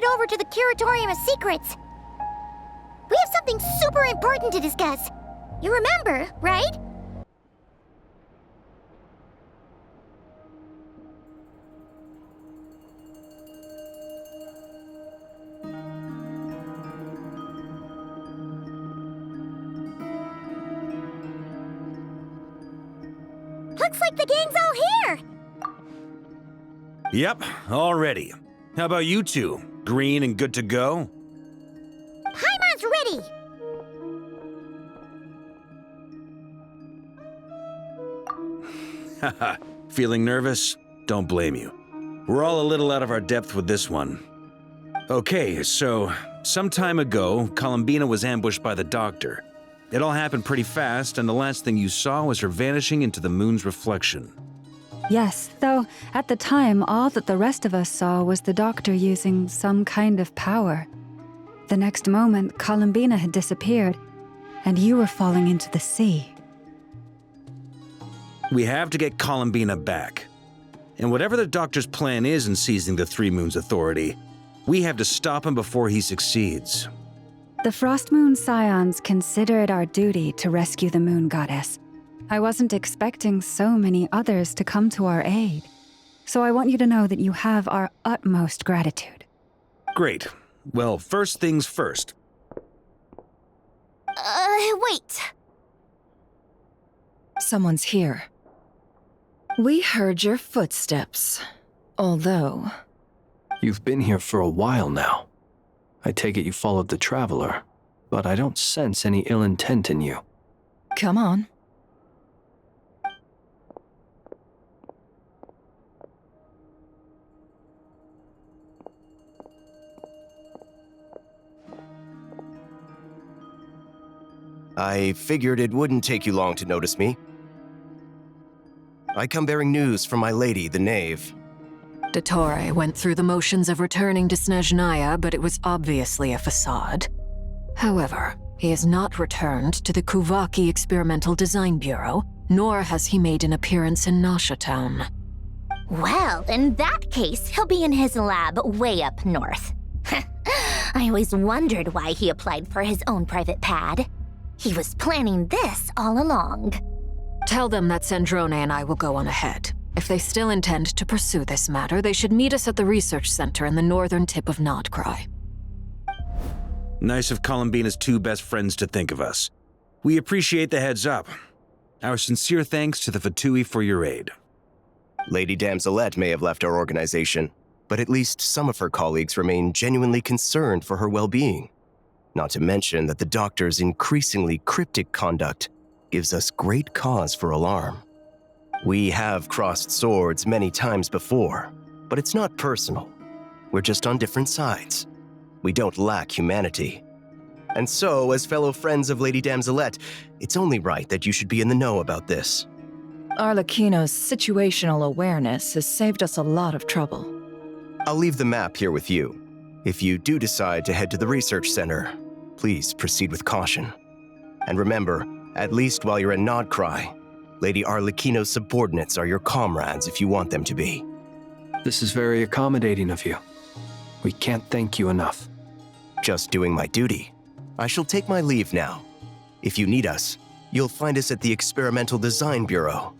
headed over to the Curatorium of Secrets. We have something super important to discuss. You remember, right? Looks like the gang's all here! Yep, all ready. How about you two? Green and good to go? Paimon's ready! Haha, feeling nervous? Don't blame you. We're all a little out of our depth with this one. Okay, so, some time ago, Columbina was ambushed by the Doctor. It all happened pretty fast, and the last thing you saw was her vanishing into the moon's reflection. Yes, though at the time, all that the rest of us saw was the Doctor using some kind of power. The next moment, Columbina had disappeared, and you were falling into the sea. We have to get Columbina back. And whatever the Doctor's plan is in seizing the Three Moons Authority, we have to stop him before he succeeds. The Frost Moon Scions consider it our duty to rescue the Moon Goddess. I wasn't expecting so many others to come to our aid. So I want you to know that you have our utmost gratitude. Great. Well, first things first. Wait. Someone's here. We heard your footsteps, although... You've been here for a while now. I take it you followed the Traveler, but I don't sense any ill intent in you. Come on. I figured it wouldn't take you long to notice me. I come bearing news from my lady, the Knave. Dottore went through the motions of returning to Snezhnaya, but it was obviously a facade. However, he has not returned to the Kuvaki Experimental Design Bureau, nor has he made an appearance in Nasha Town. Well, in that case, he'll be in his lab way up north. I always wondered why he applied for his own private pad. He was planning this all along. Tell them that Sandrone and I will go on ahead. If they still intend to pursue this matter, they should meet us at the research center in the northern tip of Nodcry. Nice of Columbina's two best friends to think of us. We appreciate the heads up. Our sincere thanks to the Fatui for your aid. Lady Damselette may have left our organization, but at least some of her colleagues remain genuinely concerned for her well-being. Not to mention that the Doctor's increasingly cryptic conduct gives us great cause for alarm. We have crossed swords many times before, but it's not personal. We're just on different sides. We don't lack humanity. And so, as fellow friends of Lady Damselette, it's only right that you should be in the know about this. Arlecchino's situational awareness has saved us a lot of trouble. I'll leave the map here with you. If you do decide to head to the research center, please proceed with caution. And remember, at least while you're in Nodcry, Lady Arlecchino's subordinates are your comrades if you want them to be. This is very accommodating of you. We can't thank you enough. Just doing my duty. I shall take my leave now. If you need us, you'll find us at the Experimental Design Bureau.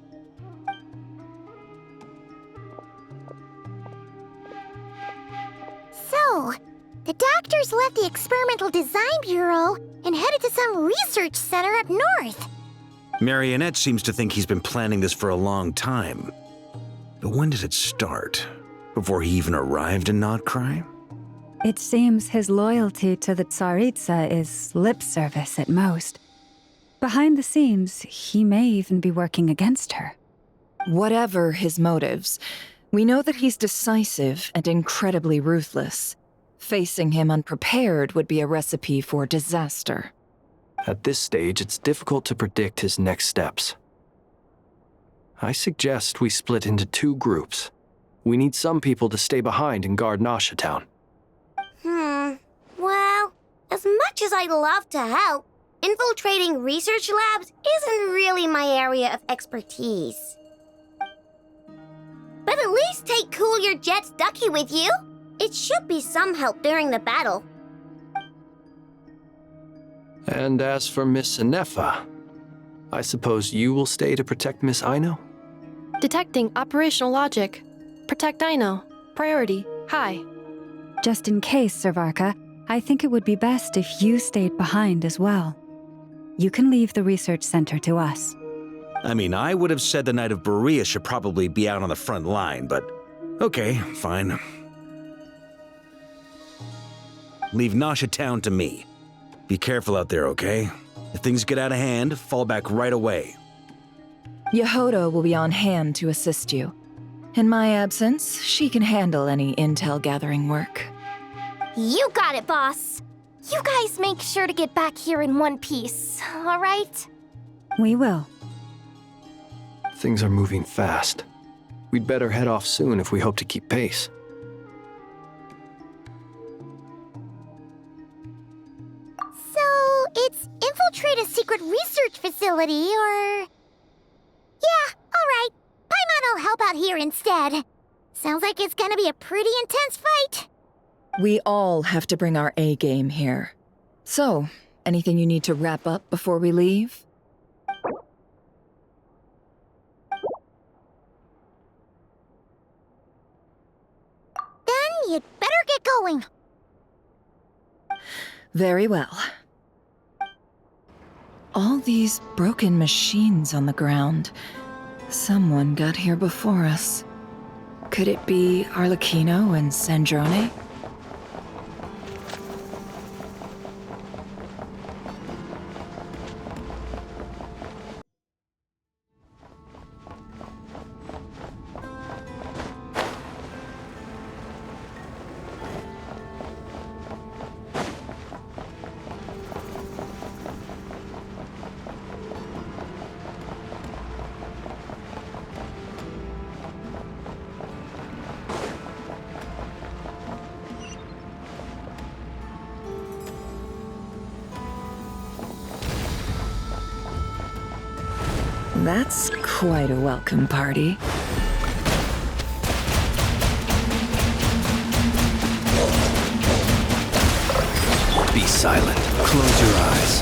So, the Doctor's left the Experimental Design Bureau and headed to some research center up north. Marionette seems to think he's been planning this for a long time. But when did it start? Before he even arrived in Nodcry? It seems his loyalty to the Tsaritsa is lip service at most. Behind the scenes, he may even be working against her. Whatever his motives, we know that he's decisive and incredibly ruthless. Facing him unprepared would be a recipe for disaster. At this stage, it's difficult to predict his next steps. I suggest we split into two groups. We need some people to stay behind and guard Nasha Town. Well, as much as I'd love to help, infiltrating research labs isn't really my area of expertise. But at least take Cool Your Jet's Ducky with you. It should be some help during the battle. And as for Miss Inefa, I suppose you will stay to protect Miss Aino? Detecting operational logic. Protect Aino. Priority. High. Just in case, Servarka, I think it would be best if you stayed behind as well. You can leave the research center to us. I mean, I would have said the Knight of Berea should probably be out on the front line, but okay, fine. Leave Nasha Town to me. Be careful out there, okay? If things get out of hand, fall back right away. Yehoda will be on hand to assist you. In my absence, she can handle any intel gathering work. You got it, boss. You guys make sure to get back here in one piece, all right? We will. Things are moving fast. We'd better head off soon if we hope to keep pace. So, it's infiltrate a secret research facility, or... Yeah, alright. Paimon will help out here instead. Sounds like it's gonna be a pretty intense fight. We all have to bring our A game here. So, anything you need to wrap up before we leave? Then you'd better get going. Very well. All these broken machines on the ground. Someone got here before us. Could it be Arlecchino and Sandrone? That's quite a welcome party. Be silent. Close your eyes.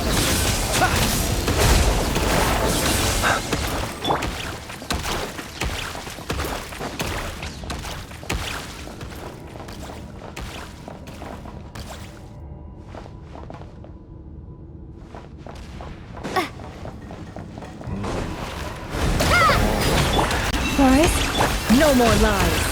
No more lies.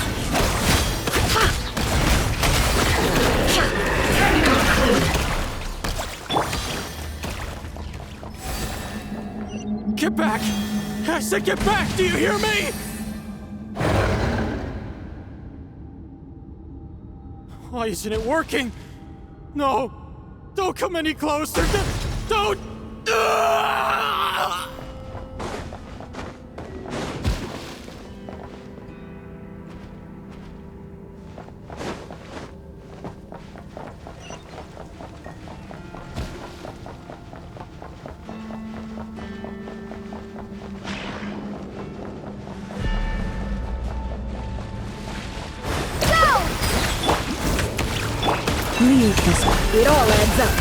Get back! I said get back! Do you hear me? Why isn't it working? No! Don't come any closer! Don't! Leave this one. It all adds up.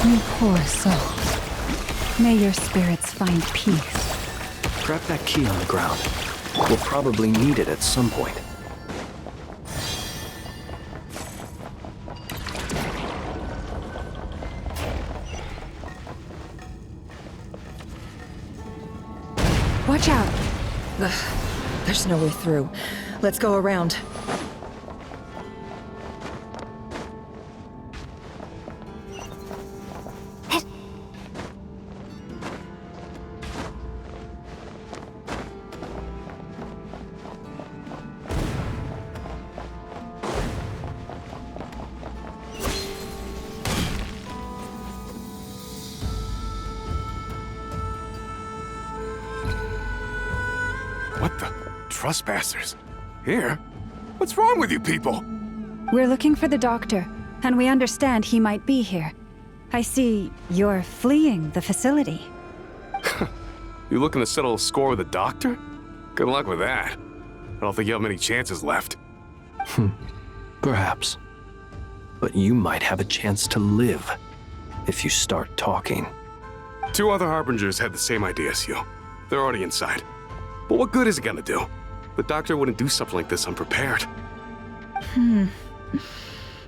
You poor souls. May your spirits find peace. Grab that key on the ground. We'll probably need it at some point. Watch out! Ugh, there's no way through. Let's go around. What the? Trespassers? Here? What's wrong with you people? We're looking for the doctor, and we understand he might be here. I see you're fleeing the facility. You looking to settle a score with the doctor? Good luck with that. I don't think you have many chances left. Perhaps. But you might have a chance to live if you start talking. 2 other Harbingers had the same idea as you. They're already inside. But what good is it gonna do? The doctor wouldn't do something like this unprepared.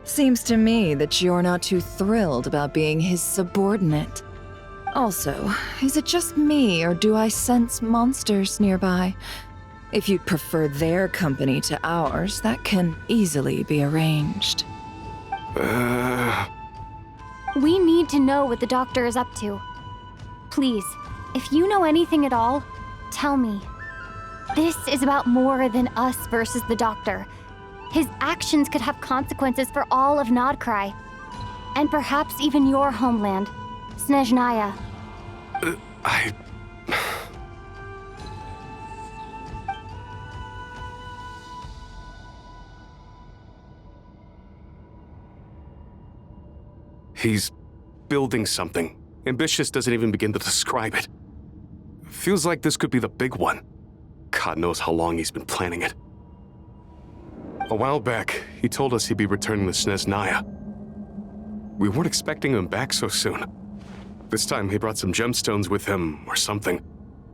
Seems to me that you're not too thrilled about being his subordinate. Also, is it just me, or do I sense monsters nearby? If you'd prefer their company to ours, that can easily be arranged. We need to know what the doctor is up to. Please, if you know anything at all, tell me. This is about more than us versus the doctor. His actions could have consequences for all of Nodcry. And perhaps even your homeland, Snezhnaya. He's building something. Ambitious doesn't even begin to describe it. Feels like this could be the big one. God knows how long he's been planning it. A while back, he told us he'd be returning to Snezhnaya. We weren't expecting him back so soon. This time he brought some gemstones with him, or something.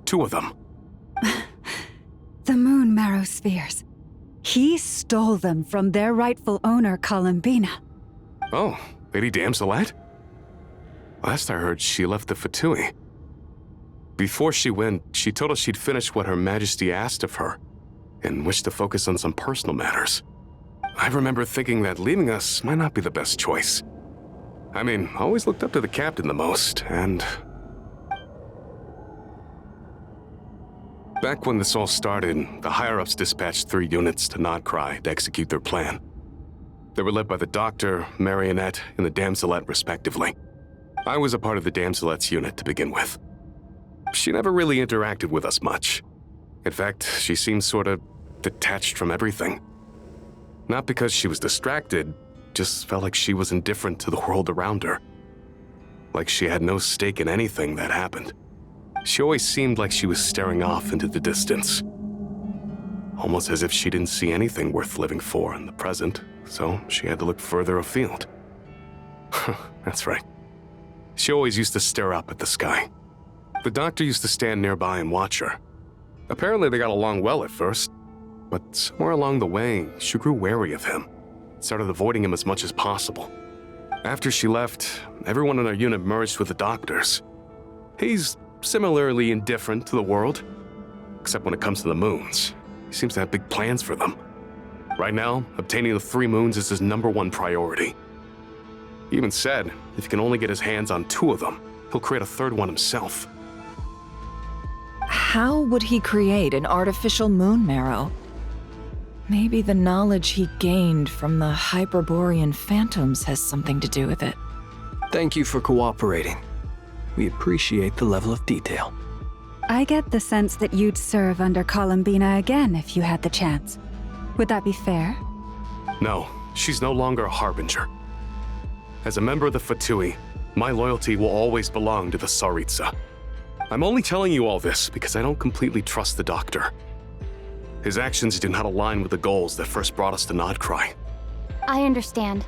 2 of them. The moon marrow spheres. He stole them from their rightful owner, Columbina. Oh, Lady Damselat? Last I heard, she left the Fatui. Before she went, she told us she'd finished what Her Majesty asked of her, and wished to focus on some personal matters. I remember thinking that leaving us might not be the best choice. I mean, I always looked up to the captain the most, and... Back when this all started, the higher-ups dispatched 3 units to Nodcry to execute their plan. They were led by the Doctor, Marionette, and the Damselet, respectively. I was a part of the Damselet's unit to begin with. She never really interacted with us much. In fact, she seemed sort of detached from everything. Not because she was distracted, just felt like she was indifferent to the world around her. Like she had no stake in anything that happened. She always seemed like she was staring off into the distance. Almost as if she didn't see anything worth living for in the present, so she had to look further afield. That's right. She always used to stare up at the sky. The Doctor used to stand nearby and watch her. Apparently they got along well at first, but somewhere along the way, she grew wary of him, started avoiding him as much as possible. After she left, everyone in our unit merged with the Doctor's. He's similarly indifferent to the world, except when it comes to the moons. He seems to have big plans for them. Right now, obtaining the 3 moons is his #1 priority. He even said, if he can only get his hands on 2 of them, he'll create a 3rd one himself. How would he create an artificial moon marrow? Maybe the knowledge he gained from the Hyperborean phantoms has something to do with it. Thank you for cooperating. We appreciate the level of detail. I get the sense that you'd serve under Columbina again if you had the chance. Would that be fair? No, she's no longer a Harbinger. As a member of the Fatui, my loyalty will always belong to the Tsaritsa. I'm only telling you all this because I don't completely trust the Doctor. His actions do not align with the goals that first brought us to Nodcry. I understand.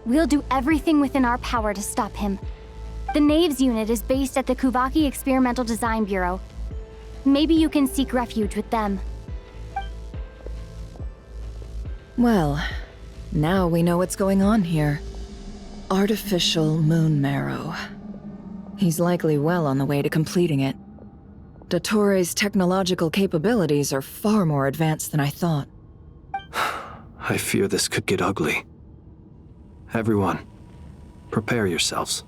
We'll do everything within our power to stop him. The Knaves unit is based at the Kuvaki Experimental Design Bureau. Maybe you can seek refuge with them. Well, now we know what's going on here. Artificial moon marrow. He's likely well on the way to completing it. Dottore's technological capabilities are far more advanced than I thought. I fear this could get ugly. Everyone, prepare yourselves.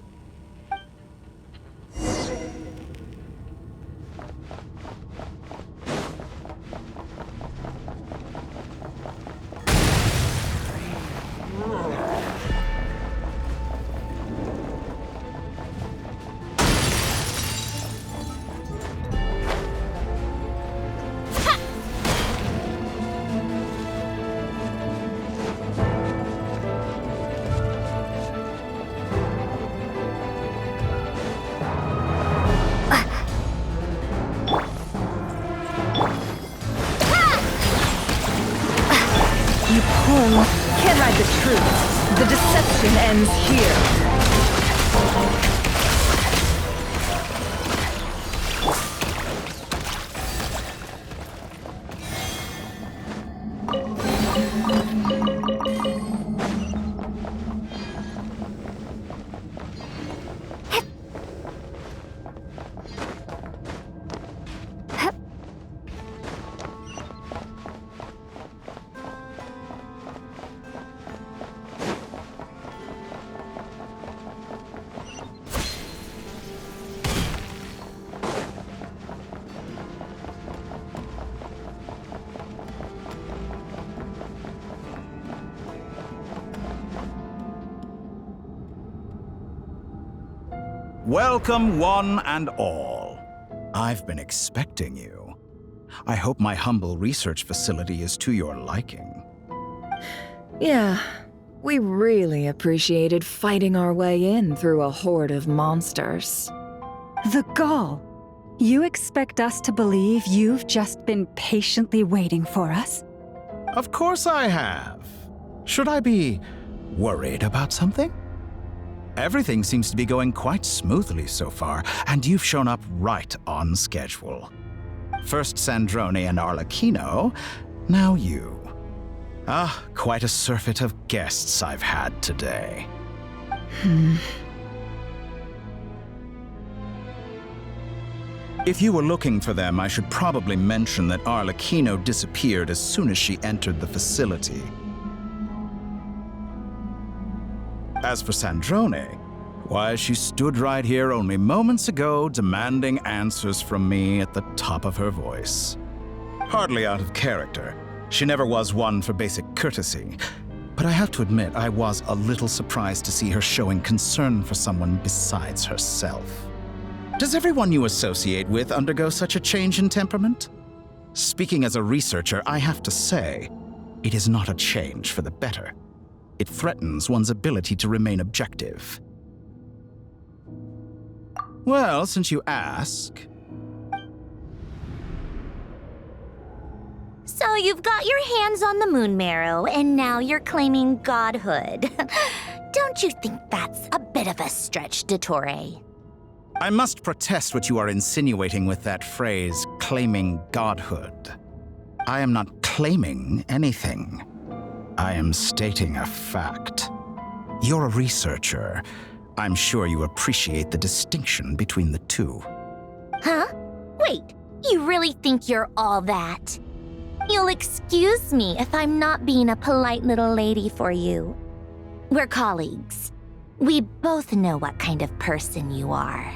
ends here. Welcome, one and all. I've been expecting you. I hope my humble research facility is to your liking. Yeah, we really appreciated fighting our way in through a horde of monsters. The gall! You expect us to believe you've just been patiently waiting for us? Of course I have. Should I be worried about something? Everything seems to be going quite smoothly so far, and you've shown up right on schedule. First Sandrone and Arlecchino, now you. Ah, quite a surfeit of guests I've had today. If you were looking for them, I should probably mention that Arlecchino disappeared as soon as she entered the facility. As for Sandrone, why, she stood right here only moments ago demanding answers from me at the top of her voice. Hardly out of character. She never was one for basic courtesy. But I have to admit, I was a little surprised to see her showing concern for someone besides herself. Does everyone you associate with undergo such a change in temperament? Speaking as a researcher, I have to say, it is not a change for the better. It threatens one's ability to remain objective. Well, since you ask... So you've got your hands on the moon marrow, and now you're claiming godhood. Don't you think that's a bit of a stretch, Dottore? I must protest what you are insinuating with that phrase, claiming godhood. I am not claiming anything. I am stating a fact. You're a researcher. I'm sure you appreciate the distinction between the two. Huh? Wait, you really think you're all that? You'll excuse me if I'm not being a polite little lady for you. We're colleagues. We both know what kind of person you are.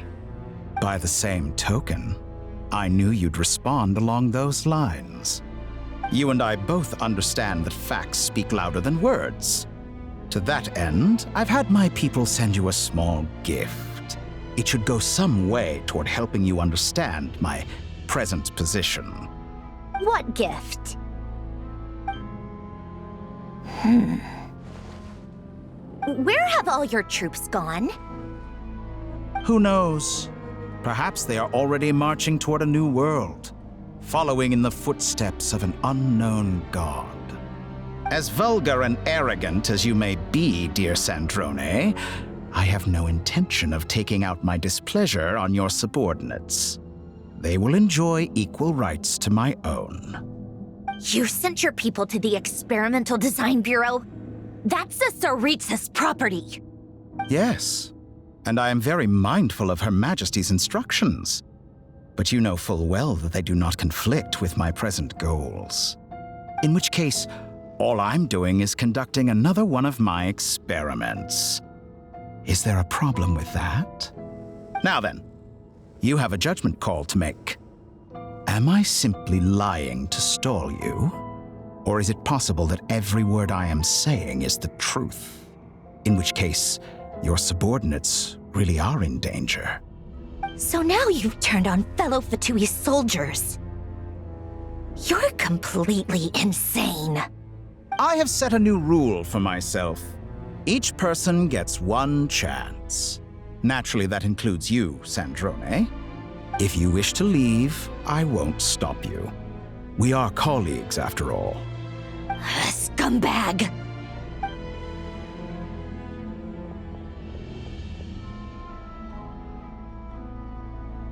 By the same token, I knew you'd respond along those lines. You and I both understand that facts speak louder than words. To that end, I've had my people send you a small gift. It should go some way toward helping you understand my present position. What gift? Where have all your troops gone? Who knows? Perhaps they are already marching toward a new world, following in the footsteps of an unknown god. As vulgar and arrogant as you may be, dear Sandrone, I have no intention of taking out my displeasure on your subordinates. They will enjoy equal rights to my own. You sent your people to the Experimental Design Bureau? That's a Tsaritsa's property. Yes, and I am very mindful of Her Majesty's instructions. But you know full well that they do not conflict with my present goals. In which case, all I'm doing is conducting another one of my experiments. Is there a problem with that? Now then, you have a judgment call to make. Am I simply lying to stall you? Or is it possible that every word I am saying is the truth? In which case, your subordinates really are in danger. So now you've turned on fellow Fatui soldiers. You're completely insane. I have set a new rule for myself. Each person gets one chance. Naturally, that includes you, Sandrone. If you wish to leave, I won't stop you. We are colleagues, after all. Scumbag!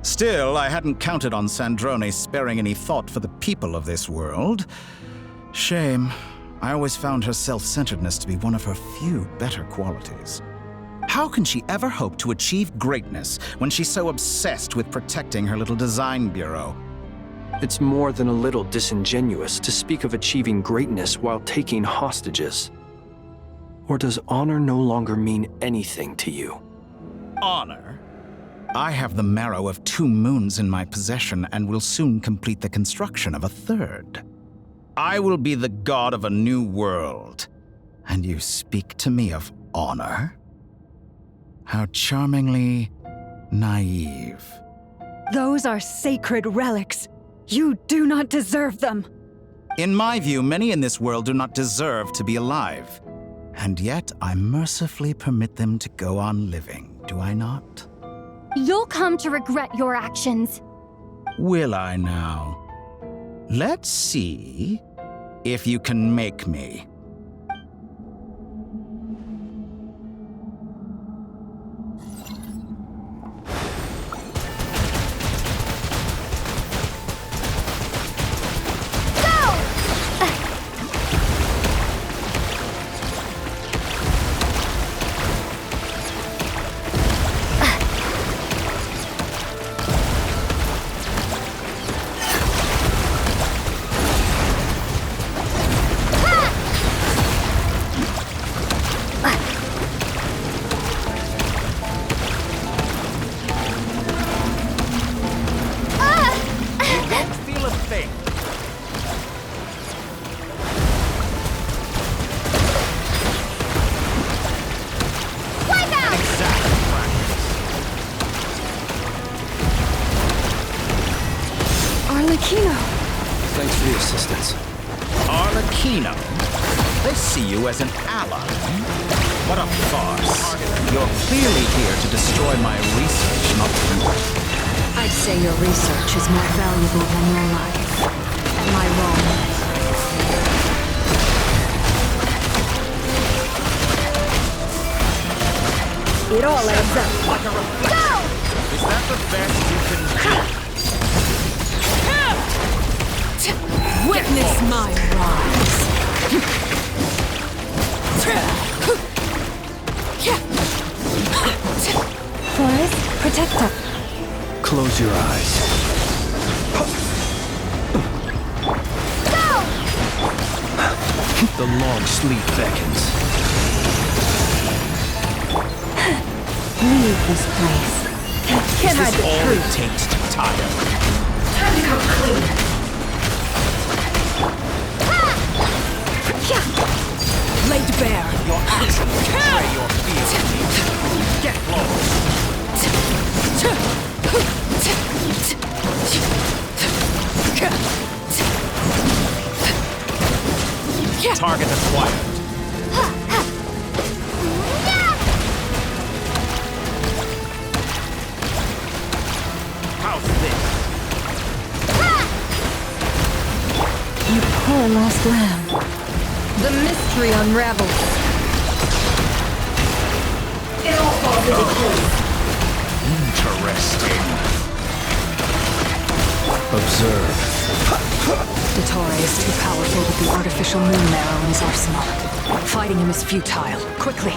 Still, I hadn't counted on Sandrone sparing any thought for the people of this world. Shame. I always found her self-centeredness to be one of her few better qualities. How can she ever hope to achieve greatness when she's so obsessed with protecting her little design bureau? It's more than a little disingenuous to speak of achieving greatness while taking hostages. Or does honor no longer mean anything to you? Honor? I have the marrow of 2 moons in my possession and will soon complete the construction of a 3rd. I will be the god of a new world. And you speak to me of honor? How charmingly naive. Those are sacred relics. You do not deserve them. In my view, many in this world do not deserve to be alive. And yet, I mercifully permit them to go on living, do I not? You'll come to regret your actions. Will I now? Let's see if you can make me. Thanks for the assistance. Arlecchino? They see you as an ally. What a farce. You're clearly here to destroy my research, not to... I'd say your research is more valuable than your life. Am I wrong? It all adds up. Go! Is that the best you can do? Witness my rise. Forest, protector. Close your eyes. Go! The long sleep beckons. Leave this place. Is this all it takes to tire? Time to come clean. Laid bare. Your actions betray your fears. Get close. Target acquired. How's this? You poor lost lamb. The mystery unravels. It all falls into place. Interesting. Observe. Dottore is too powerful with the artificial moon marrow in his arsenal. Fighting him is futile. Quickly.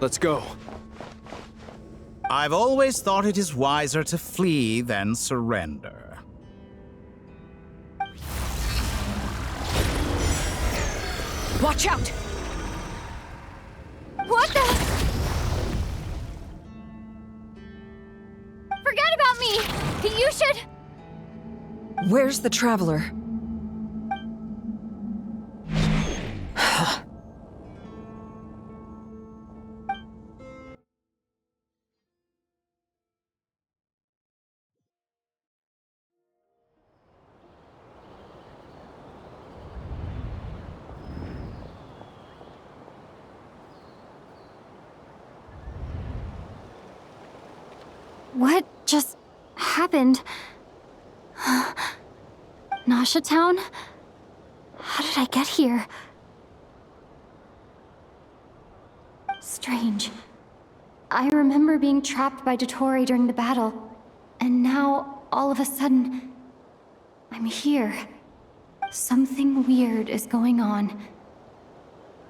Let's go. I've always thought it is wiser to flee than surrender. Watch out! What the? Forget about me! You should... Where's the traveler? What just happened? Nasha Town? How did I get here? Strange. I remember being trapped by Dottore during the battle, and now, all of a sudden, I'm here. Something weird is going on.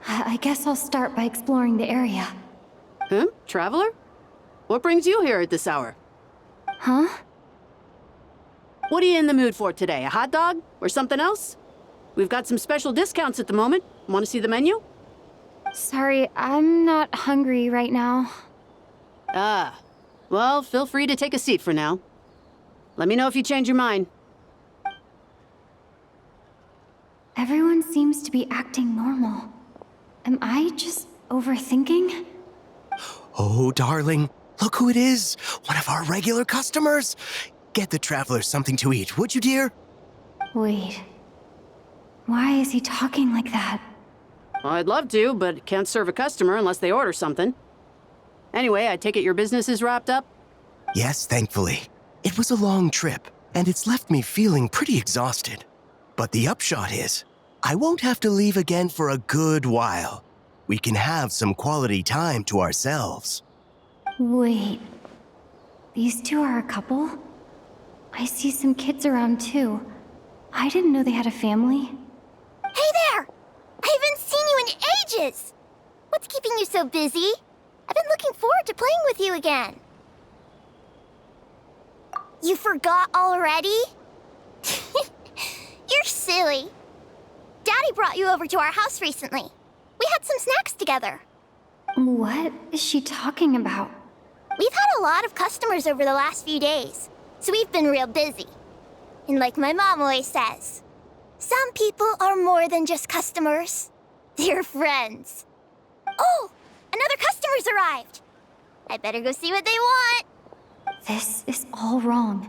I guess I'll start by exploring the area. Traveler? What brings you here at this hour? Huh? What are you in the mood for today? A hot dog? Or something else? We've got some special discounts at the moment. Want to see the menu? Sorry, I'm not hungry right now. Ah. Well, feel free to take a seat for now. Let me know if you change your mind. Everyone seems to be acting normal. Am I just overthinking? Oh, darling, look who it is. One of our regular customers. Get the traveler something to eat, would you, dear? Wait. Why is he talking like that? Well, I'd love to, but can't serve a customer unless they order something. Anyway, I take it your business is wrapped up? Yes, thankfully. It was a long trip, and it's left me feeling pretty exhausted. But the upshot is, I won't have to leave again for a good while. We can have some quality time to ourselves. Wait. These two are a couple? I see some kids around too. I didn't know they had a family. Hey there! I haven't seen you in ages! What's keeping you so busy? I've been looking forward to playing with you again. You forgot already? You're silly. Daddy brought you over to our house recently. We had some snacks together. What is she talking about? We've had a lot of customers over the last few days, so we've been real busy. And like my mom always says, some people are more than just customers. They're friends. Oh, another customer's arrived. I better go see what they want. This is all wrong.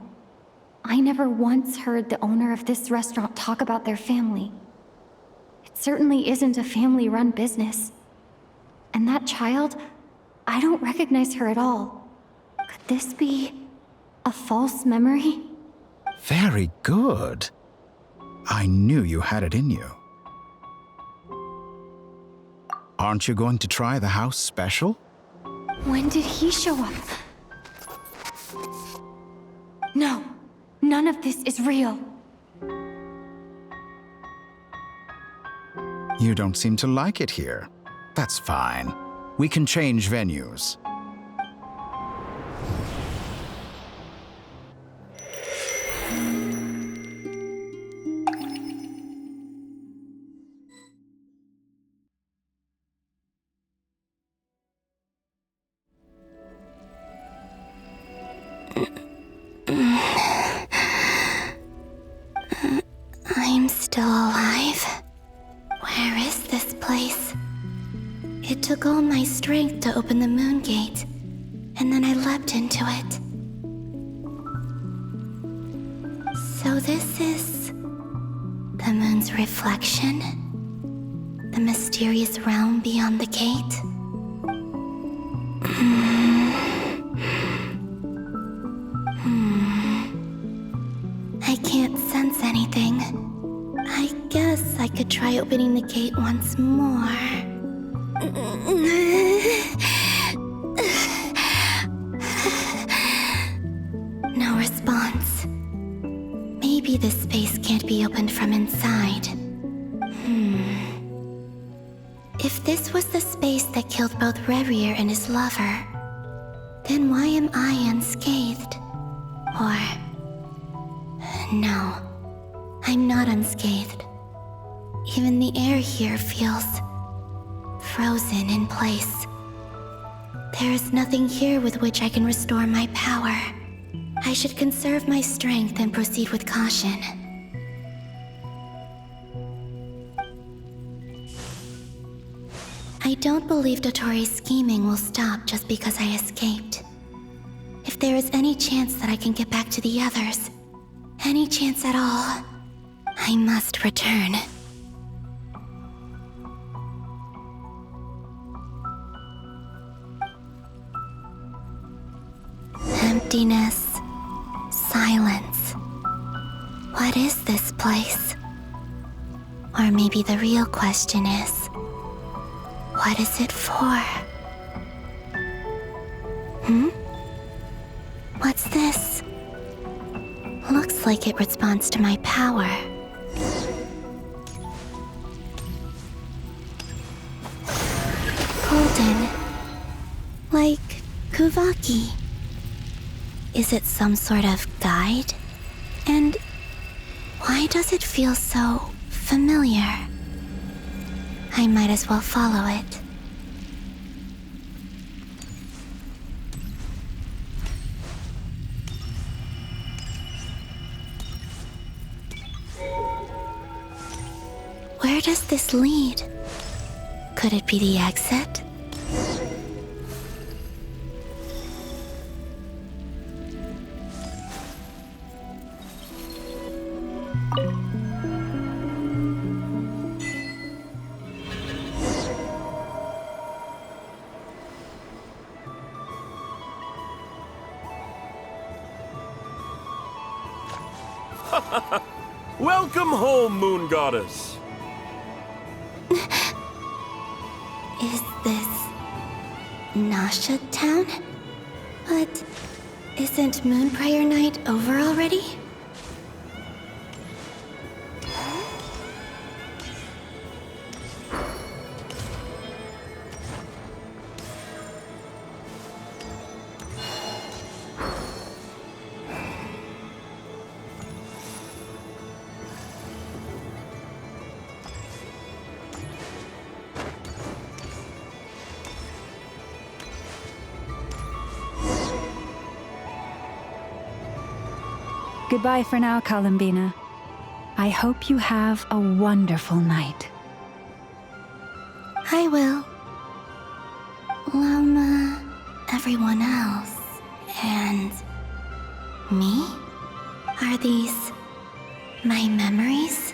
I never once heard the owner of this restaurant talk about their family. It certainly isn't a family-run business. And that child, I don't recognize her at all. Could this be a false memory? Very good. I knew you had it in you. Aren't you going to try the house special? When did he show up? No, none of this is real. You don't seem to like it here. That's fine. We can change venues. I'm still alive. Where is this place? It took all my strength to open the moon gate, and then I leapt into it. So this is the moon's reflection? The mysterious realm beyond the gate? I can't sense anything. I guess I could try opening the gate once more. No response. Maybe this space can't be opened from inside. If this was the space that killed both Revier and his lover, then why am I unscathed? Or... no, I'm not unscathed. Even the air here feels frozen in place. There is nothing here with which I can restore my power. I should conserve my strength and proceed with caution. I don't believe Dottori's scheming will stop just because I escaped. If there is any chance that I can get back to the others, any chance at all, I must return. Emptiness, silence. What is this place? Or maybe the real question is, what is it for? What's this? Looks like it responds to my power. Golden. Like Kuvaki. Is it some sort of guide? And why does it feel so familiar? I might as well follow it. Where does this lead? Could it be the exit? Welcome home, Moon Goddess. Is this Nasha Town? But isn't Moon Prayer Night over already? Goodbye for now, Columbina. I hope you have a wonderful night. I will. Everyone else. And me? Are these my memories?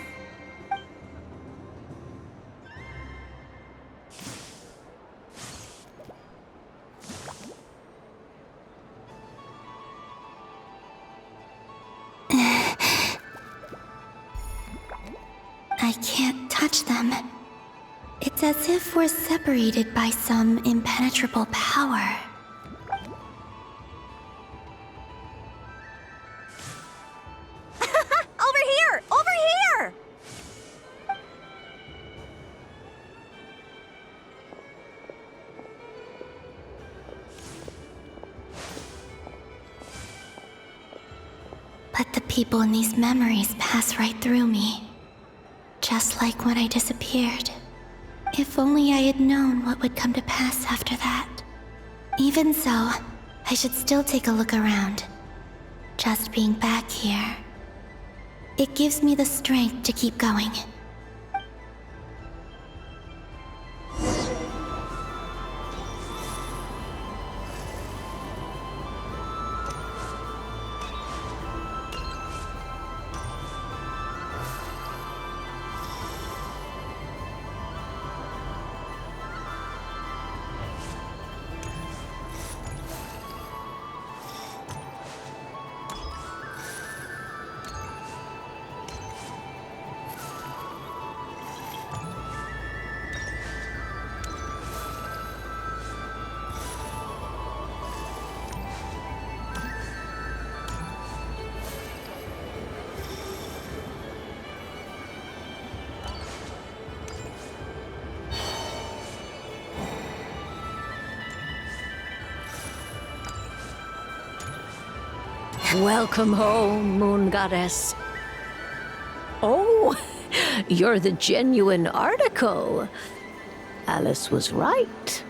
I can't touch them. It's as if we're separated by some impenetrable power. Over here! Over here! But the people in these memories pass right through me. Just like when I disappeared. If only I had known what would come to pass after that. Even so, I should still take a look around. Just being back here. It gives me the strength to keep going. Welcome home, Moon Goddess. Oh, you're the genuine article. Alice was right.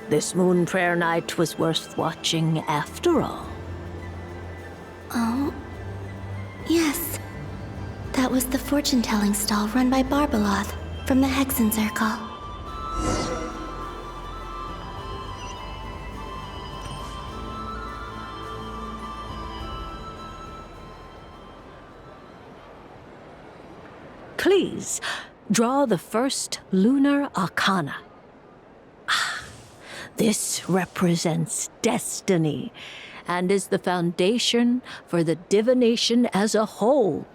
This Moon Prayer Night was worth watching after all. Oh, yes. That was the fortune-telling stall run by Barbaloth from the Hexen Circle. Please, draw the first lunar arcana. This represents destiny and is the foundation for the divination as a whole.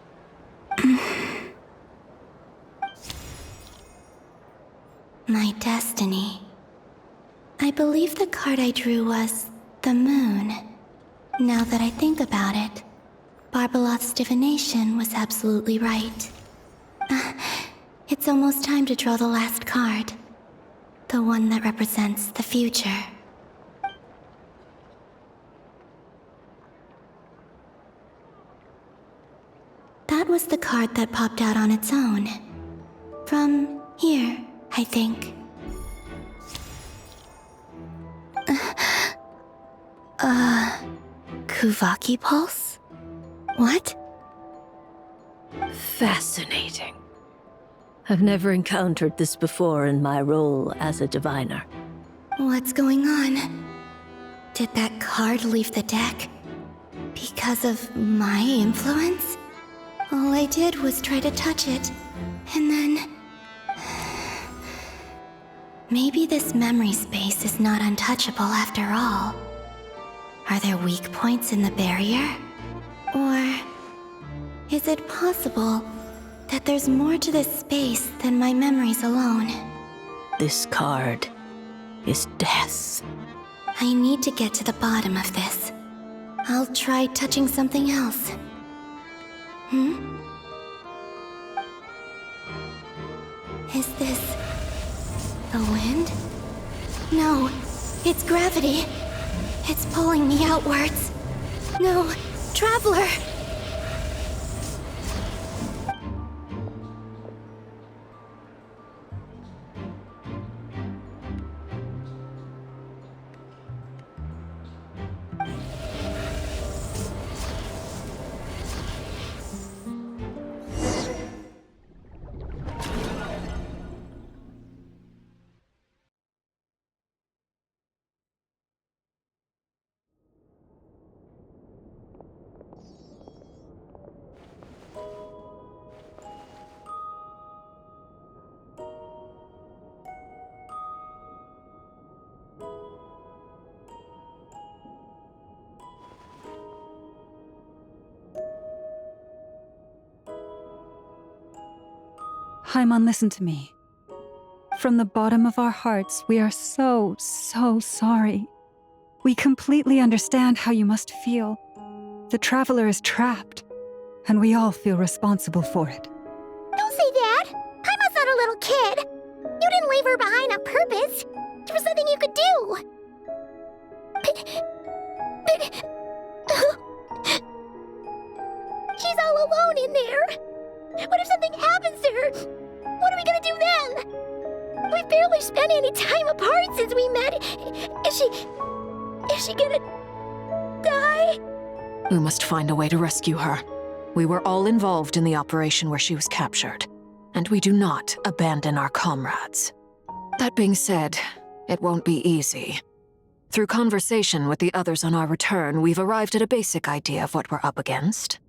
My destiny. I believe the card I drew was the moon. Now that I think about it, Barbeloth's divination was absolutely right. It's almost time to draw the last card. The one that represents the future. That was the card that popped out on its own. From here, I think. Kuvaki Pulse? What? Fascinating. I've never encountered this before in my role as a diviner. What's going on? Did that card leave the deck? Because of my influence? All I did was try to touch it, and then... Maybe this memory space is not untouchable after all. Are there weak points in the barrier? Or... is it possible that there's more to this space than my memories alone? This card is death. I need to get to the bottom of this. I'll try touching something else. Is this... the wind? No, it's gravity. It's pulling me outwards. No, Traveler! Paimon, listen to me. From the bottom of our hearts, we are so sorry. We completely understand how you must feel. The Traveler is trapped, and we all feel responsible for it. Don't say that! Paimon's not a little kid! You didn't leave her behind on purpose! There was nothing you could do! She's all alone in there! What if something happens to her? What are we gonna do then? We've barely spent any time apart since we met. Is she gonna die? We must find a way to rescue her. We were all involved in the operation where she was captured, and we do not abandon our comrades. That being said, it won't be easy. Through conversation with the others on our return, we've arrived at a basic idea of what we're up against.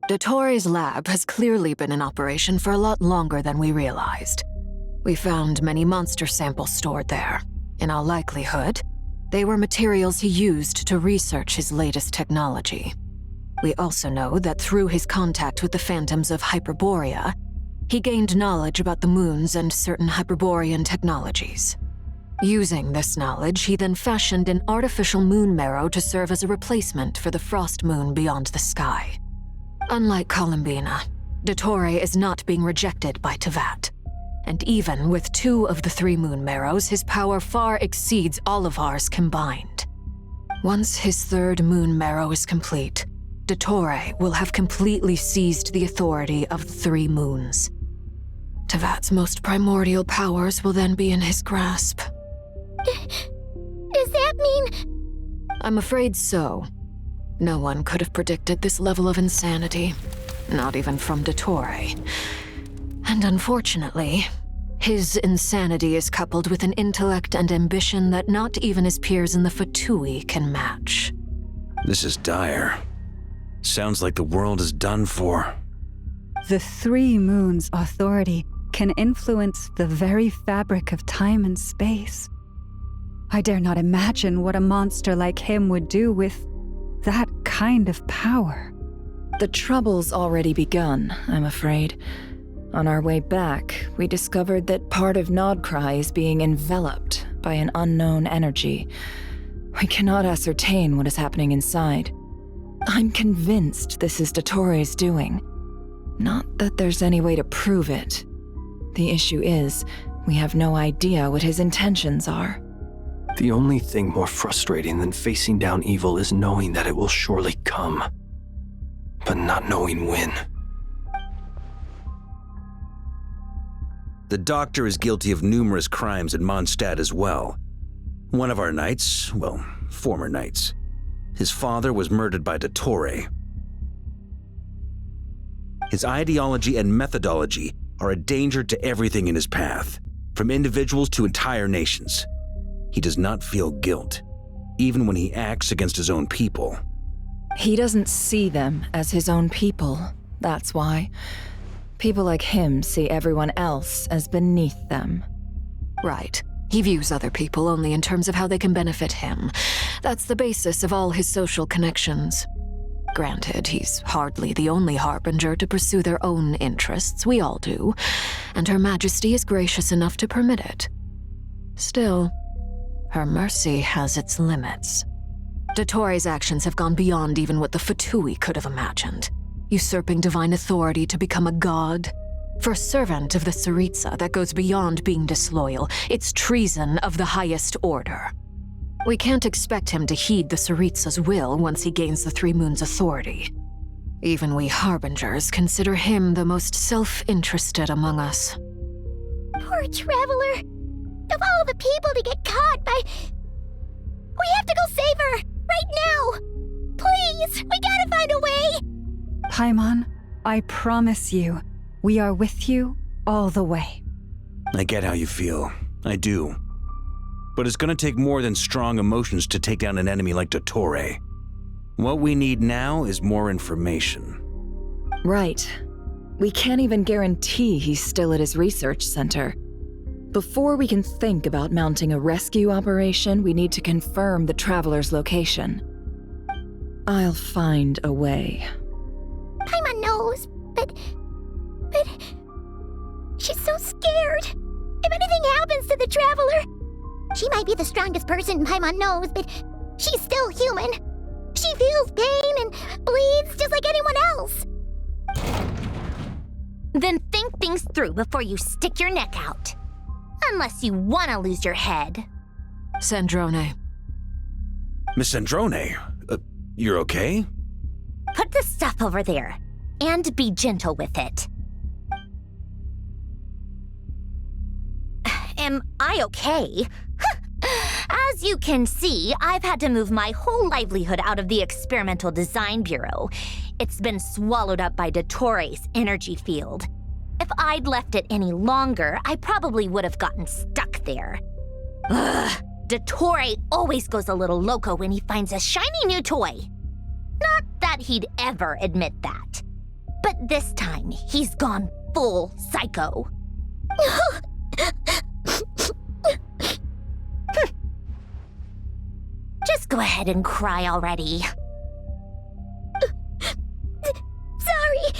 Dottore's lab has clearly been in operation for a lot longer than we realized. We found many monster samples stored there. In all likelihood, they were materials he used to research his latest technology. We also know that through his contact with the phantoms of Hyperborea, he gained knowledge about the moons and certain Hyperborean technologies. Using this knowledge, he then fashioned an artificial moon marrow to serve as a replacement for the frost moon beyond the sky. Unlike Columbina, Dottore is not being rejected by Teyvat. And even with 2 of the 3 moon marrows, his power far exceeds all of ours combined. Once his 3rd moon marrow is complete, Dottore will have completely seized the authority of the 3 moons. Teyvat's most primordial powers will then be in his grasp. Does that mean... I'm afraid so. No one could have predicted this level of insanity, not even from Dottore. And unfortunately, his insanity is coupled with an intellect and ambition that not even his peers in the Fatui can match. This is dire. Sounds like the world is done for. The 3 moons' authority can influence the very fabric of time and space. I dare not imagine what a monster like him would do with that kind of power. The trouble's already begun, I'm afraid. On our way back, we discovered that part of Nodcry is being enveloped by an unknown energy. We cannot ascertain what is happening inside. I'm convinced this is Dottore doing. Not that there's any way to prove it. The issue is, we have no idea what his intentions are. The only thing more frustrating than facing down evil is knowing that it will surely come, but not knowing when. The doctor is guilty of numerous crimes in Mondstadt as well. One of our knights, well, former knights, his father was murdered by Dottore. His ideology and methodology are a danger to everything in his path, from individuals to entire nations. He does not feel guilt, even when he acts against his own people. He doesn't see them as his own people, that's why. People like him see everyone else as beneath them. Right. He views other people only in terms of how they can benefit him. That's the basis of all his social connections. Granted, he's hardly the only harbinger to pursue their own interests. We all do. And Her Majesty is gracious enough to permit it. Still, her mercy has its limits. Dottore's actions have gone beyond even what the Fatui could have imagined. Usurping divine authority to become a god. For a servant of the Tsaritsa, that goes beyond being disloyal. It's treason of the highest order. We can't expect him to heed the Tsaritsa's will once he gains the Three Moons' authority. Even we Harbingers consider him the most self-interested among us. Poor Traveler! Of all the people to get caught by... We have to go save her! Right now! Please! We gotta find a way! Paimon, I promise you, we are with you all the way. I get how you feel. I do. But it's gonna take more than strong emotions to take down an enemy like Dottore. What we need now is more information. Right. We can't even guarantee he's still at his research center. Before we can think about mounting a rescue operation, we need to confirm the Traveler's location. I'll find a way. Paimon knows, but... She's so scared. If anything happens to the Traveler... She might be the strongest person Paimon knows, but she's still human. She feels pain and bleeds just like anyone else. Then think things through before you stick your neck out. Unless you want to lose your head. Sandrone. Miss Sandrone, you're okay? Put the stuff over there, and be gentle with it. Am I okay? As you can see, I've had to move my whole livelihood out of the Experimental Design Bureau. It's been swallowed up by Dottore's energy field. If I'd left it any longer, I probably would have gotten stuck there. Ugh, Dottore always goes a little loco when he finds a shiny new toy. Not that he'd ever admit that. But this time, he's gone full psycho. Just go ahead and cry already. Sorry.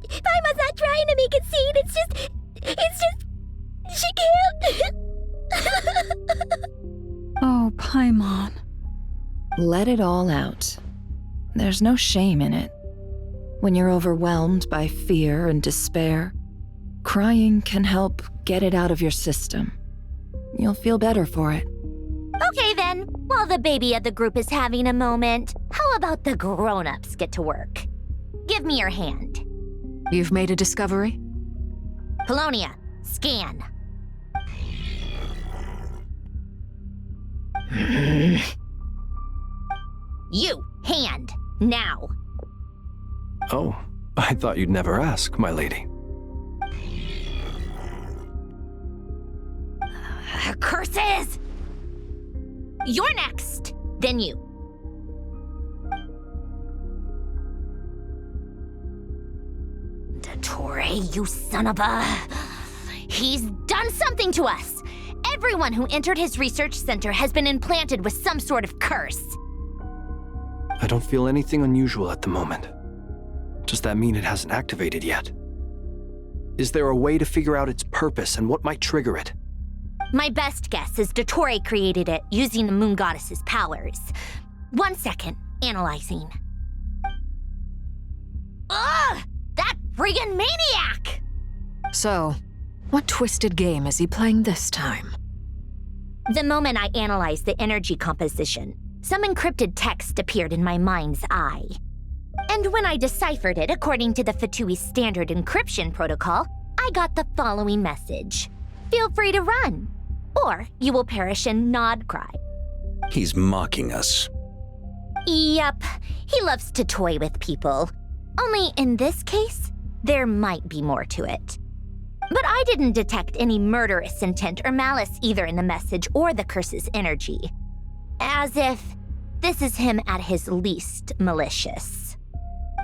Paimon's not trying to make it seem. It's just... She can't. Oh, Paimon. Let it all out. There's no shame in it. When you're overwhelmed by fear and despair, crying can help get it out of your system. You'll feel better for it. Okay then, while the baby of the group is having a moment, how about the grown-ups get to work? Give me your hand. You've made a discovery? Colonia, scan. You, hand, now. Oh, I thought you'd never ask, my lady. Curses! You're next, then you. Dottore, you son of a... He's done something to us! Everyone who entered his research center has been implanted with some sort of curse. I don't feel anything unusual at the moment. Does that mean it hasn't activated yet? Is there a way to figure out its purpose and what might trigger it? My best guess is Dottore created it using the moon goddess's powers. 1 second, analyzing. Ugh! That friggin' maniac! So, what twisted game is he playing this time? The moment I analyzed the energy composition, some encrypted text appeared in my mind's eye. And when I deciphered it according to the Fatui standard encryption protocol, I got the following message. Feel free to run, or you will perish in nod cry. He's mocking us. Yep, he loves to toy with people. Only in this case, there might be more to it. But I didn't detect any murderous intent or malice either in the message or the curse's energy. As if this is him at his least malicious.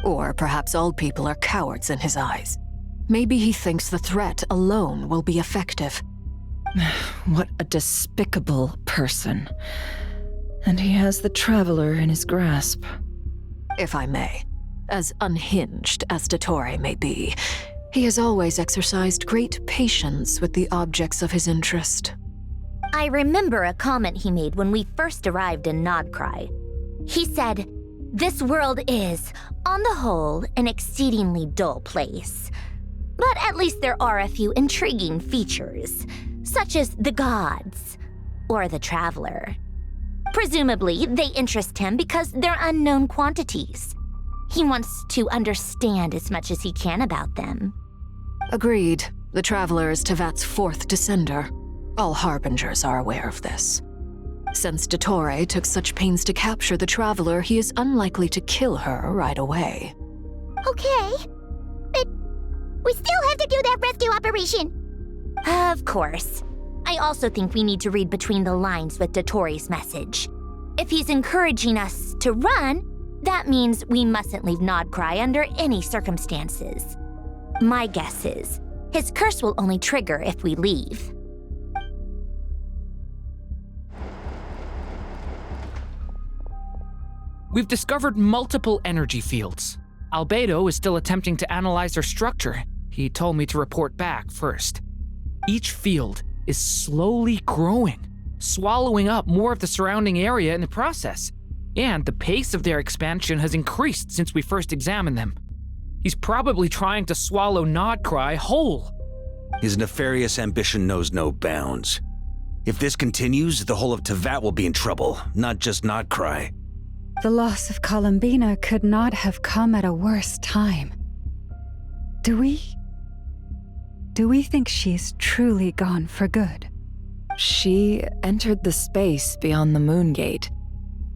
Or perhaps all people are cowards in his eyes. Maybe he thinks the threat alone will be effective. What a despicable person. And he has the Traveler in his grasp. If I may, as unhinged as Dottore may be, he has always exercised great patience with the objects of his interest. I remember a comment he made when we first arrived in Nodcry. He said, "This world is, on the whole, an exceedingly dull place. But at least there are a few intriguing features, such as the gods or the Traveler. Presumably, they interest him because they're unknown quantities. He wants to understand as much as he can about them." Agreed. The Traveler is Tevat's fourth descender. All Harbingers are aware of this. Since Dottore took such pains to capture the Traveler, he is unlikely to kill her right away. Okay, but we still have to do that rescue operation. Of course. I also think we need to read between the lines with Dottore's message. If he's encouraging us to run, that means we mustn't leave Nodcry under any circumstances. My guess is, his curse will only trigger if we leave. We've discovered multiple energy fields. Albedo is still attempting to analyze their structure. He told me to report back first. Each field is slowly growing, swallowing up more of the surrounding area in the process. And the pace of their expansion has increased since we first examined them. He's probably trying to swallow Nodcry whole. His nefarious ambition knows no bounds. If this continues, the whole of Tevat will be in trouble, not just Nodcry. The loss of Columbina could not have come at a worse time. Do we think she's truly gone for good? She entered the space beyond the Moon Gate,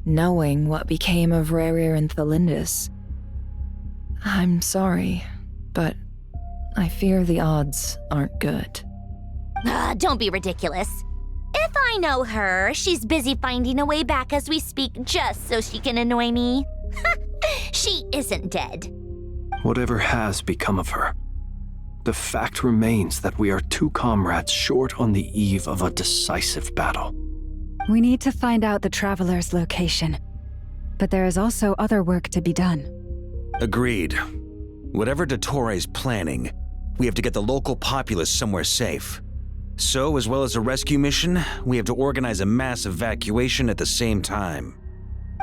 knowing what became of Rerir and Thalindus. I'm sorry, but I fear the odds aren't good. Don't be ridiculous. If I know her, she's busy finding a way back as we speak just so she can annoy me. She isn't dead. Whatever has become of her, the fact remains that we are two comrades short on the eve of a decisive battle. We need to find out the Traveler's location, but there is also other work to be done. Agreed. Whatever Dottore's planning, we have to get the local populace somewhere safe. So, as well as a rescue mission, we have to organize a mass evacuation at the same time.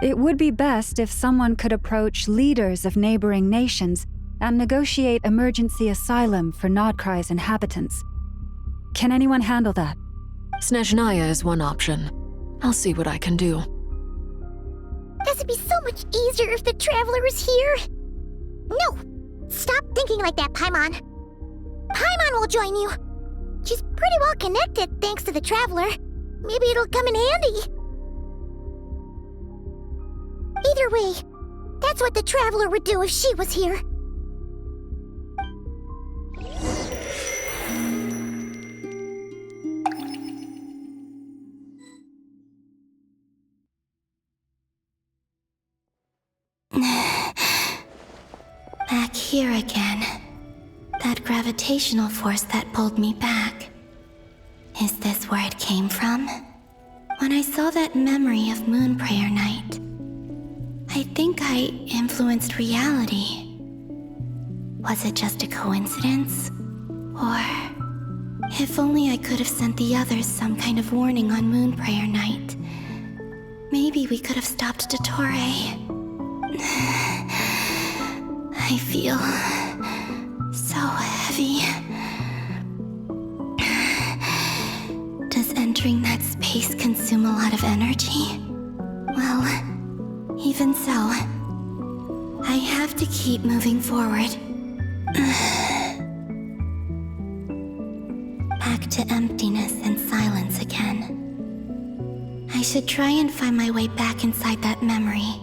It would be best if someone could approach leaders of neighboring nations and negotiate emergency asylum for Nodcry's inhabitants. Can anyone handle that? Snezhnaya is one option. I'll see what I can do. This would be so much easier if the Traveler was here. No! Stop thinking like that, Paimon. Paimon will join you. She's pretty well connected thanks to the Traveler. Maybe it'll come in handy. Either way, that's what the Traveler would do if she was here. Back here again. That gravitational force that pulled me back. Is this where it came from? When I saw that memory of Moon Prayer Night, I think I influenced reality. Was it just a coincidence? Or if only I could have sent the others some kind of warning on Moon Prayer Night. Maybe we could have stopped Dottore. I feel so heavy. Does entering that space consume a lot of energy? Well, even so, I have to keep moving forward. Back to emptiness and silence again. I should try and find my way back inside that memory.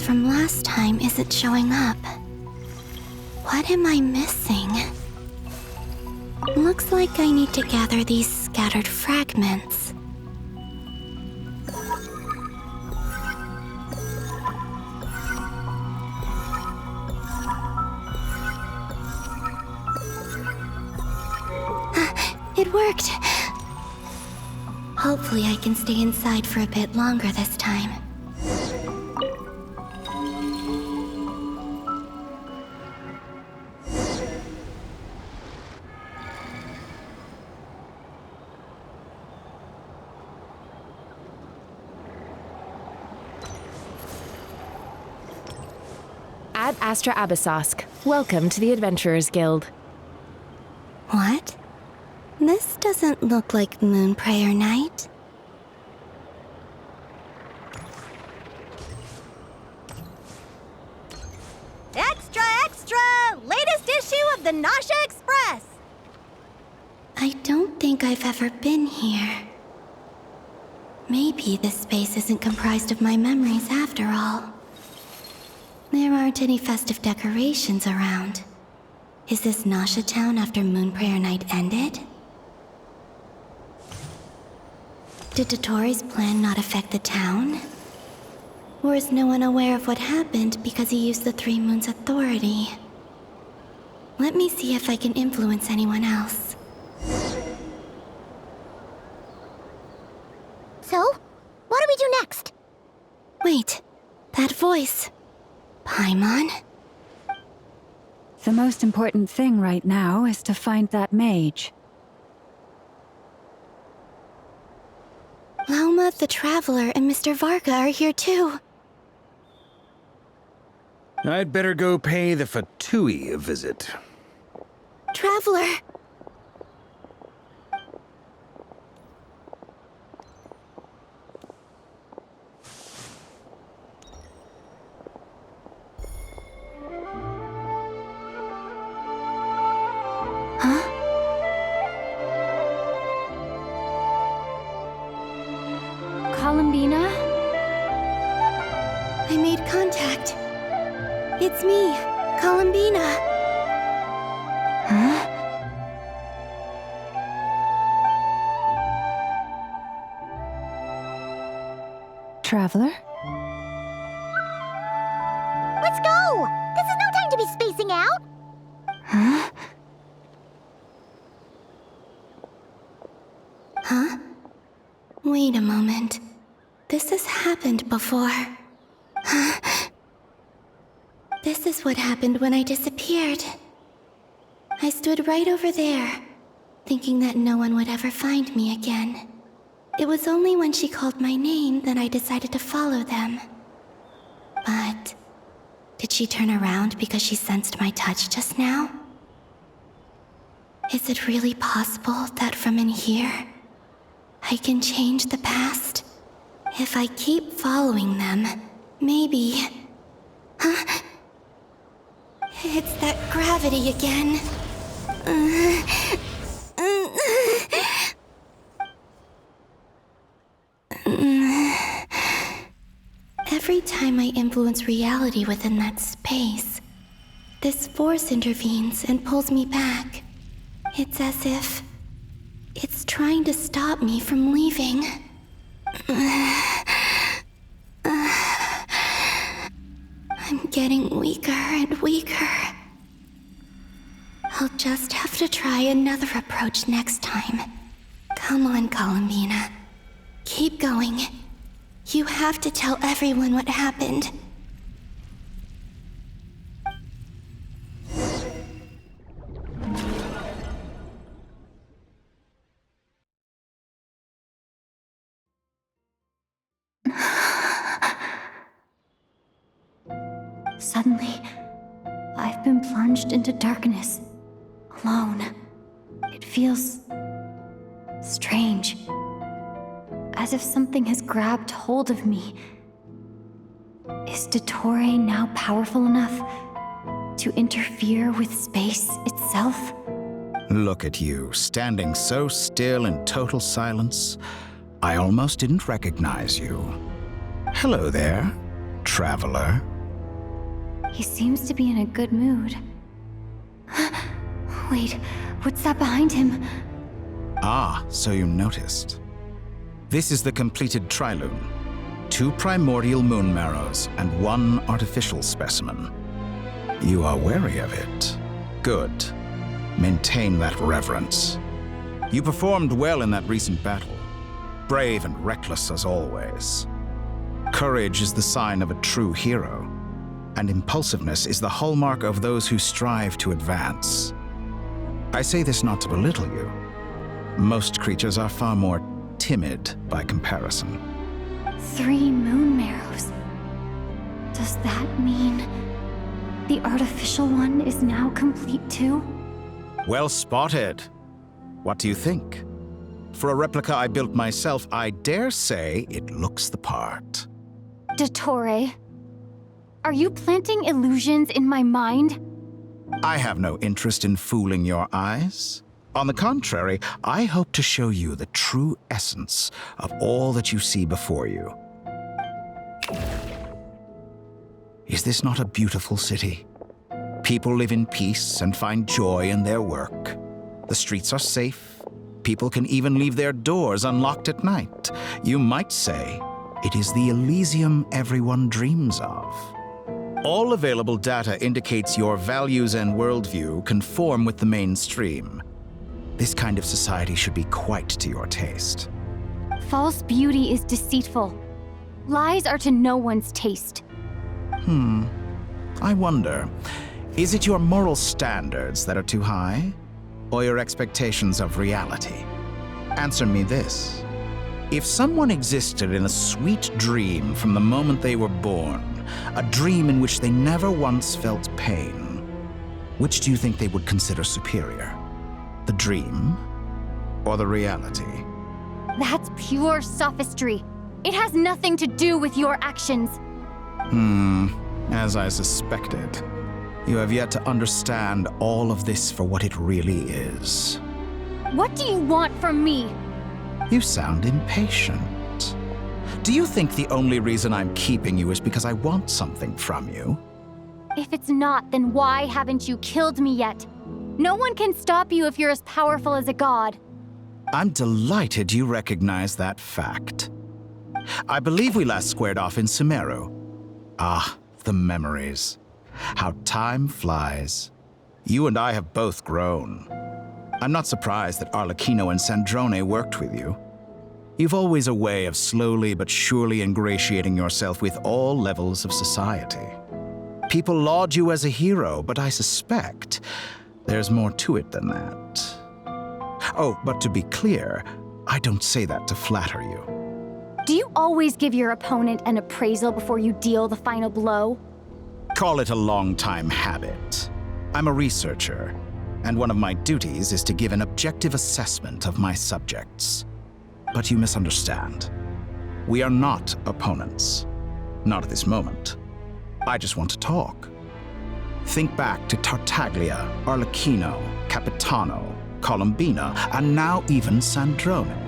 From last time isn't showing up. What am I missing? Looks like I need to gather these scattered fragments. It worked! Hopefully I can stay inside for a bit longer this time. Ad Astra Abyssosque. Welcome to the Adventurers Guild. What? This doesn't look like Moon Prayer Night. Extra, extra! Latest issue of the Nasha Express! I don't think I've ever been here. Maybe this space isn't comprised of my memories after all. There aren't any festive decorations around. Is this Nasha Town after Moon Prayer Night ended? Did Dottore's plan not affect the town? Or is no one aware of what happened because he used the Three Moons' authority? Let me see if I can influence anyone else. So, what do we do next? Wait, that voice. Paimon? The most important thing right now is to find that mage. Lauma the Traveler and Mr. Varga are here too. I'd better go pay the Fatui a visit. Traveler! Columbina? I made contact. It's me, Columbina. Huh? Traveler? Let's go! This is no time to be spacing out! Huh? Huh? Wait a moment. This has happened before. Huh? This is what happened when I disappeared. I stood right over there, thinking that no one would ever find me again. It was only when she called my name that I decided to follow them. But did she turn around because she sensed my touch just now? Is it really possible that from in here, I can change the past? If I keep following them, maybe... Huh? It's that gravity again. Every time I influence reality within that space, this force intervenes and pulls me back. It's as if It's trying to stop me from leaving. I'm getting weaker and weaker. I'll just have to try another approach next time. Come on, Columbina. Keep going. You have to tell everyone what happened. Suddenly, I've been plunged into darkness, alone. It feels strange, as if something has grabbed hold of me. Is Dottore now powerful enough to interfere with space itself? Look at you, standing so still in total silence. I almost didn't recognize you. Hello there, traveler. He seems to be in a good mood. Wait, what's that behind him? Ah, so you noticed. This is the completed trilune. 2 primordial moon marrows and 1 artificial specimen. You are wary of it. Good. Maintain that reverence. You performed well in that recent battle. Brave and reckless as always. Courage is the sign of a true hero, and impulsiveness is the hallmark of those who strive to advance. I say this not to belittle you. Most creatures are far more timid by comparison. 3 moon marrows. Does that mean the artificial one is now complete too? Well spotted. What do you think? For a replica I built myself, I dare say it looks the part. Dottore, are you planting illusions in my mind? I have no interest in fooling your eyes. On the contrary, I hope to show you the true essence of all that you see before you. Is this not a beautiful city? People live in peace and find joy in their work. The streets are safe. People can even leave their doors unlocked at night. You might say it is the Elysium everyone dreams of. All available data indicates your values and worldview conform with the mainstream. This kind of society should be quite to your taste. False beauty is deceitful. Lies are to no one's taste. I wonder, is it your moral standards that are too high, or your expectations of reality? Answer me this. If someone existed in a sweet dream from the moment they were born, a dream in which they never once felt pain, which do you think they would consider superior? The dream or the reality? That's pure sophistry. It has nothing to do with your actions. As I suspected. You have yet to understand all of this for what it really is. What do you want from me? You sound impatient. Do you think the only reason I'm keeping you is because I want something from you? If it's not, then why haven't you killed me yet? No one can stop you if you're as powerful as a god. I'm delighted you recognize that fact. I believe we last squared off in Sumeru. Ah, the memories. How time flies. You and I have both grown. I'm not surprised that Arlecchino and Sandrone worked with you. You've always a way of slowly but surely ingratiating yourself with all levels of society. People laud you as a hero, but I suspect there's more to it than that. Oh, but to be clear, I don't say that to flatter you. Do you always give your opponent an appraisal before you deal the final blow? Call it a long-time habit. I'm a researcher, and one of my duties is to give an objective assessment of my subjects. But you misunderstand. We are not opponents. Not at this moment. I just want to talk. Think back to Tartaglia, Arlecchino, Capitano, Columbina, and now even Sandrone.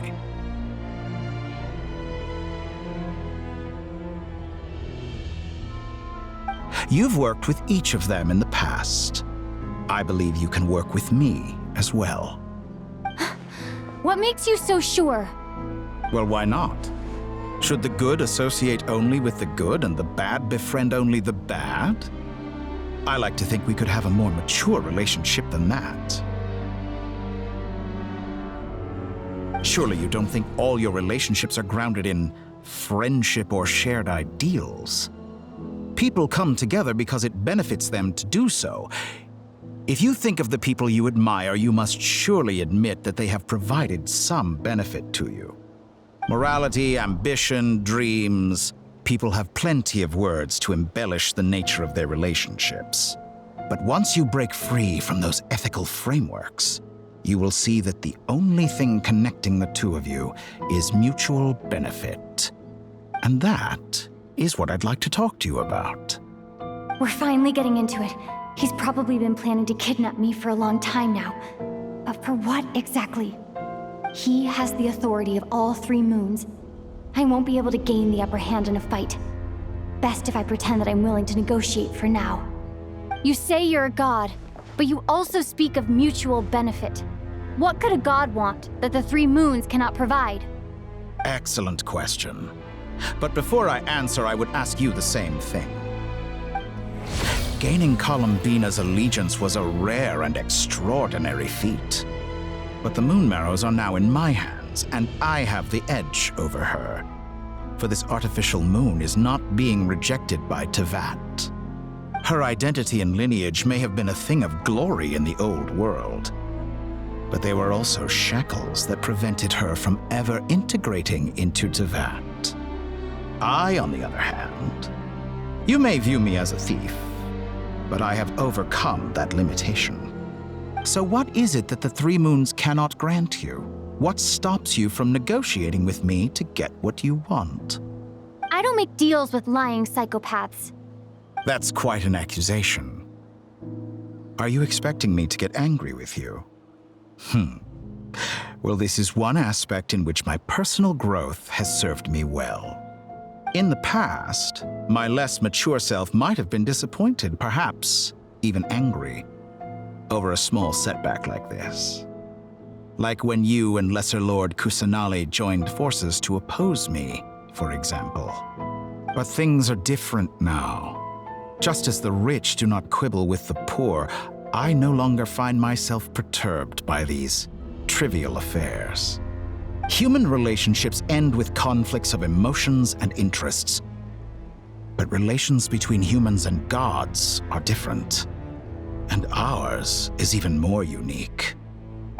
You've worked with each of them in the past. I believe you can work with me as well. What makes you so sure? Well, why not? Should the good associate only with the good and the bad befriend only the bad? I like to think we could have a more mature relationship than that. Surely you don't think all your relationships are grounded in friendship or shared ideals. People come together because it benefits them to do so. If you think of the people you admire, you must surely admit that they have provided some benefit to you. Morality, ambition, dreams. People have plenty of words to embellish the nature of their relationships. But once you break free from those ethical frameworks, you will see that the only thing connecting the two of you is mutual benefit. And that is what I'd like to talk to you about. We're finally getting into it. He's probably been planning to kidnap me for a long time now. But for what exactly? He has the authority of all 3 moons. I won't be able to gain the upper hand in a fight. Best if I pretend that I'm willing to negotiate for now. You say you're a god, but you also speak of mutual benefit. What could a god want that the 3 moons cannot provide? Excellent question. But before I answer, I would ask you the same thing. Gaining Columbina's allegiance was a rare and extraordinary feat. But the Moon Marrows are now in my hands, and I have the edge over her. For this artificial moon is not being rejected by Tevat. Her identity and lineage may have been a thing of glory in the old world, but they were also shackles that prevented her from ever integrating into Tevat. I, on the other hand, you may view me as a thief, but I have overcome that limitation. So what is it that the 3 moons cannot grant you? What stops you from negotiating with me to get what you want? I don't make deals with lying psychopaths. That's quite an accusation. Are you expecting me to get angry with you? Well, this is one aspect in which my personal growth has served me well. In the past, my less mature self might have been disappointed, perhaps even angry, over a small setback like this. Like when you and Lesser Lord Kusanali joined forces to oppose me, for example. But things are different now. Just as the rich do not quibble with the poor, I no longer find myself perturbed by these trivial affairs. Human relationships end with conflicts of emotions and interests. But relations between humans and gods are different. And ours is even more unique.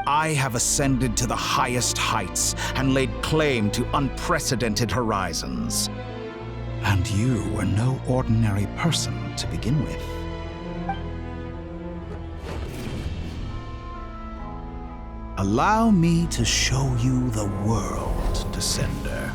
I have ascended to the highest heights and laid claim to unprecedented horizons. And you were no ordinary person to begin with. Allow me to show you the world, Descender.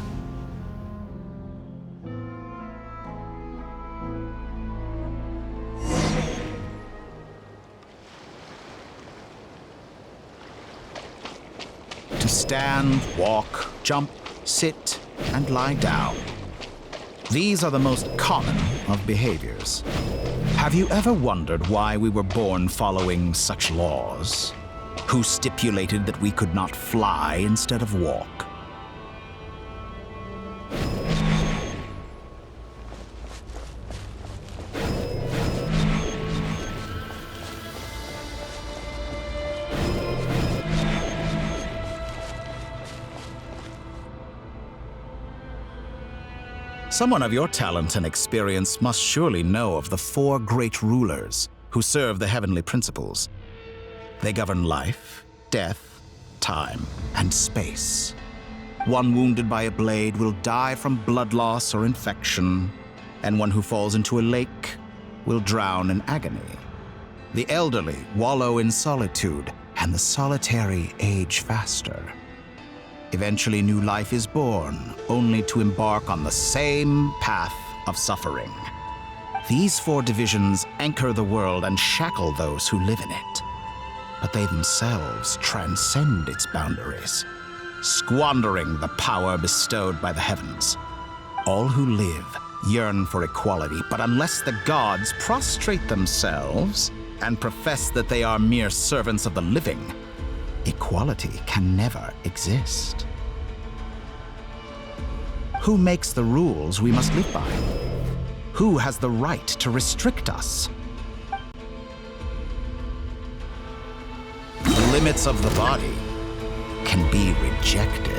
To stand, walk, jump, sit, and lie down. These are the most common of behaviors. Have you ever wondered why we were born following such laws? Who stipulated that we could not fly instead of walk? Someone of your talent and experience must surely know of the 4 great rulers who serve the heavenly principles. They govern life, death, time, and space. One wounded by a blade will die from blood loss or infection, and one who falls into a lake will drown in agony. The elderly wallow in solitude, and the solitary age faster. Eventually, new life is born, only to embark on the same path of suffering. These 4 divisions anchor the world and shackle those who live in it. But they themselves transcend its boundaries, squandering the power bestowed by the heavens. All who live yearn for equality, but unless the gods prostrate themselves and profess that they are mere servants of the living, equality can never exist. Who makes the rules we must live by? Who has the right to restrict us? The limits of the body can be rejected.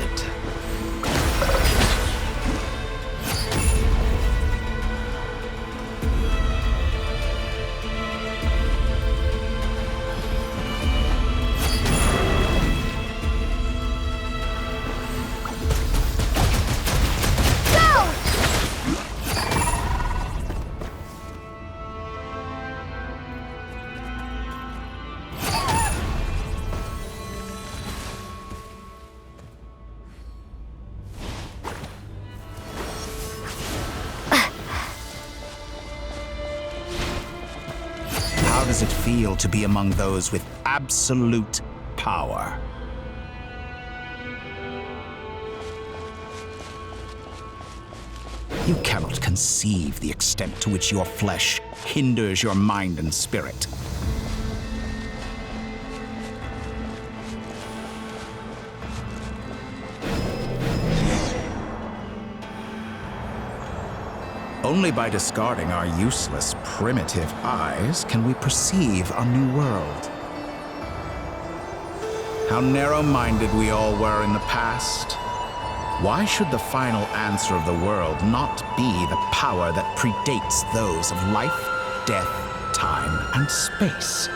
How does it feel to be among those with absolute power? You cannot conceive the extent to which your flesh hinders your mind and spirit. Only by discarding our useless, primitive eyes can we perceive a new world. How narrow-minded we all were in the past. Why should the final answer of the world not be the power that predates those of life, death, time, and space?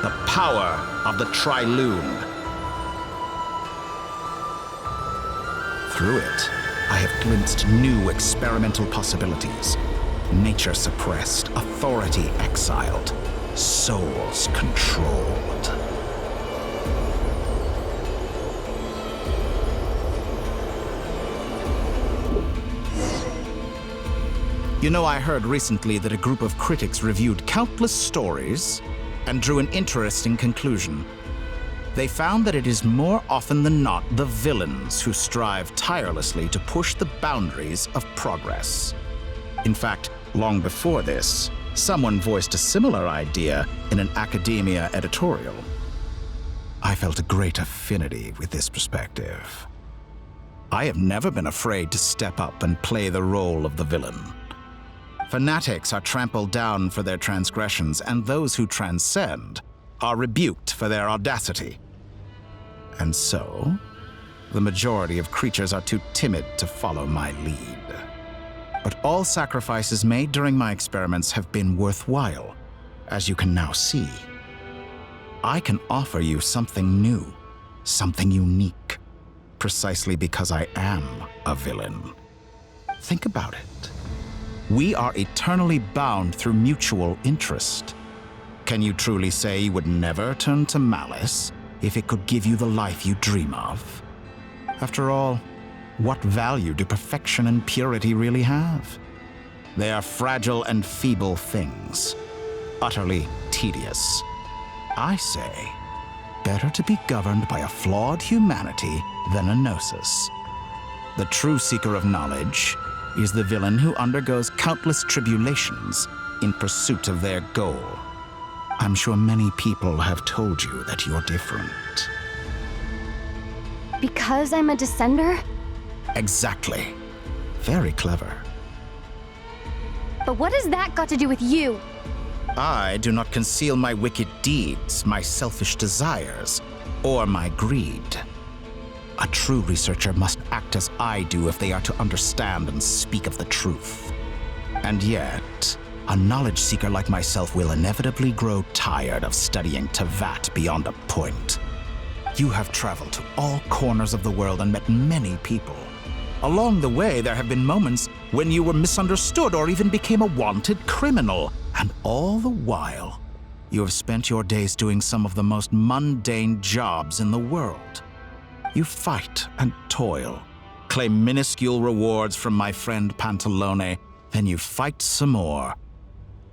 The power of the Triloon. Through it, I have glimpsed new experimental possibilities. Nature suppressed, authority exiled, souls controlled. You know, I heard recently that a group of critics reviewed countless stories and drew an interesting conclusion. They found that it is more often than not the villains who strive tirelessly to push the boundaries of progress. In fact, long before this, someone voiced a similar idea in an academia editorial. I felt a great affinity with this perspective. I have never been afraid to step up and play the role of the villain. Fanatics are trampled down for their transgressions, and those who transcend are rebuked for their audacity. And so, the majority of creatures are too timid to follow my lead. But all sacrifices made during my experiments have been worthwhile, as you can now see. I can offer you something new, something unique, precisely because I am a villain. Think about it. We are eternally bound through mutual interest. Can you truly say you would never turn to malice if it could give you the life you dream of? After all, what value do perfection and purity really have? They are fragile and feeble things, utterly tedious. I say, better to be governed by a flawed humanity than a gnosis. The true seeker of knowledge is the villain who undergoes countless tribulations in pursuit of their goal. I'm sure many people have told you that you're different. Because I'm a descender? Exactly. Very clever. But what has that got to do with you? I do not conceal my wicked deeds, my selfish desires, or my greed. A true researcher must act as I do if they are to understand and speak of the truth. And yet, a knowledge seeker like myself will inevitably grow tired of studying Tevat beyond a point. You have traveled to all corners of the world and met many people. Along the way, there have been moments when you were misunderstood or even became a wanted criminal. And all the while, you have spent your days doing some of the most mundane jobs in the world. You fight and toil, claim minuscule rewards from my friend Pantalone, then you fight some more,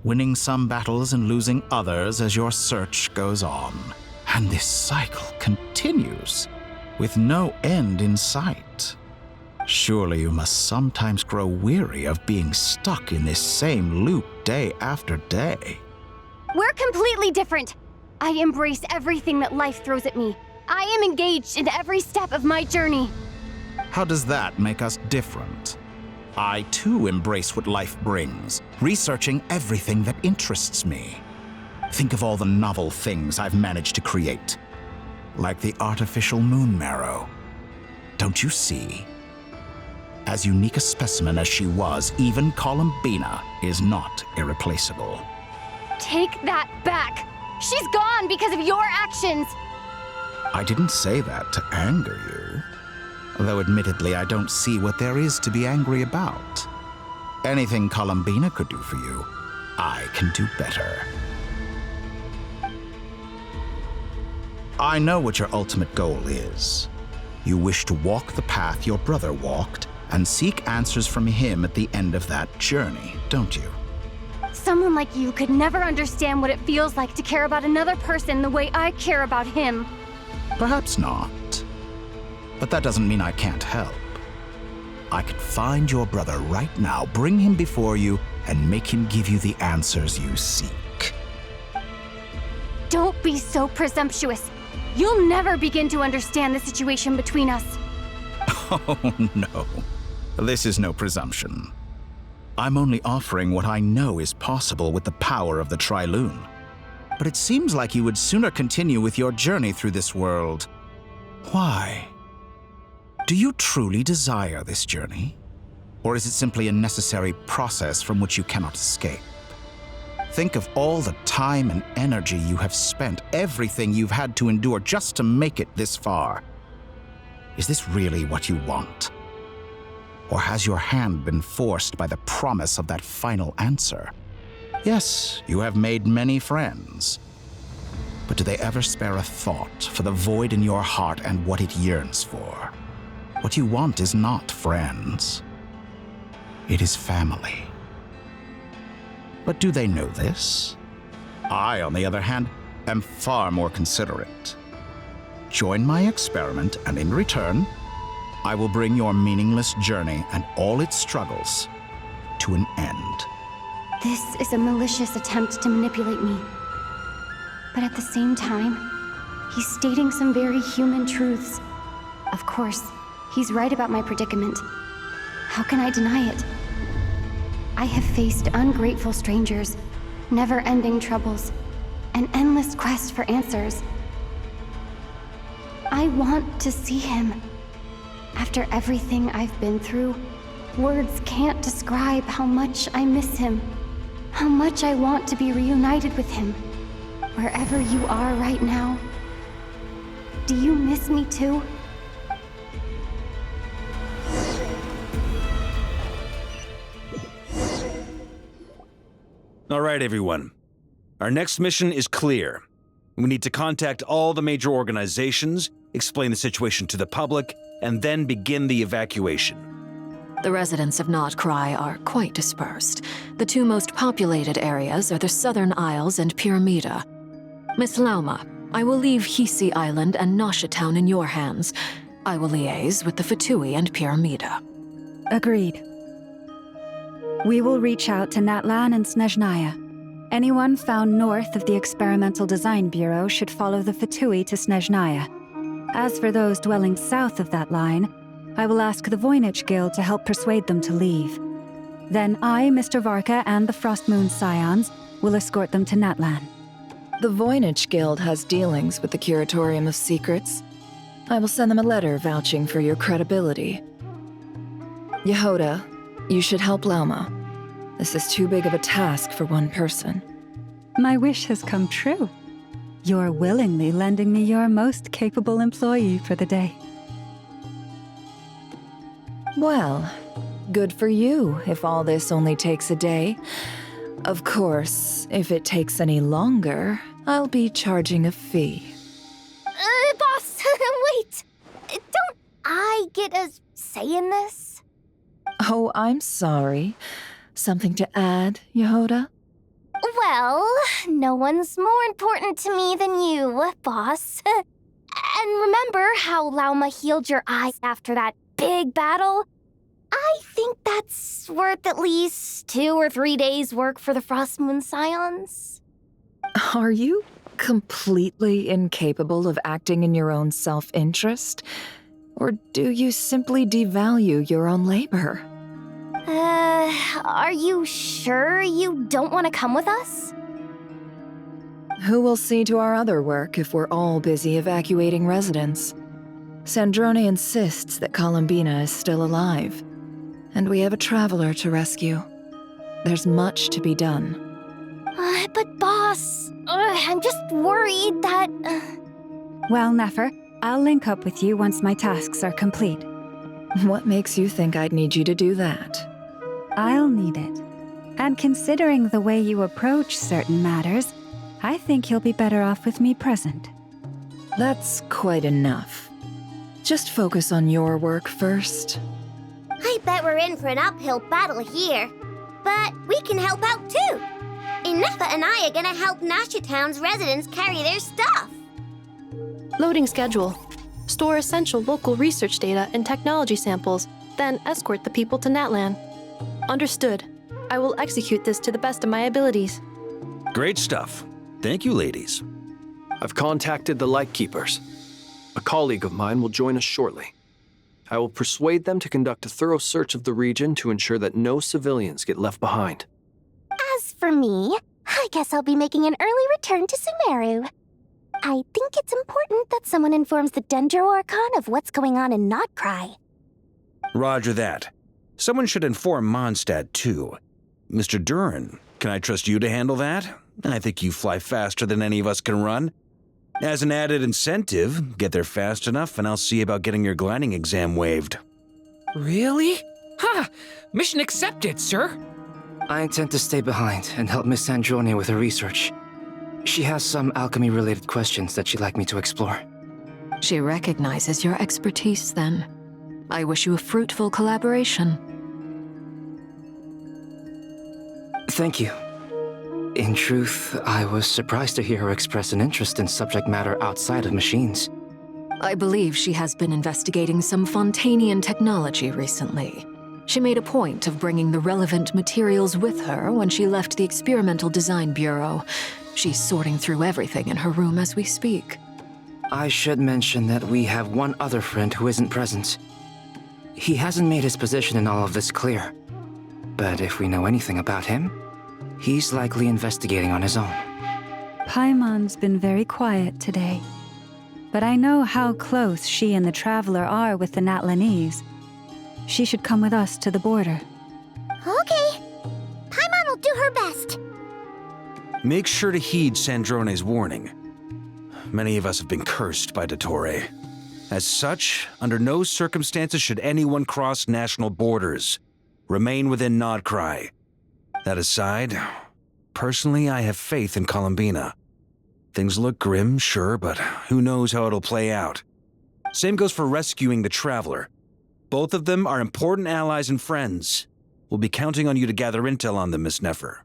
winning some battles and losing others as your search goes on. And this cycle continues, with no end in sight. Surely you must sometimes grow weary of being stuck in this same loop day after day. We're completely different. I embrace everything that life throws at me. I am engaged in every step of my journey. How does that make us different? I too embrace what life brings, researching everything that interests me. Think of all the novel things I've managed to create, like the artificial moon marrow. Don't you see? As unique a specimen as she was, even Columbina is not irreplaceable. Take that back. She's gone because of your actions. I didn't say that to anger you. Though admittedly, I don't see what there is to be angry about. Anything Columbina could do for you, I can do better. I know what your ultimate goal is. You wish to walk the path your brother walked and seek answers from him at the end of that journey, don't you? Someone like you could never understand what it feels like to care about another person the way I care about him. Perhaps not. But that doesn't mean I can't help. I could find your brother right now, bring him before you, and make him give you the answers you seek. Don't be so presumptuous. You'll never begin to understand the situation between us. Oh, no. This is no presumption. I'm only offering what I know is possible with the power of the Trilune. But it seems like you would sooner continue with your journey through this world. Why? Do you truly desire this journey? Or is it simply a necessary process from which you cannot escape? Think of all the time and energy you have spent, everything you've had to endure just to make it this far. Is this really what you want? Or has your hand been forced by the promise of that final answer? Yes, you have made many friends. But do they ever spare a thought for the void in your heart and what it yearns for? What you want is not friends. It is family. But do they know this? I, on the other hand, am far more considerate. Join my experiment, and in return, I will bring your meaningless journey and all its struggles to an end. This is a malicious attempt to manipulate me. But at the same time, he's stating some very human truths. Of course, he's right about my predicament. How can I deny it? I have faced ungrateful strangers, never-ending troubles, an endless quest for answers. I want to see him. After everything I've been through, words can't describe how much I miss him, how much I want to be reunited with him. Wherever you are right now, do you miss me too? All right, everyone. Our next mission is clear. We need to contact all the major organizations, explain the situation to the public, and then begin the evacuation. The residents of Not Cry are quite dispersed. The two most populated areas are the Southern Isles and Pyramida. Miss Lauma, I will leave Hisi Island and Nasha Town in your hands. I will liaise with the Fatui and Pyramida. Agreed. We will reach out to Natlan and Snezhnaya. Anyone found north of the Experimental Design Bureau should follow the Fatui to Snezhnaya. As for those dwelling south of that line, I will ask the Voynich Guild to help persuade them to leave. Then I, Mr. Varka, and the Frostmoon Scions will escort them to Natlan. The Voynich Guild has dealings with the Curatorium of Secrets. I will send them a letter vouching for your credibility. Yehoda, you should help Lauma. This is too big of a task for one person. My wish has come true. You're willingly lending me your most capable employee for the day. Well, good for you if all this only takes a day. Of course, if it takes any longer, I'll be charging a fee. Boss, wait! Don't I get a say in this? Oh, I'm sorry. Something to add, Yehoda? Well, no one's more important to me than you, boss. And remember how Lauma healed your eyes after that big battle? I think that's worth at least 2 or 3 days' work for the Frostmoon Scions. Are you completely incapable of acting in your own self-interest? Or do you simply devalue your own labor? Are you sure you don't want to come with us? Who will see to our other work if we're all busy evacuating residents? Sandrone insists that Columbina is still alive, and we have a traveler to rescue. There's much to be done. But boss, I'm just worried that... Well, Nefer, I'll link up with you once my tasks are complete. What makes you think I'd need you to do that? I'll need it. And considering the way you approach certain matters, I think you'll be better off with me present. That's quite enough. Just focus on your work first. I bet we're in for an uphill battle here. But we can help out too. Inefa and I are gonna help Nasha Town's residents carry their stuff. Loading schedule. Store essential local research data and technology samples, then escort the people to Natlan. Understood. I will execute this to the best of my abilities. Great stuff. Thank you, ladies. I've contacted the Lightkeepers. A colleague of mine will join us shortly. I will persuade them to conduct a thorough search of the region to ensure that no civilians get left behind. As for me, I guess I'll be making an early return to Sumeru. I think it's important that someone informs the Dendro Archon of what's going on in Notcry. Roger that. Someone should inform Mondstadt, too. Mr. Duran, can I trust you to handle that? I think you fly faster than any of us can run. As an added incentive, get there fast enough and I'll see about getting your gliding exam waived. Really? Ha! Mission accepted, sir. I intend to stay behind and help Miss Sandrone with her research. She has some alchemy-related questions that she'd like me to explore. She recognizes your expertise, then. I wish you a fruitful collaboration. Thank you. In truth, I was surprised to hear her express an interest in subject matter outside of machines. I believe she has been investigating some Fontanian technology recently. She made a point of bringing the relevant materials with her when she left the Experimental Design Bureau. She's sorting through everything in her room as we speak. I should mention that we have one other friend who isn't present. He hasn't made his position in all of this clear. But if we know anything about him, he's likely investigating on his own. Paimon's been very quiet today. But I know how close she and the Traveler are with the Natlanese. She should come with us to the border. Okay. Paimon will do her best. Make sure to heed Sandrone's warning. Many of us have been cursed by Dottore. As such, under no circumstances should anyone cross national borders. Remain within Notcry. That aside, personally I have faith in Columbina. Things look grim, sure, but who knows how it'll play out. Same goes for rescuing the Traveler. Both of them are important allies and friends. We'll be counting on you to gather intel on them, Miss Nefer.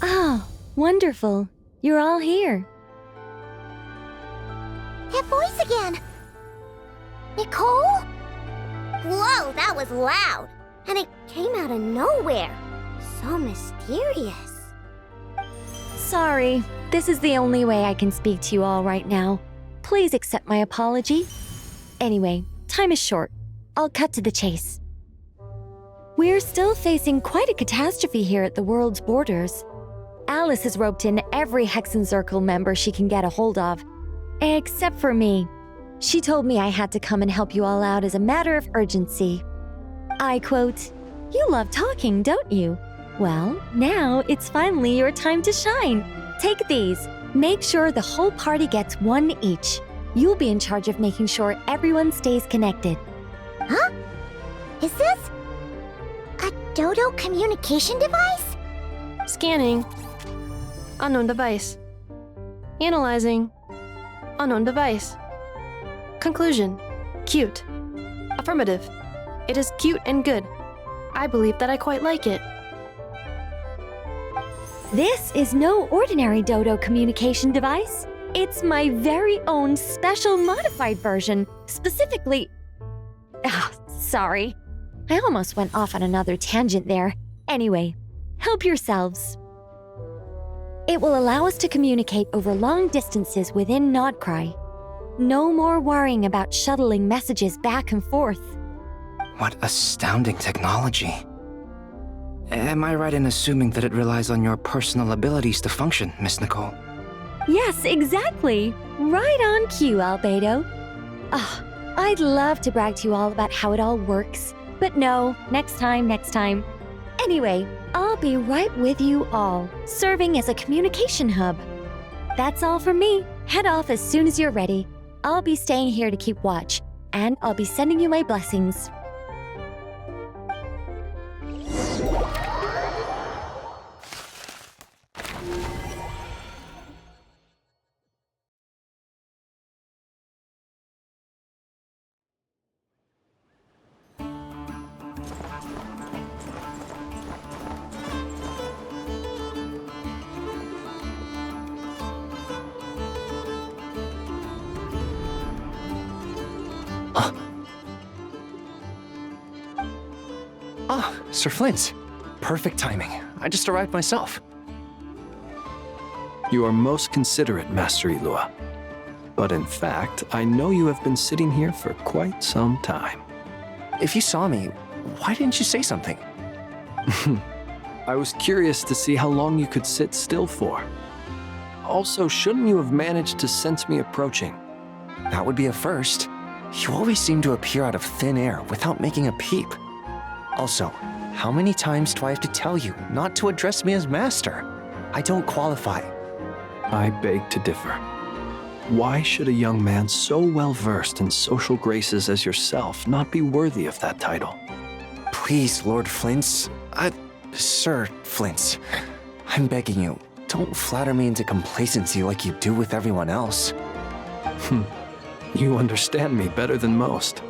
Oh, wonderful. You're all here. That voice again! Nicole? Whoa, that was loud! And it came out of nowhere. So mysterious. Sorry, this is the only way I can speak to you all right now. Please accept my apology. Anyway, time is short. I'll cut to the chase. We're still facing quite a catastrophe here at the world's borders. Alice has roped in every Hexen Circle member she can get a hold of. Except for me. She told me I had to come and help you all out as a matter of urgency. I quote, "You love talking, don't you? Well, now it's finally your time to shine. Take these. Make sure the whole party gets one each. You'll be in charge of making sure everyone stays connected." Huh? Is this a Dodo communication device? Scanning. Unknown device. Analyzing. Unknown device. Conclusion. Cute. Affirmative. It is cute and good. I believe that I quite like it. This is no ordinary Dodo communication device. It's my very own special modified version, specifically... sorry. I almost went off on another tangent there. Anyway, help yourselves. It will allow us to communicate over long distances within Nodcry. No more worrying about shuttling messages back and forth. What astounding technology. Am I right in assuming that it relies on your personal abilities to function, Miss Nicole? Yes, exactly. Right on cue, Albedo. Ah, I'd love to brag to you all about how it all works. But no, next time. Anyway, I'll be right with you all, serving as a communication hub. That's all from me. Head off as soon as you're ready. I'll be staying here to keep watch, and I'll be sending you my blessings. Sir Flint. Perfect timing. I just arrived myself. You are most considerate, Master Ilua. But in fact, I know you have been sitting here for quite some time. If you saw me, why didn't you say something? I was curious to see how long you could sit still for. Also, shouldn't you have managed to sense me approaching? That would be a first. You always seem to appear out of thin air without making a peep. Also, how many times do I have to tell you not to address me as master? I don't qualify. I beg to differ. Why should a young man so well versed in social graces as yourself not be worthy of that title? Please, Lord Flint's. Sir Flint's. I'm begging you, don't flatter me into complacency like you do with everyone else. You understand me better than most.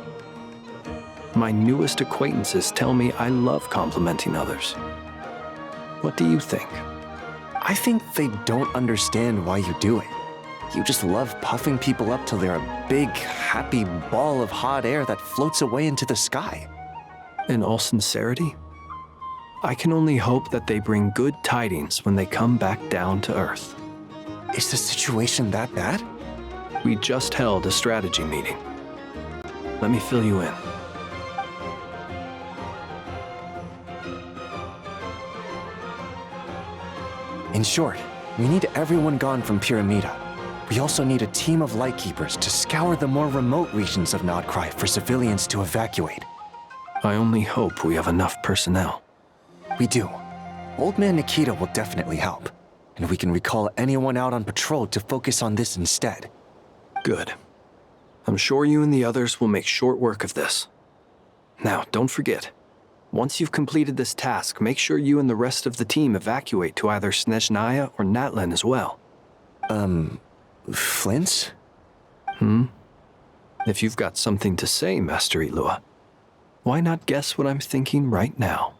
My newest acquaintances tell me I love complimenting others. What do you think? I think they don't understand why you do it. You just love puffing people up till they're a big, happy ball of hot air that floats away into the sky. In all sincerity, I can only hope that they bring good tidings when they come back down to Earth. Is the situation that bad? We just held a strategy meeting. Let me fill you in. In short, we need everyone gone from Pyramida. We also need a team of Lightkeepers to scour the more remote regions of Nodcry for civilians to evacuate. I only hope we have enough personnel. We do. Old Man Nikita will definitely help, and we can recall anyone out on patrol to focus on this instead. Good. I'm sure you and the others will make short work of this. Now, don't forget, once you've completed this task, make sure you and the rest of the team evacuate to either Snezhnaya or Natlan as well. Flint? If you've got something to say, Master Ilua, why not guess what I'm thinking right now?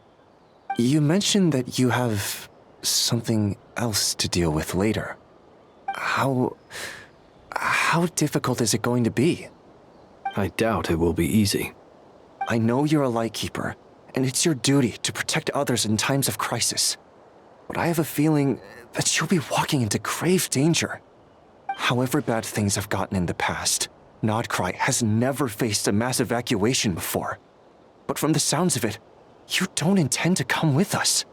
You mentioned that you have something else to deal with later. How difficult is it going to be? I doubt it will be easy. I know you're a Lightkeeper, and it's your duty to protect others in times of crisis. But I have a feeling that you'll be walking into grave danger. However bad things have gotten in the past, Nodcry has never faced a mass evacuation before. But from the sounds of it, you don't intend to come with us.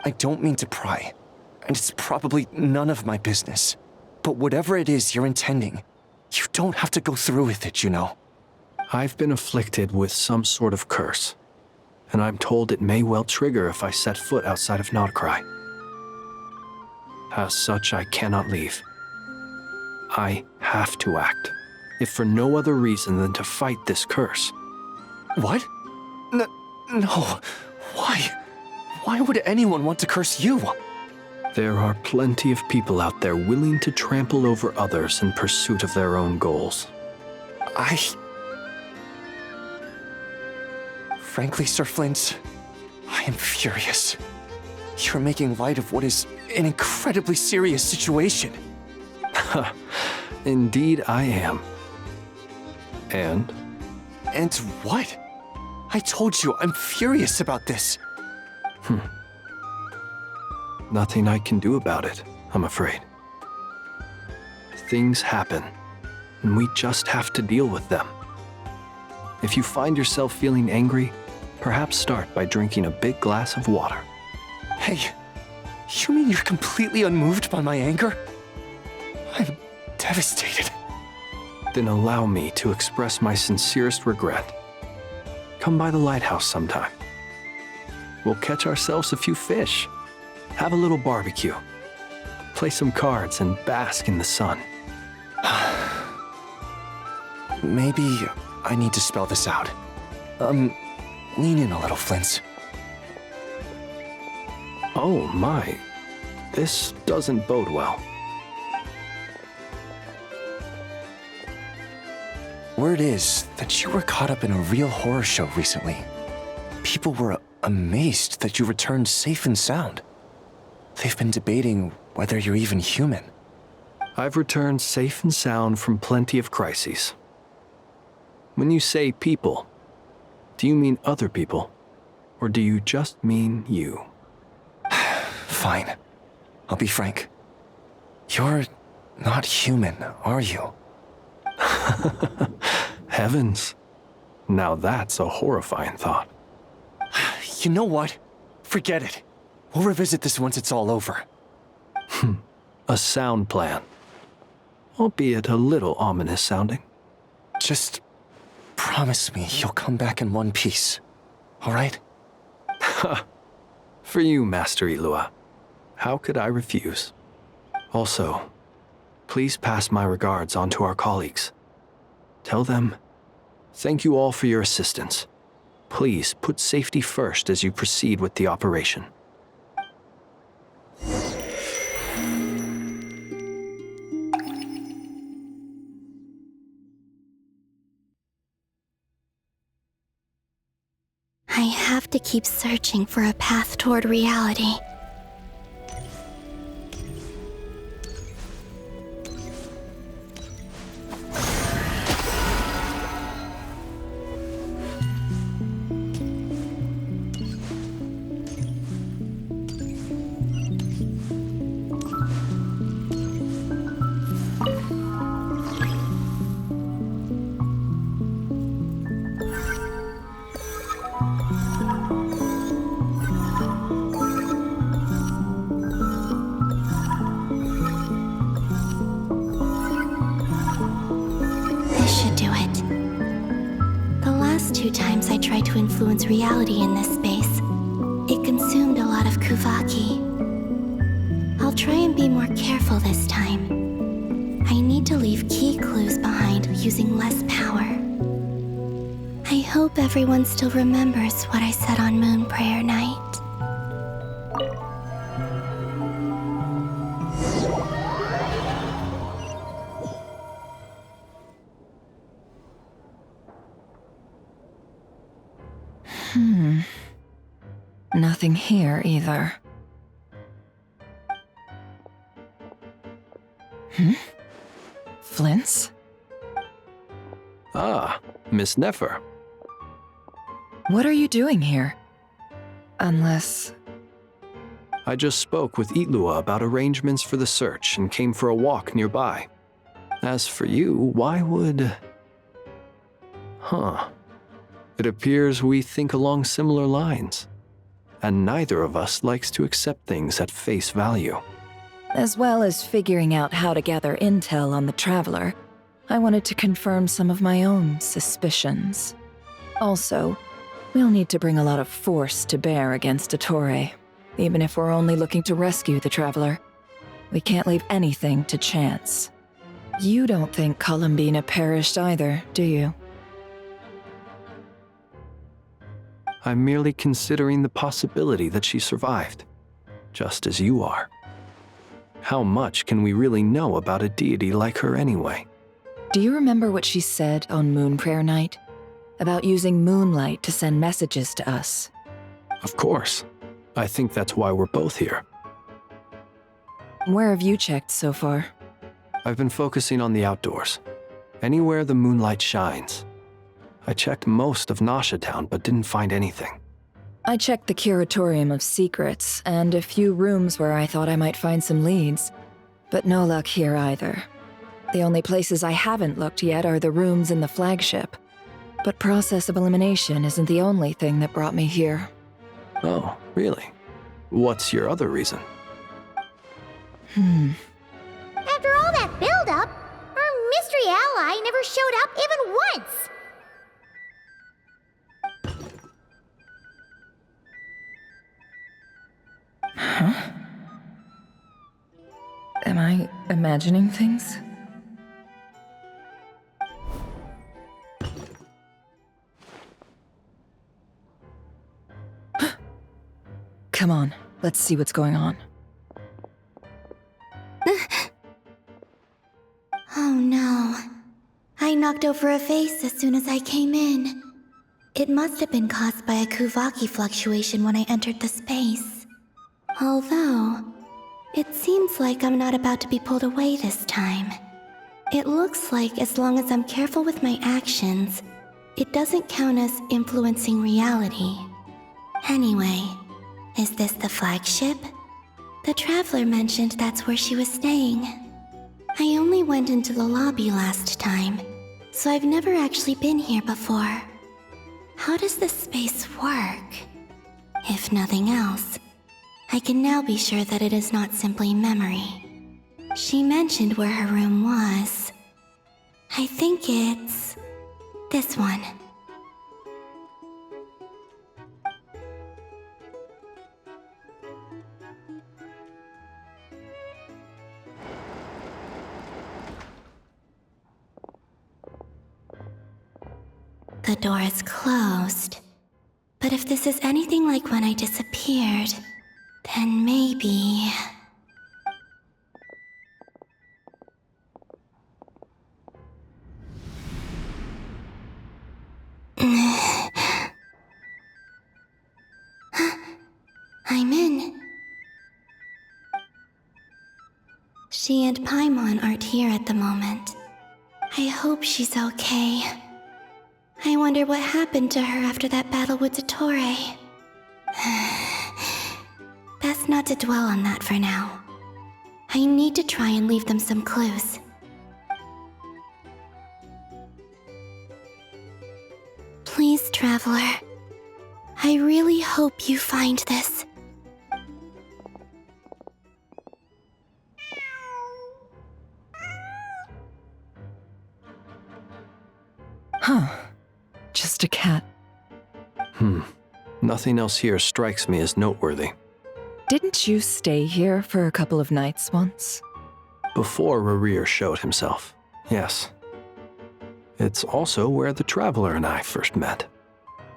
I don't mean to pry, and it's probably none of my business. But whatever it is you're intending, you don't have to go through with it, you know. I've been afflicted with some sort of curse, and I'm told it may well trigger if I set foot outside of Nodcry. As such, I cannot leave. I have to act, if for no other reason than to fight this curse. What? No. Why? Why would anyone want to curse you? There are plenty of people out there willing to trample over others in pursuit of their own goals. Frankly, Sir Flint, I am furious. You're making light of what is an incredibly serious situation. Indeed I am. And? And what? I told you I'm furious about this. Nothing I can do about it. I'm afraid. Things happen, and we just have to deal with them. If you find yourself feeling angry, perhaps start by drinking a big glass of water. Hey, you mean you're completely unmoved by my anger? I'm devastated. Then allow me to express my sincerest regret. Come by the lighthouse sometime. We'll catch ourselves a few fish, have a little barbecue, play some cards, and bask in the sun. Maybe I need to spell this out. Lean in a little, Flint's. Oh my, this doesn't bode well. Word is that you were caught up in a real horror show recently. People were amazed that you returned safe and sound. They've been debating whether you're even human. I've returned safe and sound from plenty of crises. When you say people, do you mean other people? Or do you just mean you? Fine. I'll be frank. You're not human, are you? Heavens. Now that's a horrifying thought. You know what? Forget it. We'll revisit this once it's all over. A sound plan. Albeit a little ominous sounding. Just promise me you'll come back in one piece, all right? For you, Master Ilua. How could I refuse? Also, please pass my regards on to our colleagues. Tell them, thank you all for your assistance. Please put safety first as you proceed with the operation. I have to keep searching for a path toward reality. Influence reality in this space. It consumed a lot of Kuvaki. I'll try and be more careful this time. I need to leave key clues behind using less power. I hope everyone still remembers what I said on Moon Prayer Night. Nothing here either. Flint's? Ah, Miss Nefer. What are you doing here? Unless... I just spoke with Ilua about arrangements for the search and came for a walk nearby. As for you, why would... It appears we think along similar lines. And neither of us likes to accept things at face value. As well as figuring out how to gather intel on the Traveler, I wanted to confirm some of my own suspicions. Also, we'll need to bring a lot of force to bear against Ettore, even if we're only looking to rescue the Traveler. We can't leave anything to chance. You don't think Columbina perished either, do you? I'm merely considering the possibility that she survived, just as you are. How much can we really know about a deity like her anyway? Do you remember what she said on Moon Prayer Night? About using moonlight to send messages to us? Of course. I think that's why we're both here. Where have you checked so far? I've been focusing on the outdoors. Anywhere the moonlight shines. I checked most of Nasha Town, but didn't find anything. I checked the Curatorium of Secrets, and a few rooms where I thought I might find some leads. But no luck here either. The only places I haven't looked yet are the rooms in the flagship. But process of elimination isn't the only thing that brought me here. Oh, really? What's your other reason? After all that build-up, our mystery ally never showed up even once! Huh? Am I imagining things? Come on, let's see what's going on. Oh no. I knocked over a vase as soon as I came in. It must have been caused by a Kuvaki fluctuation when I entered the space. Although, it seems like I'm not about to be pulled away this time. It looks like as long as I'm careful with my actions, it doesn't count as influencing reality. Anyway, is this the flagship? The Traveler mentioned that's where she was staying. I only went into the lobby last time, so I've never actually been here before. How does this space work? If nothing else, I can now be sure that it is not simply memory. She mentioned where her room was. I think it's this one. The door is closed. But if this is anything like when I disappeared, then maybe... I'm in. She and Paimon aren't here at the moment. I hope she's okay. I wonder what happened to her after that battle with Dottore. Best not to dwell on that for now. I need to try and leave them some clues. Please, Traveler. I really hope you find this. Huh. Just a cat. Nothing else here strikes me as noteworthy. Didn't you stay here for a couple of nights once? Before Rerir showed himself, yes. It's also where the Traveler and I first met.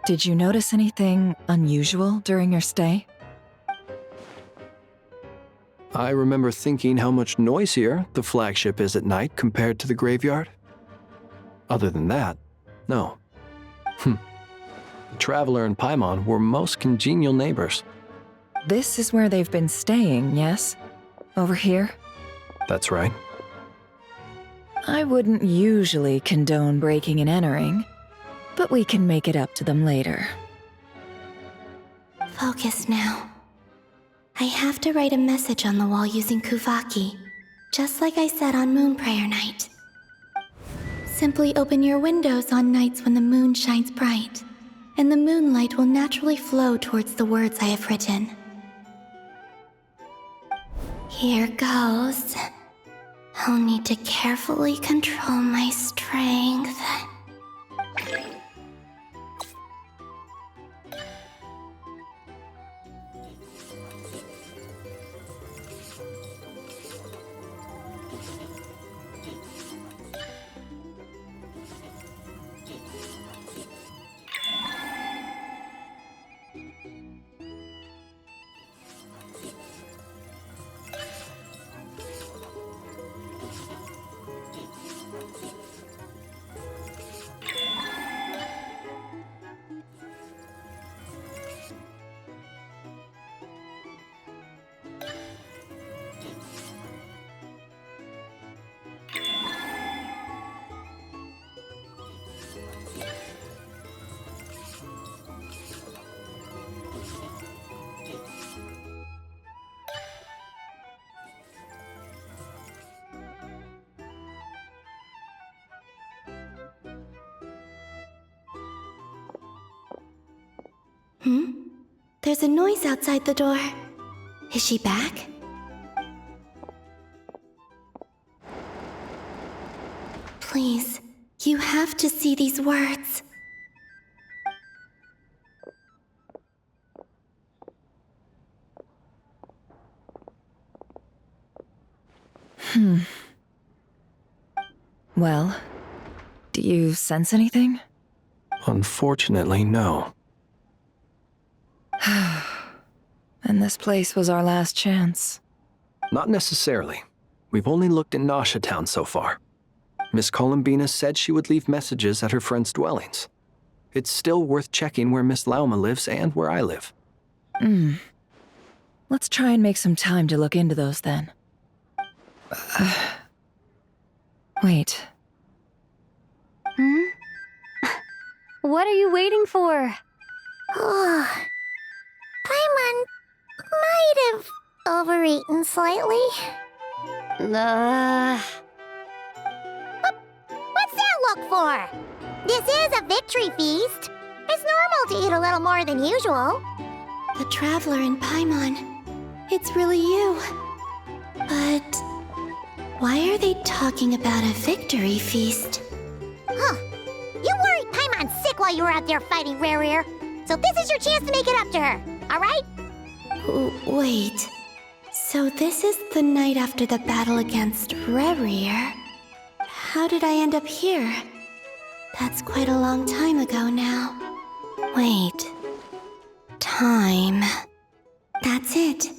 Did you notice anything unusual during your stay? I remember thinking how much noisier the flagship is at night compared to the graveyard. Other than that, no. The Traveler and Paimon were most congenial neighbors. This is where they've been staying, yes? Over here? That's right. I wouldn't usually condone breaking and entering, but we can make it up to them later. Focus now. I have to write a message on the wall using Kuvaki, just like I said on Moon Prayer Night. Simply open your windows on nights when the moon shines bright, and the moonlight will naturally flow towards the words I have written. Here goes. I'll need to carefully control my strength. There's a noise outside the door. Is she back? Please, you have to see these words. Well, do you sense anything? Unfortunately, no. And this place was our last chance. Not necessarily. We've only looked in Nasha Town so far. Miss Columbina said she would leave messages at her friends' dwellings. It's still worth checking where Miss Lauma lives and where I live. Let's try and make some time to look into those then. Wait. What are you waiting for? Paimon might have overeaten slightly. What's that look for? This is a victory feast. It's normal to eat a little more than usual. The Traveler in Paimon. It's really you. But why are they talking about a victory feast? Huh. You worried Paimon's sick while you were out there fighting Rerir, so this is your chance to make it up to her, alright? Wait. So this is the night after the battle against Rerir? How did I end up here? That's quite a long time ago now. Wait. Time. That's it.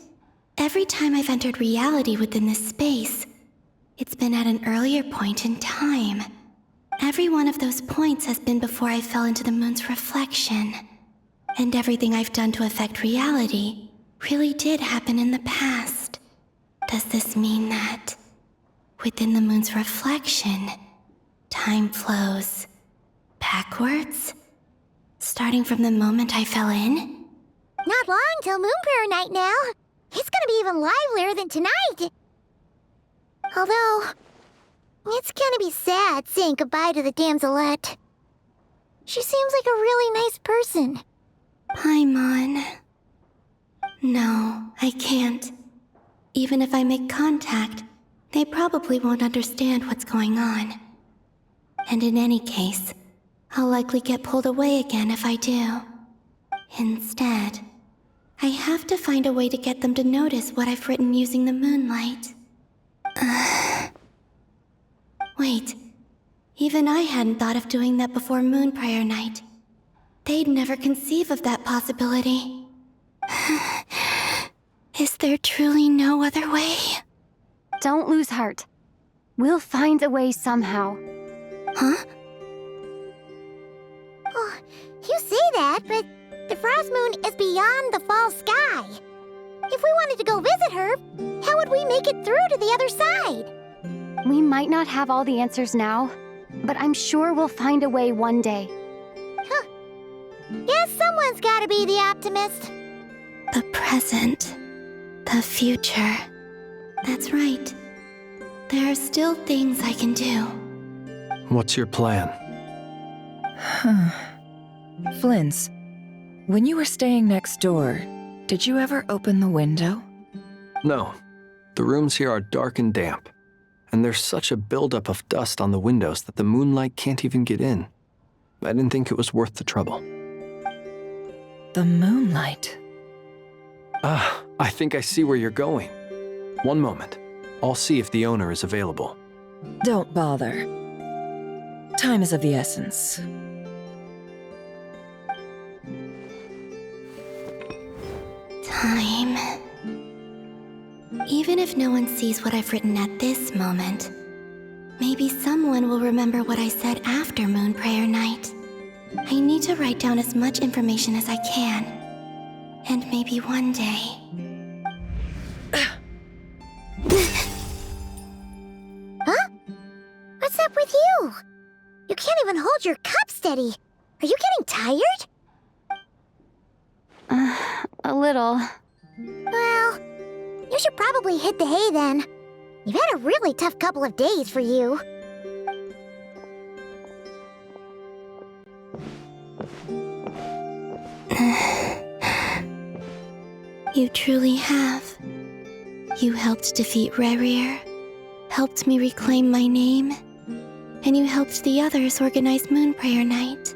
Every time I've entered reality within this space, it's been at an earlier point in time. Every one of those points has been before I fell into the moon's reflection. And everything I've done to affect reality really did happen in the past. Does this mean that within the moon's reflection, time flows backwards? Starting from the moment I fell in? Not long till Moon Prayer Night now. It's gonna be even livelier than tonight. Although, it's gonna be sad saying goodbye to the damselette. She seems like a really nice person. Paimon. No, I can't. Even if I make contact, they probably won't understand what's going on. And in any case, I'll likely get pulled away again if I do. Instead, I have to find a way to get them to notice what I've written using the moonlight. Wait, even I hadn't thought of doing that before Moon Prayer Night. They'd never conceive of that possibility. Is there truly no other way? Don't lose heart. We'll find a way somehow. Huh? Oh, you say that, but the Frost Moon is beyond the fall sky. If we wanted to go visit her, how would we make it through to the other side? We might not have all the answers now, but I'm sure we'll find a way one day. Huh. Guess someone's gotta be the optimist. The present. The future. That's right. There are still things I can do. What's your plan? Flint's, when you were staying next door, did you ever open the window? No. The rooms here are dark and damp. And there's such a buildup of dust on the windows that the moonlight can't even get in. I didn't think it was worth the trouble. The moonlight? I think I see where you're going. One moment. I'll see if the owner is available. Don't bother. Time is of the essence. Time. Even if no one sees what I've written at this moment, maybe someone will remember what I said after Moon Prayer Night. I need to write down as much information as I can. And maybe one day... Huh? What's up with you? You can't even hold your cup steady. Are you getting tired? A little. Well, you should probably hit the hay then. You've had a really tough couple of days for you. You truly have. You helped defeat Rerir, helped me reclaim my name, and you helped the others organize Moon Prayer Night.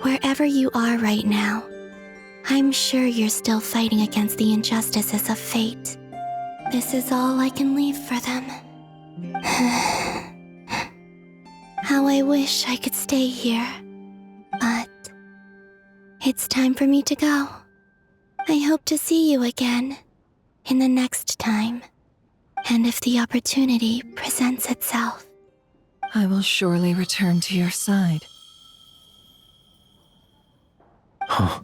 Wherever you are right now, I'm sure you're still fighting against the injustices of fate. This is all I can leave for them. How I wish I could stay here. But it's time for me to go. I hope to see you again in the next time. And if the opportunity presents itself. I will surely return to your side. Huh.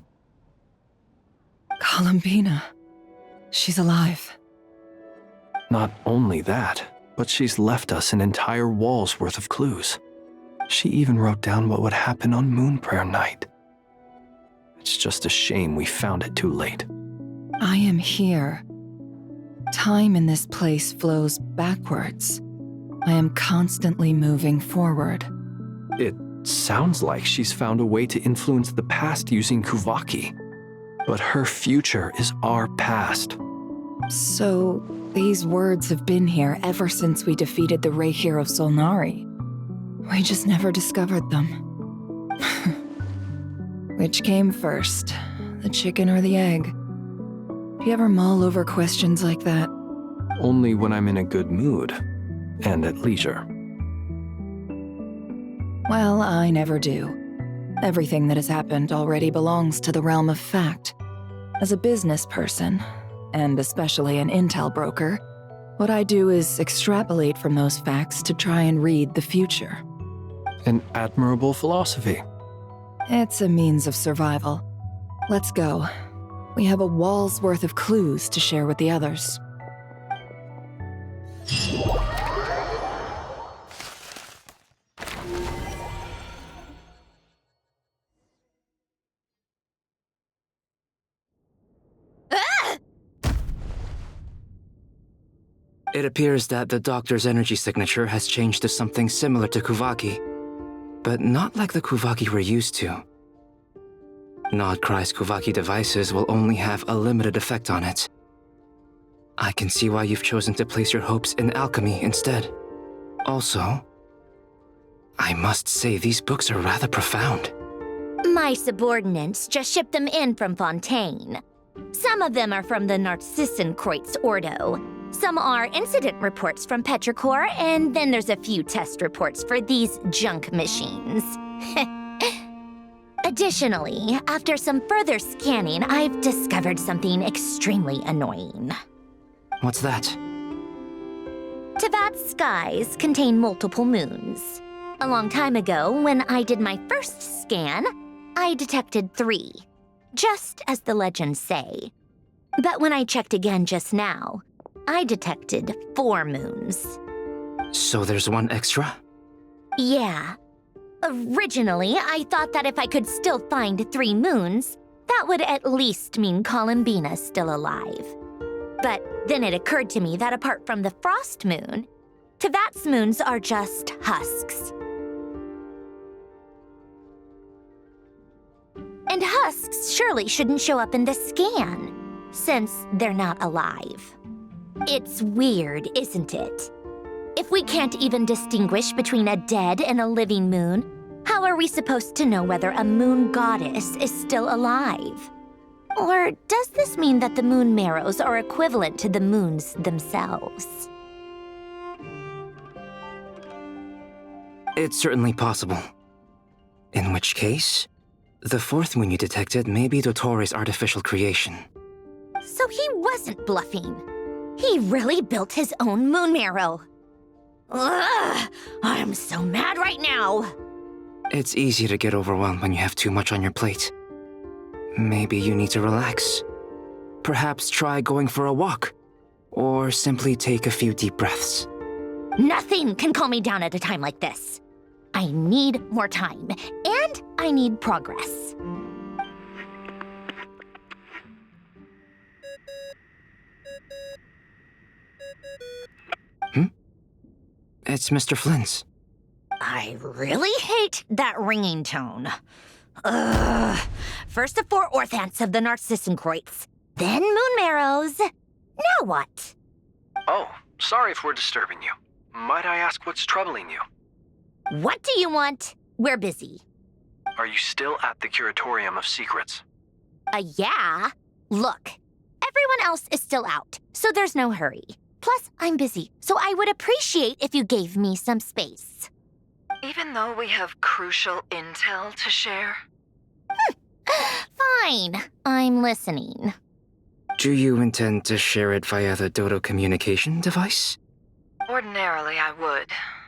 Columbina. She's alive. Not only that, but she's left us an entire wall's worth of clues. She even wrote down what would happen on Moon Prayer Night. It's just a shame we found it too late. I am here. Time in this place flows backwards. I am constantly moving forward. It sounds like she's found a way to influence the past using Kuvaki. But her future is our past. So, these words have been here ever since we defeated the Reihir of Solnari. We just never discovered them. Which came first, the chicken or the egg? Do you ever mull over questions like that? Only when I'm in a good mood and at leisure. Well, I never do. Everything that has happened already belongs to the realm of fact. As a business person, and especially an intel broker, what I do is extrapolate from those facts to try and read the future. An admirable philosophy. It's a means of survival. Let's go. We have a wall's worth of clues to share with the others. It appears that the doctor's energy signature has changed to something similar to Kuvaki, but not like the Kuvaki we're used to. Nodcry's Kuvaki devices will only have a limited effect on it. I can see why you've chosen to place your hopes in alchemy instead. Also, I must say these books are rather profound. My subordinates just shipped them in from Fontaine. Some of them are from the Narcissenkreuz Ordo. Some are incident reports from Petrichor, and then there's a few test reports for these junk machines. Additionally, after some further scanning, I've discovered something extremely annoying. What's that? Tevat's skies contain multiple moons. A long time ago, when I did my first scan, I detected 3, just as the legends say. But when I checked again just now, I detected 4 moons. So there's one extra? Yeah. Originally, I thought that if I could still find 3 moons, that would at least mean Columbina's still alive. But then it occurred to me that apart from the frost moon, Tevat's moons are just husks. And husks surely shouldn't show up in the scan, since they're not alive. It's weird, isn't it? If we can't even distinguish between a dead and a living moon, how are we supposed to know whether a moon goddess is still alive? Or does this mean that the moon marrows are equivalent to the moons themselves? It's certainly possible. In which case, the 4th moon you detected may be Dottore artificial creation. So he wasn't bluffing. He really built his own moon marrow. Ugh! I'm so mad right now! It's easy to get overwhelmed when you have too much on your plate. Maybe you need to relax. Perhaps try going for a walk. Or simply take a few deep breaths. Nothing can calm me down at a time like this. I need more time, and I need progress. It's Mr. Flynn's. I really hate that ringing tone. Ugh. First the 4 Orthants of the Narcissenkreuz, then moon marrows. Now what? Oh, sorry if we're disturbing you. Might I ask what's troubling you? What do you want? We're busy. Are you still at the Curatorium of Secrets? Yeah. Look, everyone else is still out, so there's no hurry. Plus, I'm busy, so I would appreciate if you gave me some space. Even though we have crucial intel to share? Fine, I'm listening. Do you intend to share it via the Dodo communication device? Ordinarily, I would,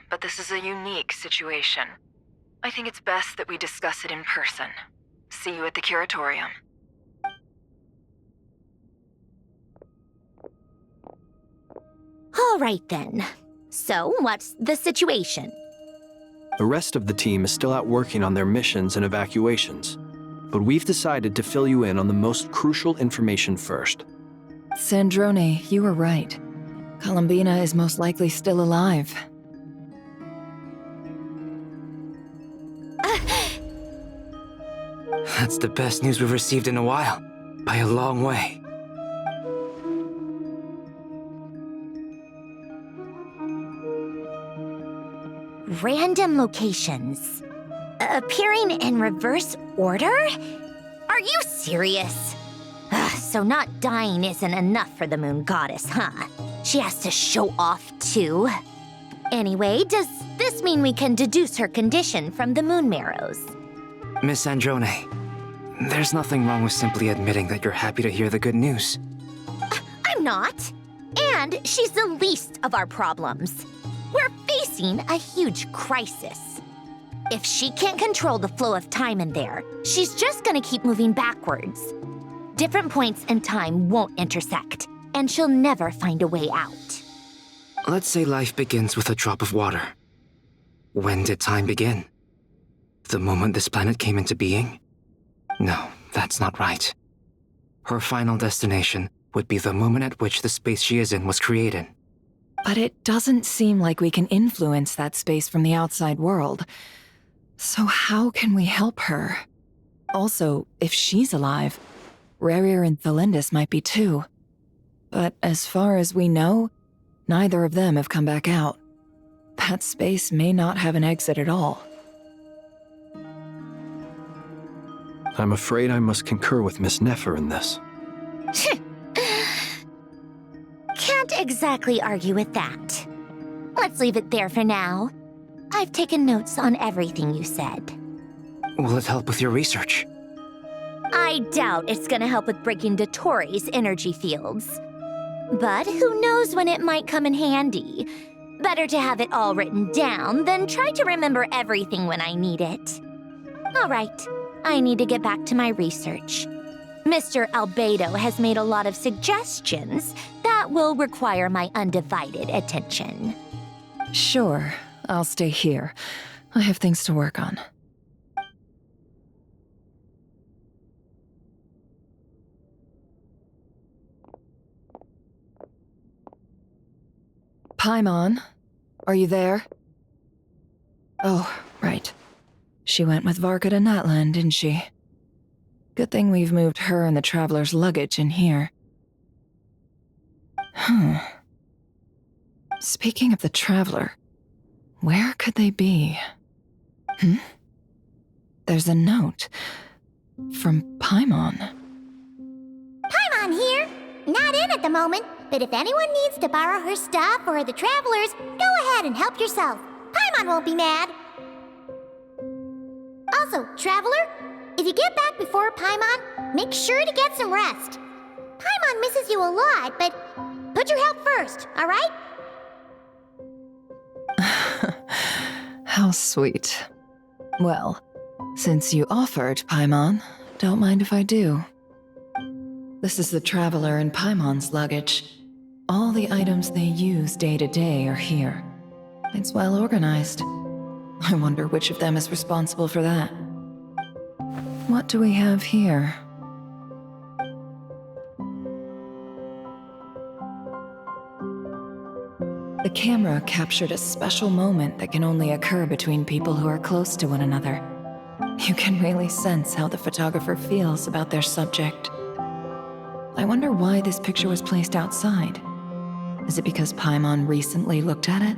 but this is a unique situation. I think it's best that we discuss it in person. See you at the Curatorium. All right then. So, what's the situation? The rest of the team is still out working on their missions and evacuations, but we've decided to fill you in on the most crucial information first. Sandrone, you were right. Columbina is most likely still alive. That's the best news we've received in a while, by a long way. Random locations. Appearing in reverse order? Are you serious? So not dying isn't enough for the moon goddess, huh? She has to show off too. Anyway, does this mean we can deduce her condition from the moon marrows? Miss Sandrone, there's nothing wrong with simply admitting that you're happy to hear the good news. I'm not. And she's the least of our problems. We're facing a huge crisis. If she can't control the flow of time in there, she's just gonna keep moving backwards. Different points in time won't intersect, and she'll never find a way out. Let's say life begins with a drop of water. When did time begin? The moment this planet came into being? No, that's not right. Her final destination would be the moment at which the space she is in was created. But it doesn't seem like we can influence that space from the outside world. So how can we help her? Also, if she's alive, Rerir and Thalindus might be too. But as far as we know, neither of them have come back out. That space may not have an exit at all. I'm afraid I must concur with Miss Nefer in this. Can't exactly argue with that. Let's leave it there for now. I've taken notes on everything you said. Will it help with your research? I doubt it's gonna help with breaking Dotori's energy fields. But who knows when it might come in handy. Better to have it all written down than try to remember everything when I need it. All right, I need to get back to my research. Mr. Albedo has made a lot of suggestions that will require my undivided attention. Sure, I'll stay here. I have things to work on. Paimon, are you there? Oh, right. She went with Varka to Natlan, didn't she? Good thing we've moved her and the Traveler's luggage in here. Speaking of the Traveler, where could they be? There's a note from Paimon. Paimon here. Not in at the moment, but if anyone needs to borrow her stuff or the Travelers, go ahead and help yourself. Paimon won't be mad. Also, Traveler, if you get back before Paimon, make sure to get some rest. Paimon misses you a lot, but put your health first, all right? How sweet. Well, since you offered, Paimon, don't mind if I do. This is the Traveler and Paimon's luggage. All the items they use day to day are here. It's well organized. I wonder which of them is responsible for that. What do we have here? The camera captured a special moment that can only occur between people who are close to one another. You can really sense how the photographer feels about their subject. I wonder why this picture was placed outside. Is it because Paimon recently looked at it?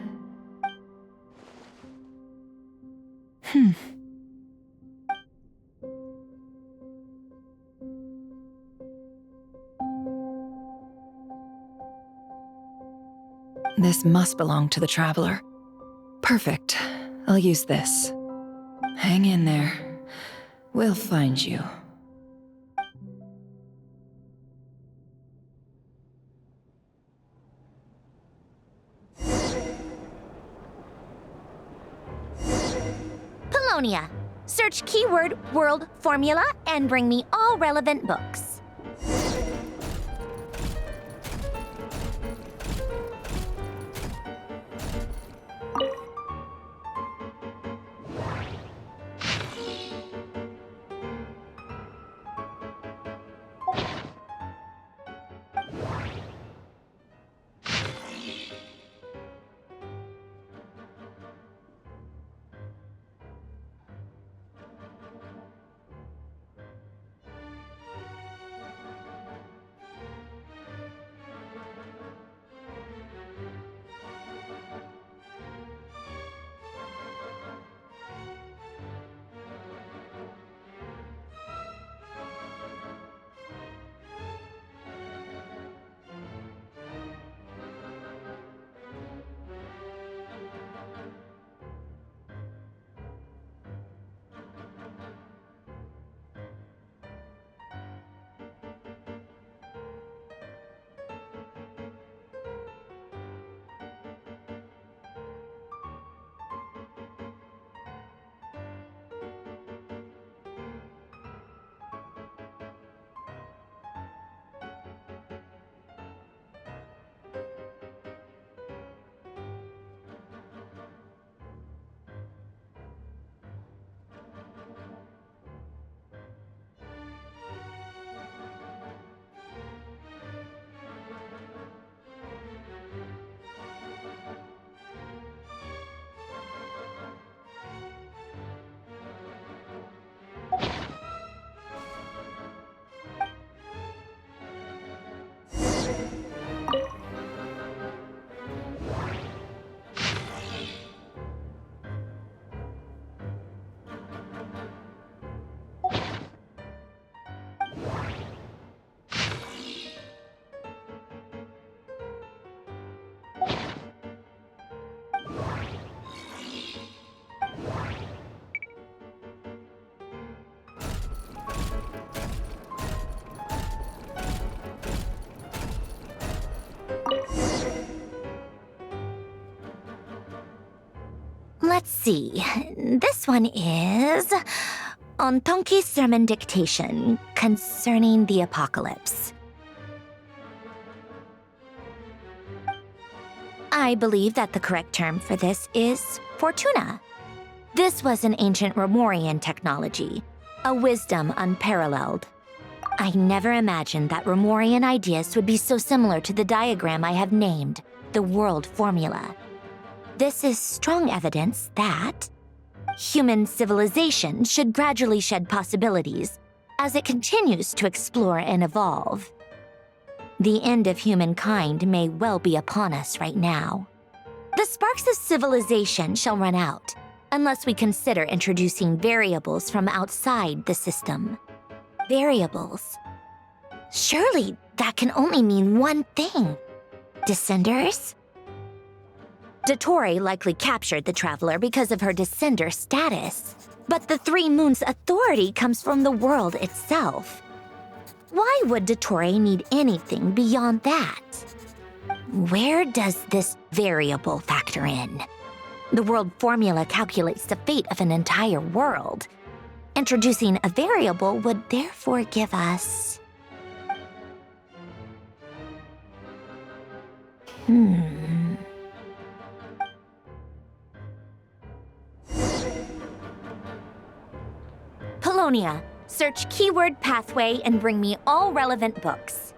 This must belong to the Traveler. Perfect. I'll use this. Hang in there. We'll find you. Polonia. Search keyword world formula and bring me all relevant books. Let's see. This one is on Tonki's sermon dictation concerning the apocalypse. I believe that the correct term for this is Fortuna. This was an ancient Romorian technology, a wisdom unparalleled. I never imagined that Romorian ideas would be so similar to the diagram I have named, the world formula. This is strong evidence that human civilization should gradually shed possibilities as it continues to explore and evolve. The end of humankind may well be upon us right now. The sparks of civilization shall run out unless we consider introducing variables from outside the system. Variables. Surely that can only mean one thing. Descenders? Dottore likely captured the Traveler because of her descender status. But the Three Moons' authority comes from the world itself. Why would Dottore need anything beyond that? Where does this variable factor in? The world formula calculates the fate of an entire world. Introducing a variable would therefore give us... Polonia, search keyword pathway and bring me all relevant books.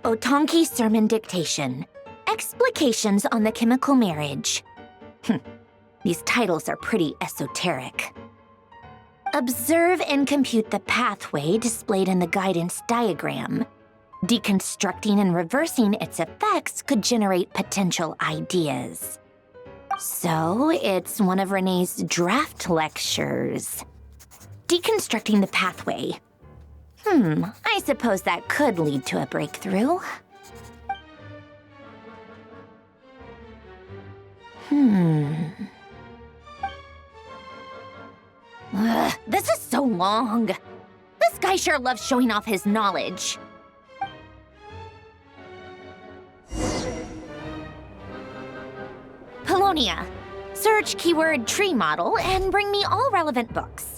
Otonki Sermon Dictation. Explications on the Chemical Marriage. These titles are pretty esoteric. Observe and compute the pathway displayed in the guidance diagram. Deconstructing and reversing its effects could generate potential ideas. So, it's one of Renee's draft lectures. Deconstructing the pathway. I suppose that could lead to a breakthrough. This is so long. This guy sure loves showing off his knowledge. Polonia. Search keyword tree model and bring me all relevant books.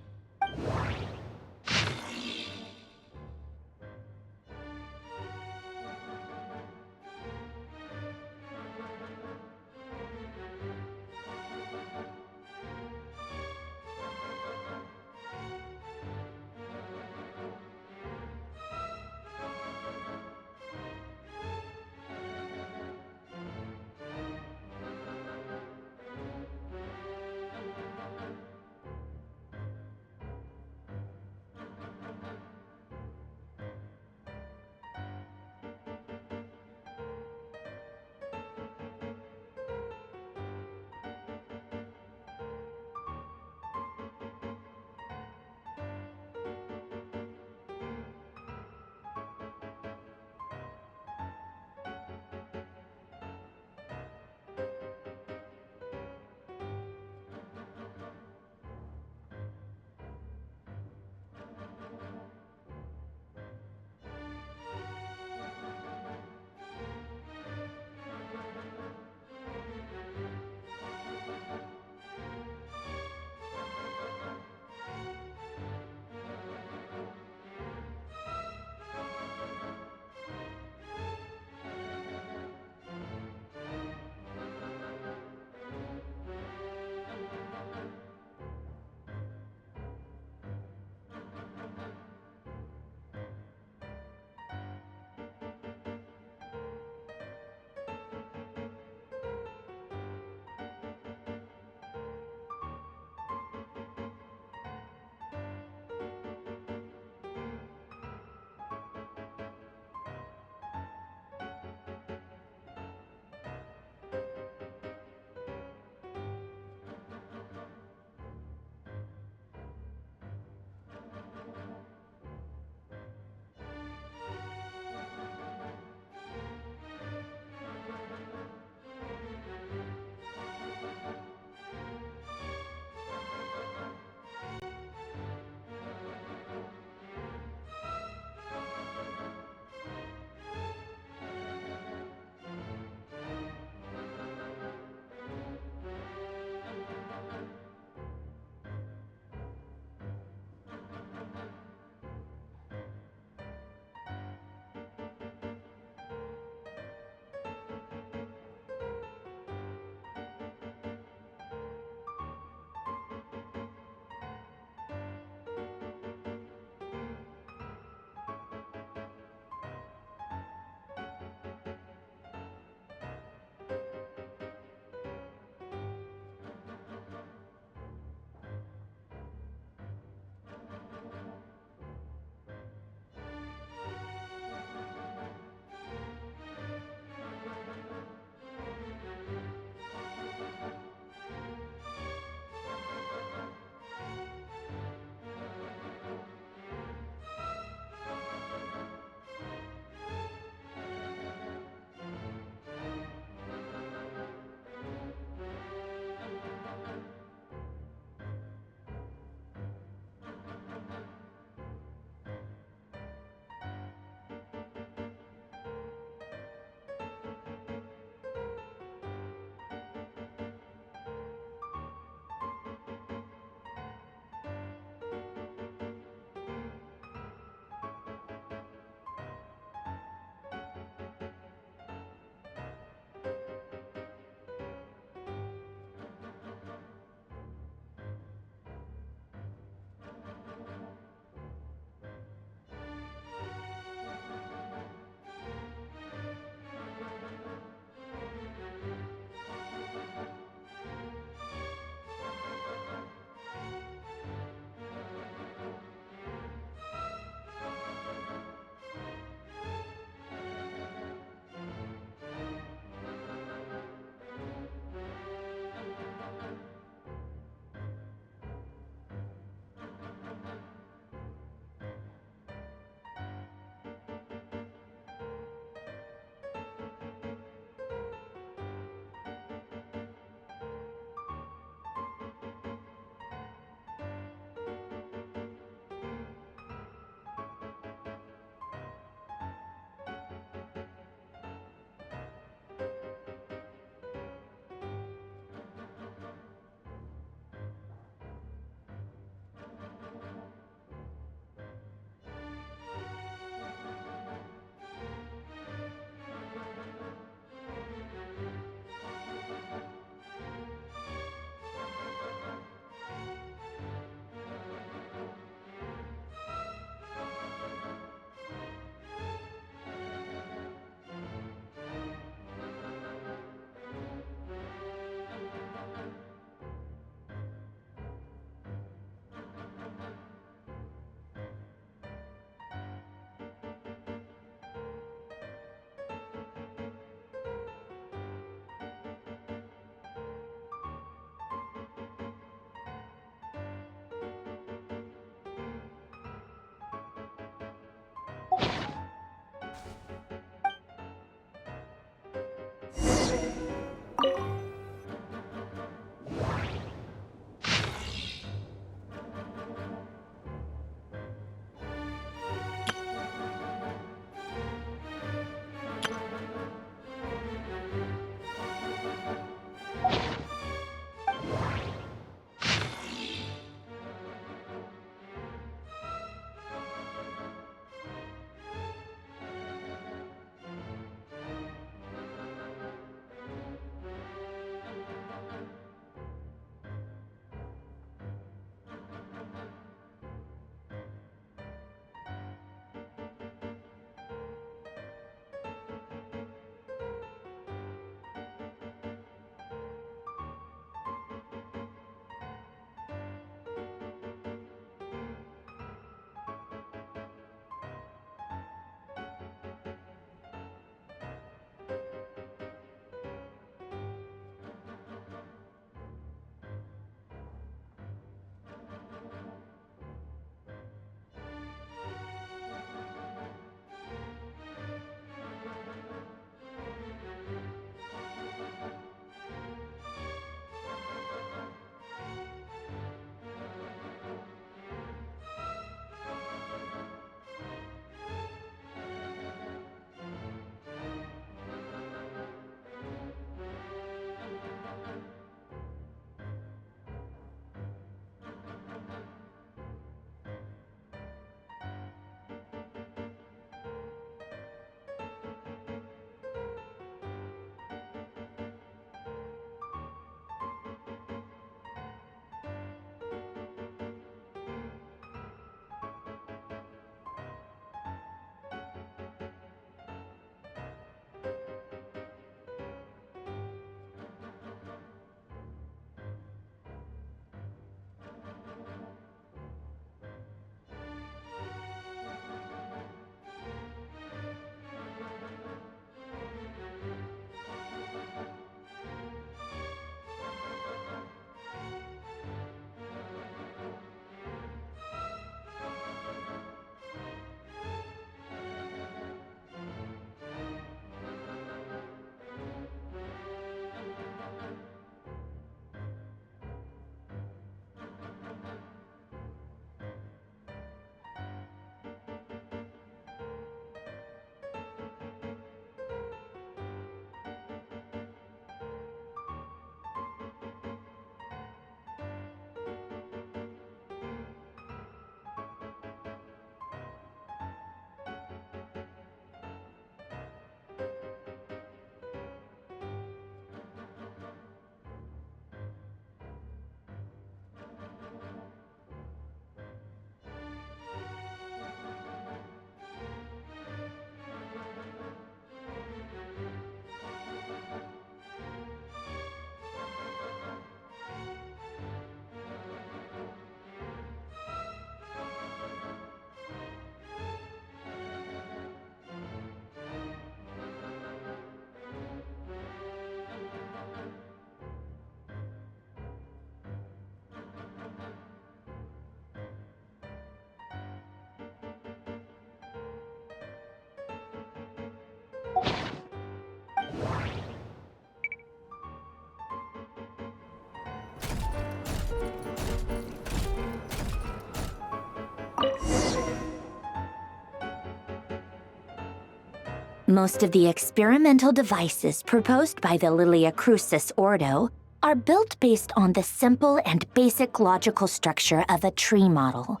Most of the experimental devices proposed by the Lilia Crucis Ordo are built based on the simple and basic logical structure of a tree model.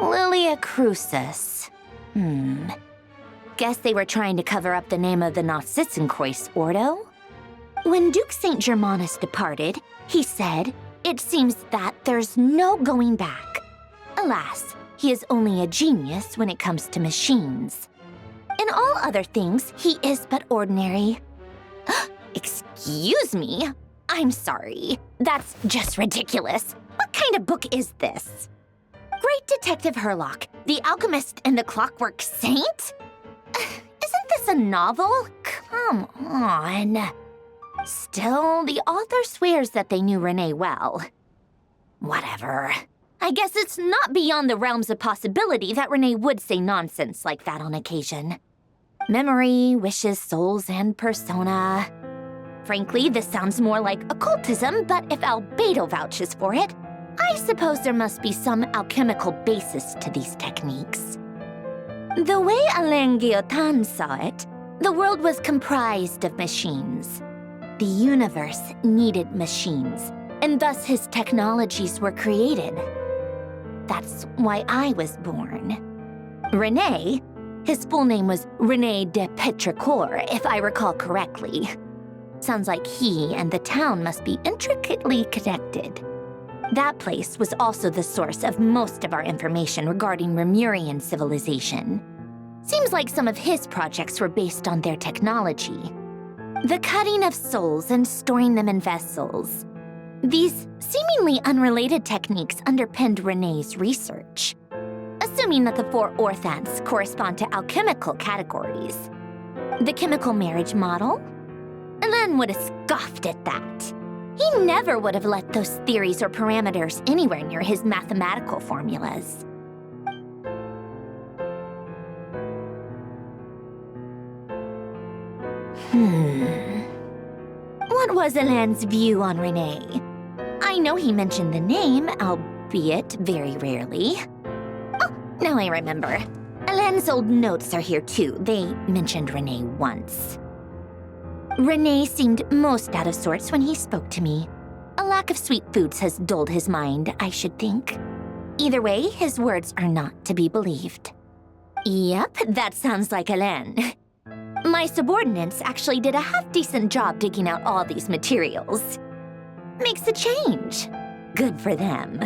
Lilia Crucis. Guess they were trying to cover up the name of the Nautitzenkreuz Ordo? When Duke St. Germanus departed, he said, "It seems that there's no going back." Alas, he is only a genius when it comes to machines. In all other things, he is but ordinary. Excuse me? I'm sorry. That's just ridiculous. What kind of book is this? Great Detective Herlock, the Alchemist and the Clockwork Saint? Isn't this a novel? Come on. Still, the author swears that they knew Renee well. Whatever. I guess it's not beyond the realms of possibility that Renee would say nonsense like that on occasion. Memory, wishes, souls, and persona. Frankly, this sounds more like occultism, but if Albedo vouches for it, I suppose there must be some alchemical basis to these techniques. The way Alain Guillotin saw it, the world was comprised of machines. The universe needed machines, and thus his technologies were created. That's why I was born. René, his full name was René de Petrichor, if I recall correctly. Sounds like he and the town must be intricately connected. That place was also the source of most of our information regarding Remurian civilization. Seems like some of his projects were based on their technology. The cutting of souls and storing them in vessels. These seemingly unrelated techniques underpinned René's research. Assuming that the 4 orthants correspond to alchemical categories. The chemical marriage model? Alain would have scoffed at that. He never would have let those theories or parameters anywhere near his mathematical formulas. What was Alain's view on René? I know he mentioned the name, albeit very rarely. Oh, now I remember. Alain's old notes are here too. They mentioned René once. René seemed most out of sorts when he spoke to me. A lack of sweet foods has dulled his mind, I should think. Either way, his words are not to be believed. Yep, that sounds like Alain. My subordinates actually did a half-decent job digging out all these materials. Makes a change. Good for them.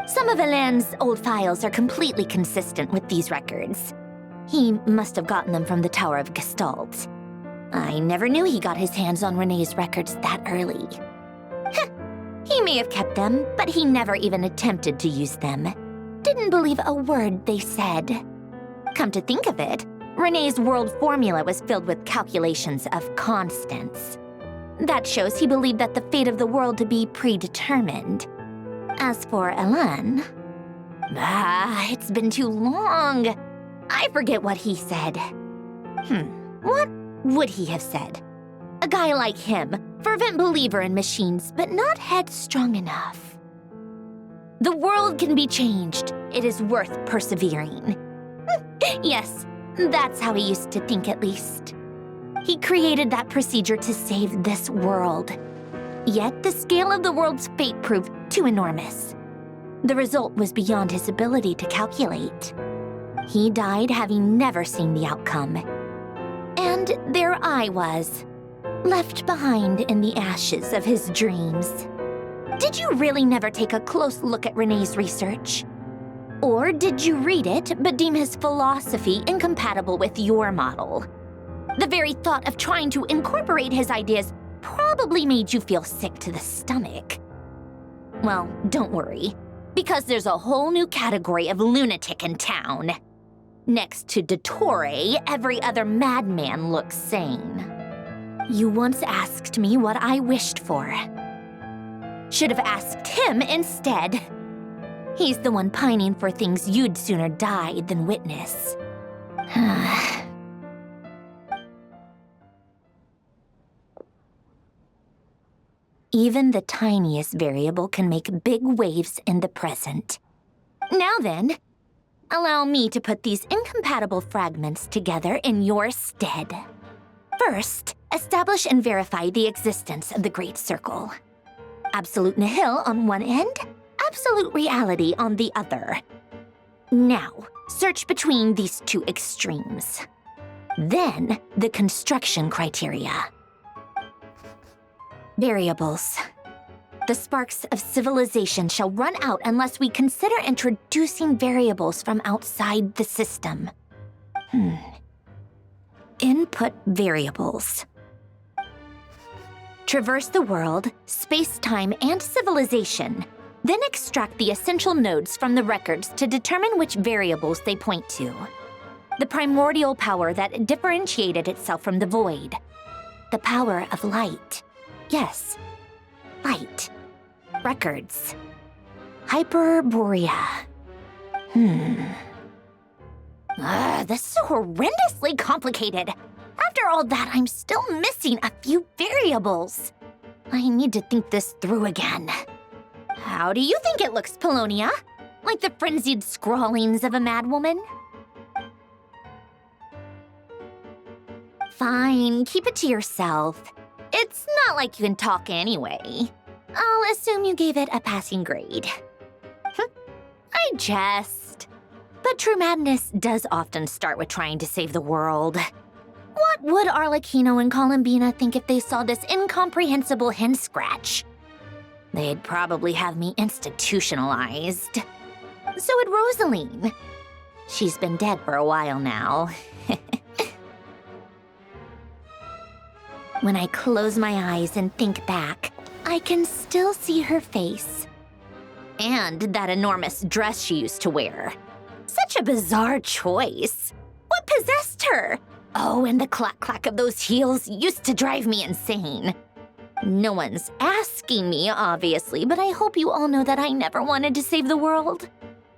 Some of Alain's old files are completely consistent with these records. He must have gotten them from the Tower of Gestalt. I never knew he got his hands on René's records that early. He may have kept them, but he never even attempted to use them. Didn't believe a word they said. Come to think of it, René's world formula was filled with calculations of constants. That shows he believed that the fate of the world to be predetermined. As for Alain... it's been too long. I forget what he said. What would he have said? A guy like him, fervent believer in machines, but not headstrong enough. The world can be changed. It is worth persevering. Yes, that's how he used to think at least. He created that procedure to save this world. Yet the scale of the world's fate proved too enormous. The result was beyond his ability to calculate. He died having never seen the outcome. And there I was, left behind in the ashes of his dreams. Did you really never take a close look at René's research? Or did you read it but deem his philosophy incompatible with your model? The very thought of trying to incorporate his ideas probably made you feel sick to the stomach. Well, don't worry, because there's a whole new category of lunatic in town. Next to Dottore, every other madman looks sane. You once asked me what I wished for. Should have asked him instead. He's the one pining for things you'd sooner die than witness. Even the tiniest variable can make big waves in the present. Now then, allow me to put these incompatible fragments together in your stead. First, establish and verify the existence of the Great Circle. Absolute nihil on one end, absolute reality on the other. Now, search between these two extremes. Then, the construction criteria. Variables. The sparks of civilization shall run out unless we consider introducing variables from outside the system. Input variables. Traverse the world, space-time, and civilization, then extract the essential nodes from the records to determine which variables they point to. The primordial power that differentiated itself from the void. The power of light. Yes, light. Records. Hyperborea. This is horrendously complicated. After After all that, I'm still missing a few variables. I need to think this through again. How do you think it looks, Polonia? Like the frenzied scrawlings of a madwoman? Fine, keep it to yourself. It's not like you can talk anyway. I'll assume you gave it a passing grade. I jest. But true madness does often start with trying to save the world. What would Arlecchino and Columbina think if they saw this incomprehensible hen scratch? They'd probably have me institutionalized. So would Rosaline. She's been dead for a while now. When I close my eyes and think back, I can still see her face. And that enormous dress she used to wear. Such a bizarre choice. What possessed her? Oh, and the clack-clack of those heels used to drive me insane. No one's asking me, obviously, but I hope you all know that I never wanted to save the world.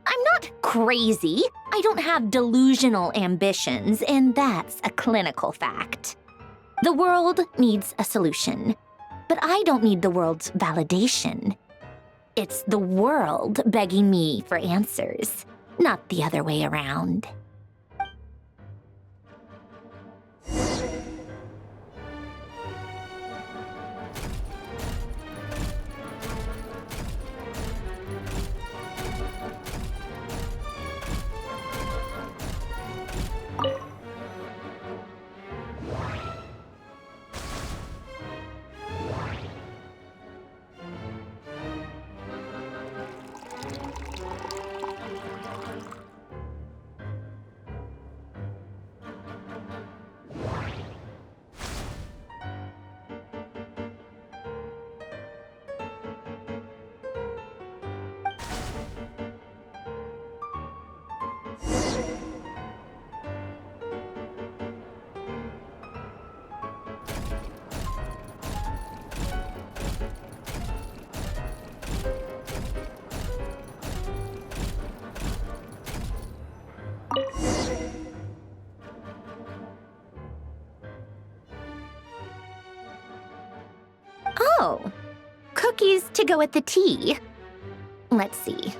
I'm not crazy. I don't have delusional ambitions, and that's a clinical fact. The world needs a solution, but I don't need the world's validation. It's the world begging me for answers, not the other way around. Oh, cookies to go with the tea. Let's see.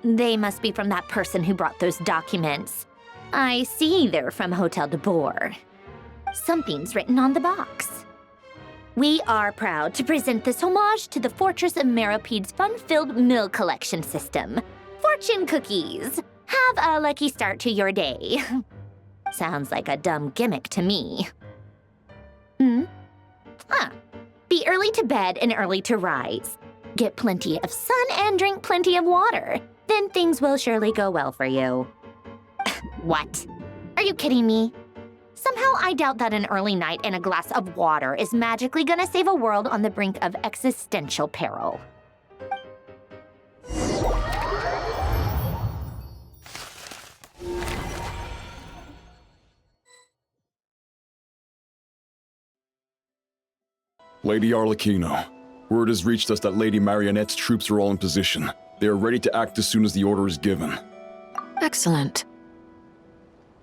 They must be from that person who brought those documents. I see they're from Hotel de Boer. Something's written on the box. We are proud to present this homage to the Fortress of Meropede's fun-filled meal collection system. Fortune cookies. Have a lucky start to your day. Sounds like a dumb gimmick to me. Be early to bed and early to rise. Get plenty of sun and drink plenty of water. Then things will surely go well for you. What? Are you kidding me? Somehow I doubt that an early night and a glass of water is magically gonna save a world on the brink of existential peril. Lady Arlecchino, word has reached us that Lady Marionette's troops are all in position. They are ready to act as soon as the order is given. Excellent.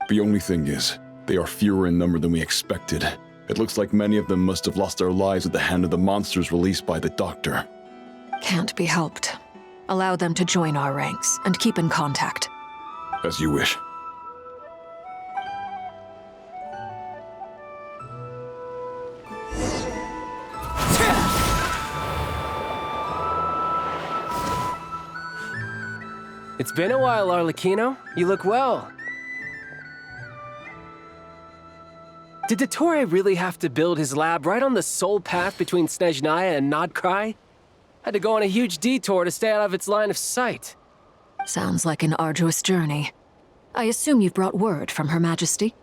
The only thing is, they are fewer in number than we expected. It looks like many of them must have lost their lives at the hand of the monsters released by the Doctor. Can't be helped. Allow them to join our ranks and keep in contact. As you wish. It's been a while, Arlecchino. You look well. Did Dottore really have to build his lab right on the sole path between Snezhnaya and Nodkrai? Had to go on a huge detour to stay out of its line of sight. Sounds like an arduous journey. I assume you've brought word from Her Majesty?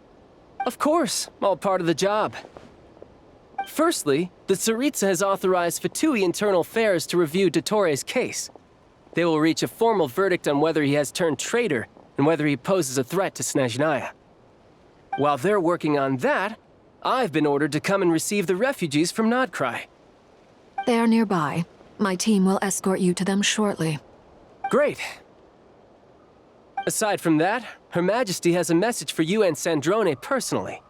Of course, all part of the job. Firstly, the Tsaritsa has authorized Fatui Internal Affairs to review Dottore's case. They will reach a formal verdict on whether he has turned traitor and whether he poses a threat to Snezhnaya. While they're working on that, I've been ordered to come and receive the refugees from Nodkrai. They are nearby. My team will escort you to them shortly. Great. Aside from that, Her Majesty has a message for you and Sandrone personally.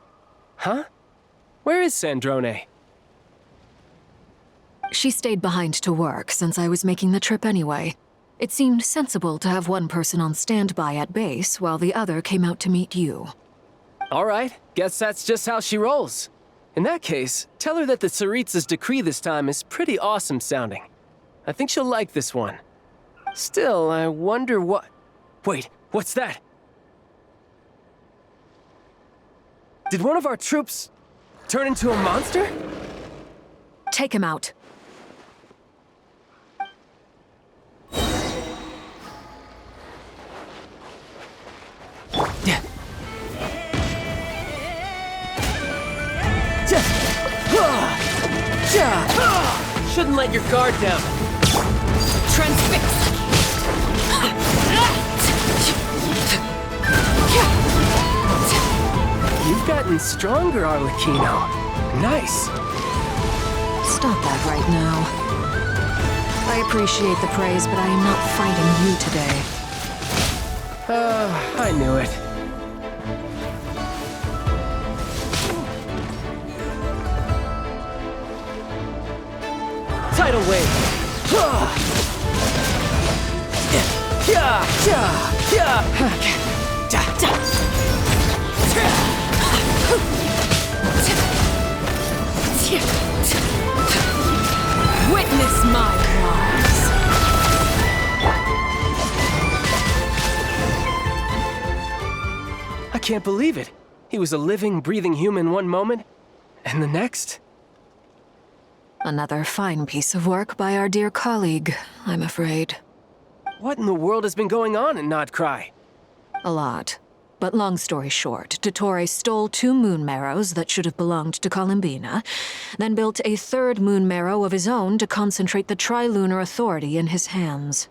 Huh? Where is Sandrone? She stayed behind to work since I was making the trip anyway. It seemed sensible to have one person on standby at base while the other came out to meet you. All right, guess that's just how she rolls. In that case, tell her that the Tsaritsa's decree this time is pretty awesome sounding. I think she'll like this one. Still, I wonder what... Wait, what's that? Did one of our troops turn into a monster? Take him out. Shouldn't let your guard down. Transfix! You've gotten stronger, Arlecchino. Nice. Stop that right now. I appreciate the praise, but I am not fighting you today. I knew it. Tidal wave. Witness my rise. I can't believe it. He was a living, breathing human one moment, and the next... Another fine piece of work by our dear colleague, I'm afraid. What in the world has been going on in Nodcry? A lot. But long story short, Dottore stole 2 moon marrows that should have belonged to Columbina, then built a 3rd moon marrow of his own to concentrate the Trilunar Authority in his hands.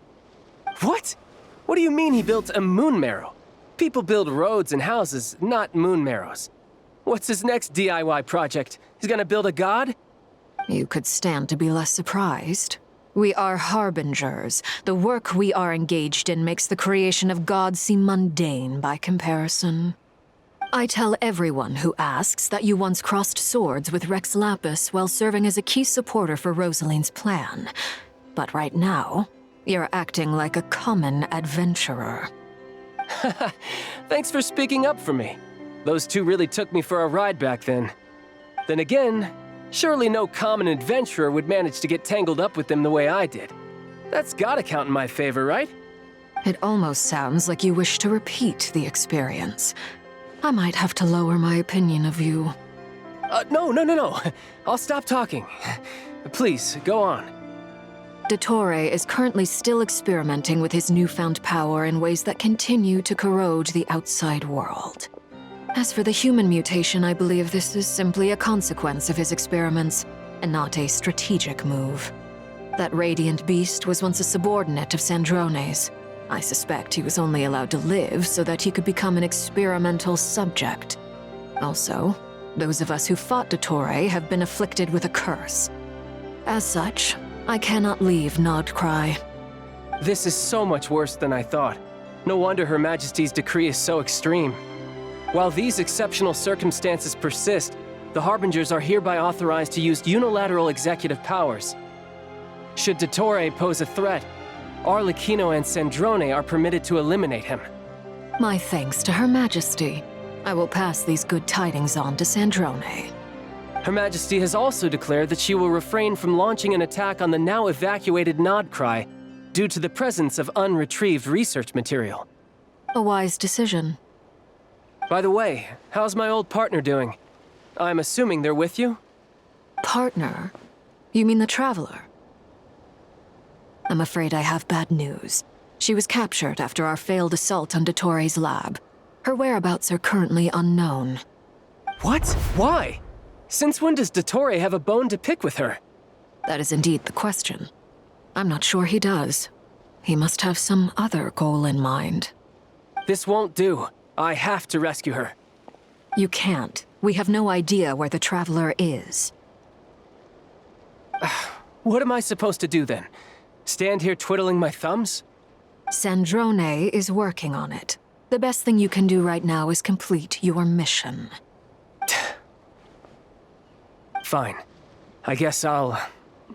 What? What do you mean he built a moon marrow? People build roads and houses, not moon marrows. What's his next DIY project? He's gonna build a god? You could stand to be less surprised. We are harbingers. The work we are engaged in makes the creation of gods seem mundane by comparison. I tell everyone who asks that you once crossed swords with Rex Lapis while serving as a key supporter for Rosaline's plan. But right now, you're acting like a common adventurer. Thanks for speaking up for me. Those 2 really took me for a ride back then. Then again, surely no common adventurer would manage to get tangled up with them the way I did. That's gotta count in my favor, right? It almost sounds like you wish to repeat the experience. I might have to lower my opinion of you. No. I'll stop talking. Please, go on. Dottore is currently still experimenting with his newfound power in ways that continue to corrode the outside world. As for the human mutation, I believe this is simply a consequence of his experiments, and not a strategic move. That radiant beast was once a subordinate of Sandrone's. I suspect he was only allowed to live so that he could become an experimental subject. Also, those of us who fought Dottore have been afflicted with a curse. As such, I cannot leave Nodcry. This is so much worse than I thought. No wonder Her Majesty's decree is so extreme. While these exceptional circumstances persist, the Harbingers are hereby authorized to use unilateral executive powers. Should Dottore pose a threat, Arlecchino and Sandrone are permitted to eliminate him. My thanks to Her Majesty. I will pass these good tidings on to Sandrone. Her Majesty has also declared that she will refrain from launching an attack on the now evacuated Nodcry due to the presence of unretrieved research material. A wise decision. By the way, how's my old partner doing? I'm assuming they're with you? Partner? You mean the Traveler? I'm afraid I have bad news. She was captured after our failed assault on Dottore's lab. Her whereabouts are currently unknown. What? Why? Since when does Dottore have a bone to pick with her? That is indeed the question. I'm not sure he does. He must have some other goal in mind. This won't do. I have to rescue her. You can't. We have no idea where the Traveler is. What am I supposed to do then? Stand here twiddling my thumbs? Sandrone is working on it. The best thing you can do right now is complete your mission. Fine. I guess I'll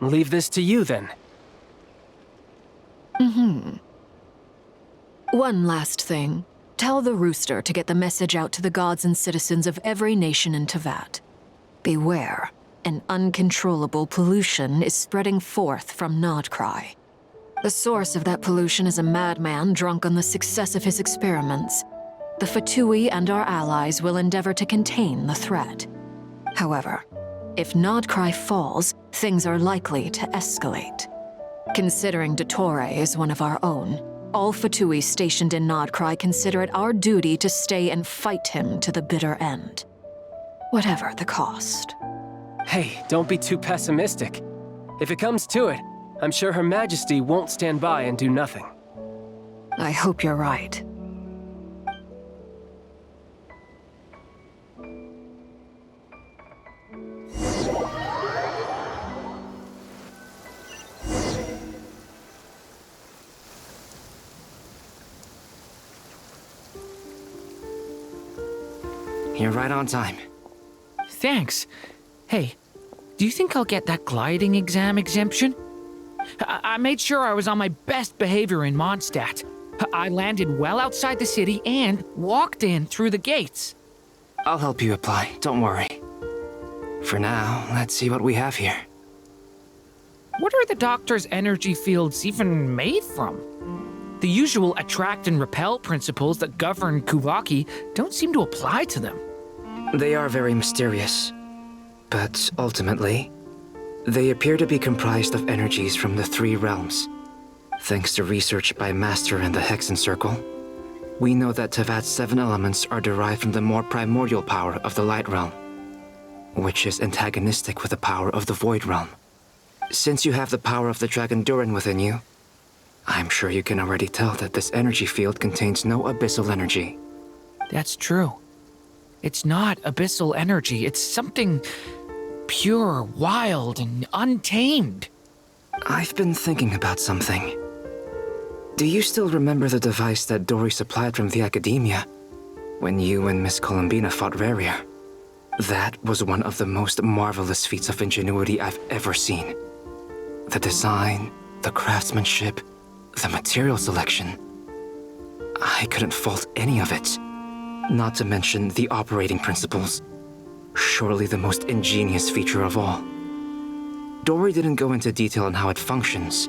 leave this to you then. One last thing. Tell the rooster to get the message out to the gods and citizens of every nation in Teyvat. Beware. An uncontrollable pollution is spreading forth from Nodcry. The source of that pollution is a madman drunk on the success of his experiments. The Fatui and our allies will endeavor to contain the threat. However, if Nodcry falls, things are likely to escalate. Considering Dottore is one of our own, all Fatui stationed in Nodcry consider it our duty to stay and fight him to the bitter end. Whatever the cost. Hey, don't be too pessimistic. If it comes to it, I'm sure Her Majesty won't stand by and do nothing. I hope you're right. You're right on time. Thanks. Hey, do you think I'll get that gliding exam exemption? I made sure I was on my best behavior in Mondstadt. I landed well outside the city and walked in through the gates. I'll help you apply, don't worry. For now, let's see what we have here. What are the doctor's energy fields even made from? The usual attract and repel principles that govern Kuvaki don't seem to apply to them. They are very mysterious. But ultimately, they appear to be comprised of energies from the 3 realms. Thanks to research by Master and the Hexen Circle, we know that Teyvat's 7 elements are derived from the more primordial power of the Light Realm, which is antagonistic with the power of the Void Realm. Since you have the power of the Dragon Durin within you, I'm sure you can already tell that this energy field contains no abyssal energy. That's true. It's not abyssal energy, it's something pure, wild, and untamed. I've been thinking about something. Do you still remember the device that Dory supplied from the Academia when you and Miss Columbina fought Rarier? That was one of the most marvelous feats of ingenuity I've ever seen. The design, the craftsmanship, the material selection. I couldn't fault any of it. Not to mention the operating principles. Surely the most ingenious feature of all. Dory didn't go into detail on how it functions,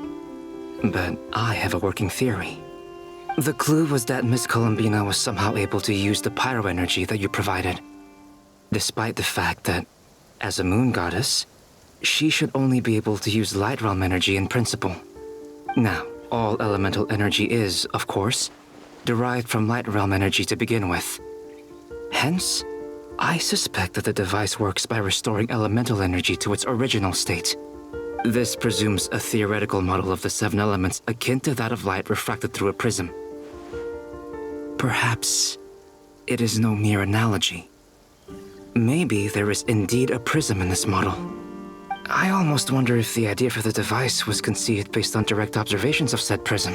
but I have a working theory. The clue was that Miss Columbina was somehow able to use the pyro energy that you provided, despite the fact that, as a moon goddess, she should only be able to use light realm energy in principle. Now, all elemental energy is, of course, derived from light realm energy to begin with. Hence, I suspect that the device works by restoring elemental energy to its original state. This presumes a theoretical model of the 7 elements akin to that of light refracted through a prism. Perhaps it is no mere analogy. Maybe there is indeed a prism in this model. I almost wonder if the idea for the device was conceived based on direct observations of said prism.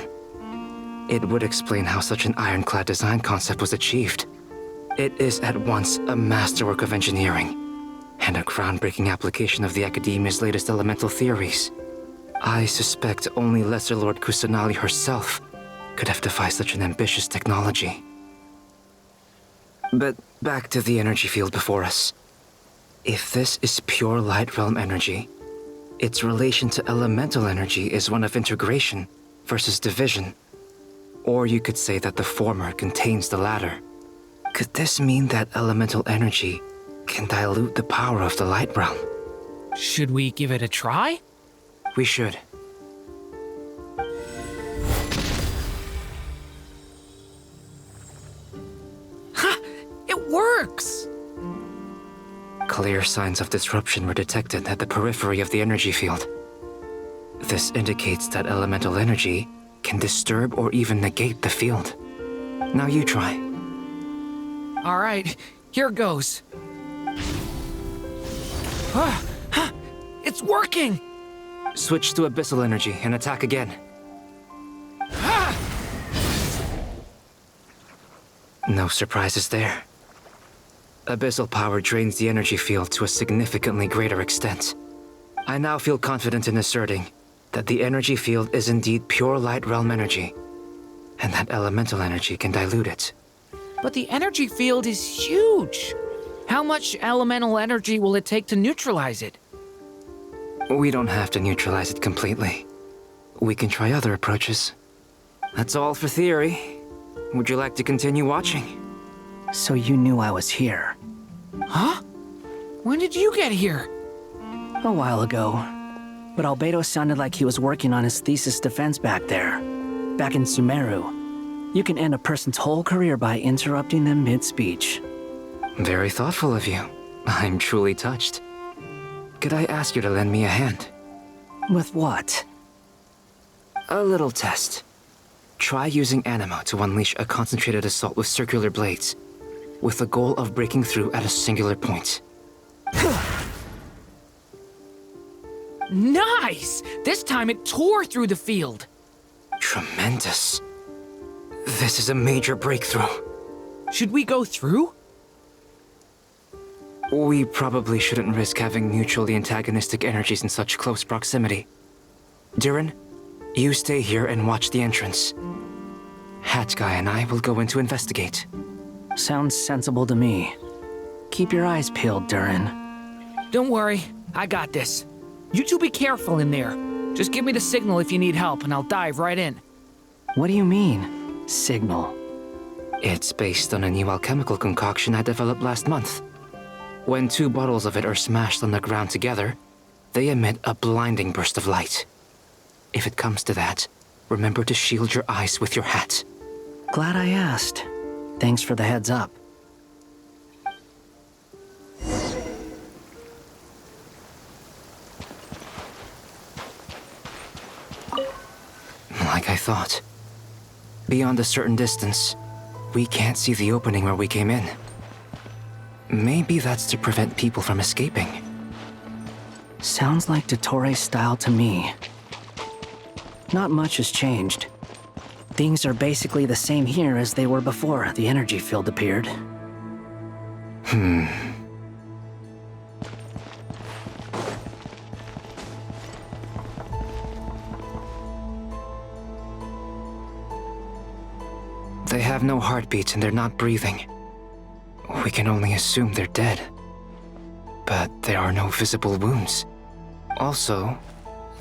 It would explain how such an ironclad design concept was achieved. It is at once a masterwork of engineering and a groundbreaking application of the Academia's latest elemental theories. I suspect only Lesser Lord Kusanali herself could have devised such an ambitious technology. But back to the energy field before us. If this is pure light realm energy, its relation to elemental energy is one of integration versus division. Or you could say that the former contains the latter. Could this mean that elemental energy can dilute the power of the light realm? Should we give it a try? We should. Ha! It works! Clear signs of disruption were detected at the periphery of the energy field. This indicates that elemental energy can disturb or even negate the field. Now you try. All right, here goes. It's working! Switch to abyssal energy and attack again. No surprises there. Abyssal power drains the energy field to a significantly greater extent. I now feel confident in asserting that the energy field is indeed pure light realm energy, and that elemental energy can dilute it. But the energy field is huge. How much elemental energy will it take to neutralize it? We don't have to neutralize it completely. We can try other approaches. That's all for theory. Would you like to continue watching? So you knew I was here? Huh? When did you get here? A while ago. But Albedo sounded like he was working on his thesis defense back there. Back in Sumeru. You can end a person's whole career by interrupting them mid-speech. Very thoughtful of you. I'm truly touched. Could I ask you to lend me a hand? With what? A little test. Try using Animo to unleash a concentrated assault with circular blades, with the goal of breaking through at a singular point. Nice! This time it tore through the field. Tremendous. This is a major breakthrough. Should we go through? We probably shouldn't risk having mutually antagonistic energies in such close proximity. Durin, you stay here and watch the entrance. Hat Guy and I will go in to investigate. Sounds sensible to me. Keep your eyes peeled, Durin. Don't worry, I got this. You two be careful in there. Just give me the signal if you need help and I'll dive right in. What do you mean, signal? It's based on a new alchemical concoction I developed last month. When 2 bottles of it are smashed on the ground together, they emit a blinding burst of light. If it comes to that, remember to shield your eyes with your hat. Glad I asked. Thanks for the heads up. Like I thought. Beyond a certain distance, we can't see the opening where we came in. Maybe that's to prevent people from escaping. Sounds like Dottore style to me. Not much has changed. Things are basically the same here as they were before the energy field appeared. They have no heartbeats and they're not breathing. We can only assume they're dead. But there are no visible wounds. Also,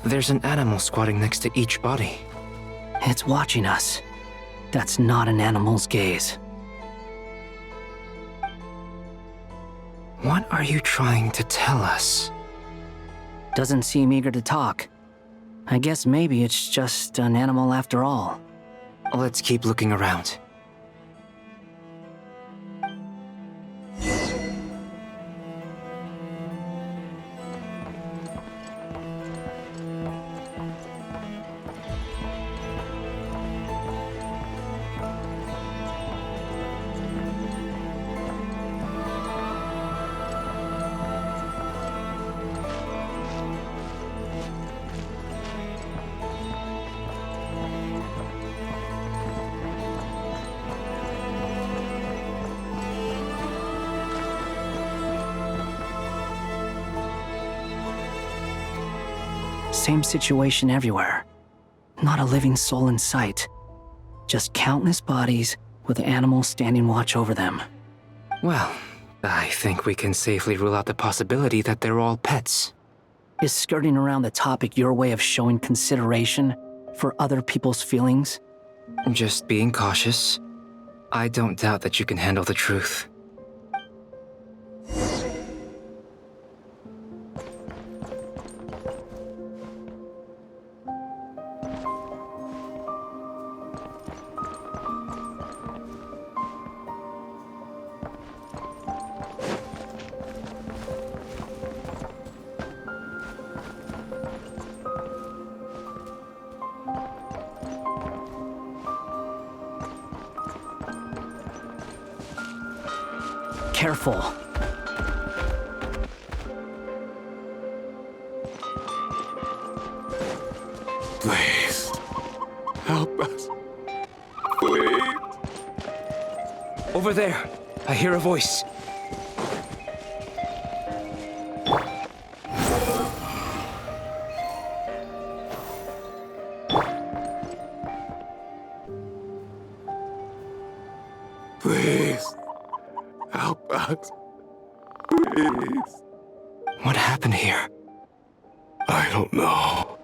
there's an animal squatting next to each body. It's watching us. That's not an animal's gaze. What are you trying to tell us? Doesn't seem eager to talk. I guess maybe it's just an animal after all. Let's keep looking around. Same situation everywhere. Not a living soul in sight. Just countless bodies with animals standing watch over them. Well, I think we can safely rule out the possibility that they're all pets. Is skirting around the topic your way of showing consideration for other people's feelings? Just being cautious. I don't doubt that you can handle the truth. Careful. Please. Help us. Please. Over there. I hear a voice. Please. Help us. Please. What happened here? I don't know.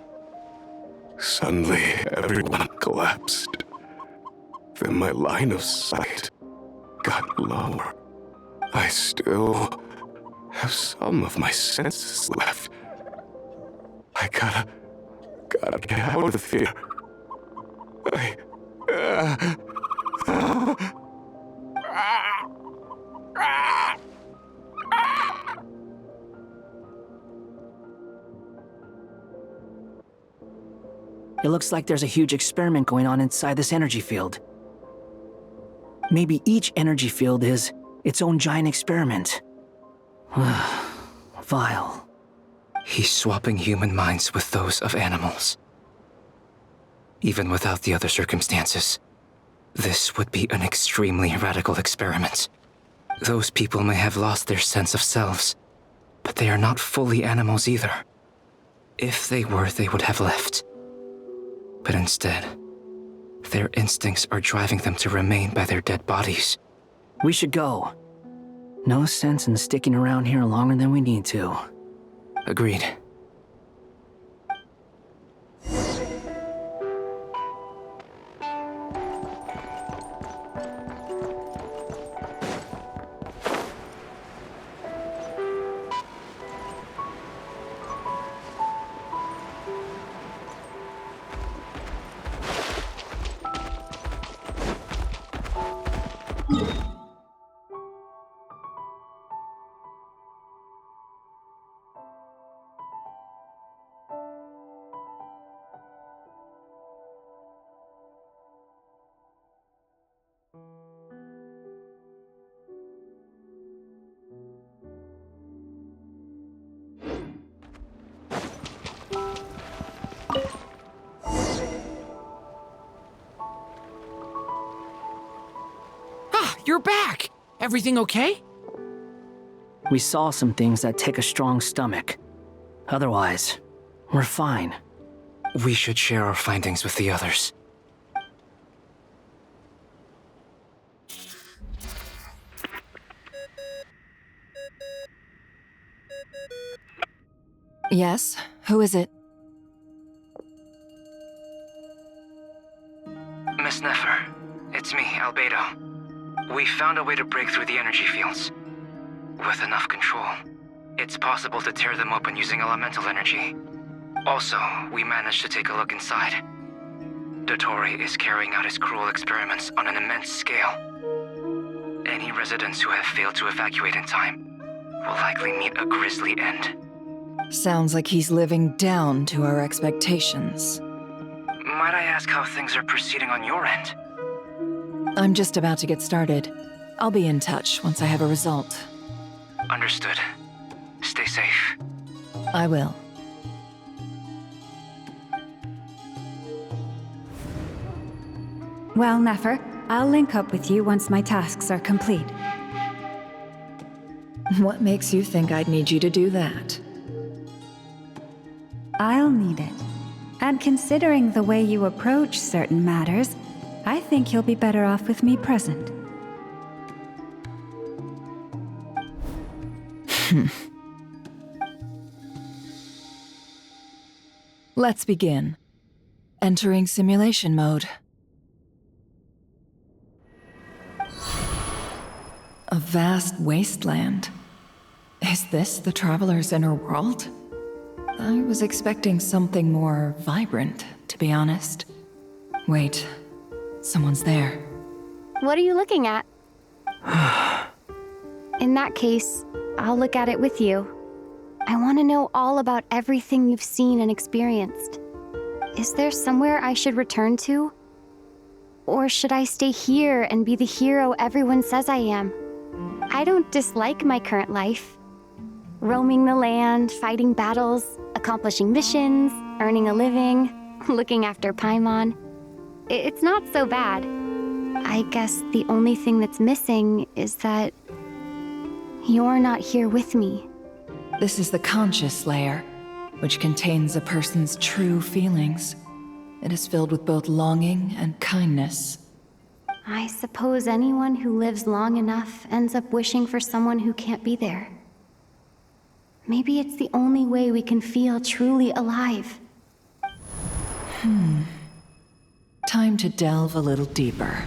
Suddenly, everyone collapsed. Then my line of sight got lower. I still have some of my senses left. I gotta get out of here. It looks like there's a huge experiment going on inside this energy field. Maybe each energy field is its own giant experiment. Vile. He's swapping human minds with those of animals. Even without the other circumstances, this would be an extremely radical experiment. Those people may have lost their sense of selves, but they are not fully animals either. If they were, they would have left. But instead, their instincts are driving them to remain by their dead bodies. We should go. No sense in sticking around here longer than we need to. Agreed. You're back! Everything okay? We saw some things that take a strong stomach. Otherwise, we're fine. We should share our findings with the others. Yes? Who is it? Miss Nefer, it's me, Albedo. We found a way to break through the energy fields. With enough control, it's possible to tear them open using elemental energy. Also, we managed to take a look inside. Dottore is carrying out his cruel experiments on an immense scale. Any residents who have failed to evacuate in time will likely meet a grisly end. Sounds like he's living down to our expectations. Might I ask how things are proceeding on your end? I'm just about to get started. I'll be in touch once I have a result. Understood. Stay safe. I will. Well, Nefer, I'll link up with you once my tasks are complete. What makes you think I'd need you to do that? I'll need it. And considering the way you approach certain matters, I think you'll be better off with me present. Let's begin. Entering simulation mode. A vast wasteland. Is this the Traveler's inner world? I was expecting something more vibrant, to be honest. Wait, someone's there. What are you looking at? In that case, I'll look at it with you. I want to know all about everything you've seen and experienced. Is there somewhere I should return to? Or should I stay here and be the hero everyone says I am? I don't dislike my current life. Roaming the land, fighting battles, accomplishing missions, earning a living, looking after Paimon. It's not so bad. I guess the only thing that's missing is that you're not here with me. This is the conscious layer, which contains a person's true feelings. It is filled with both longing and kindness. I suppose anyone who lives long enough ends up wishing for someone who can't be there. Maybe it's the only way we can feel truly alive. Time to delve a little deeper.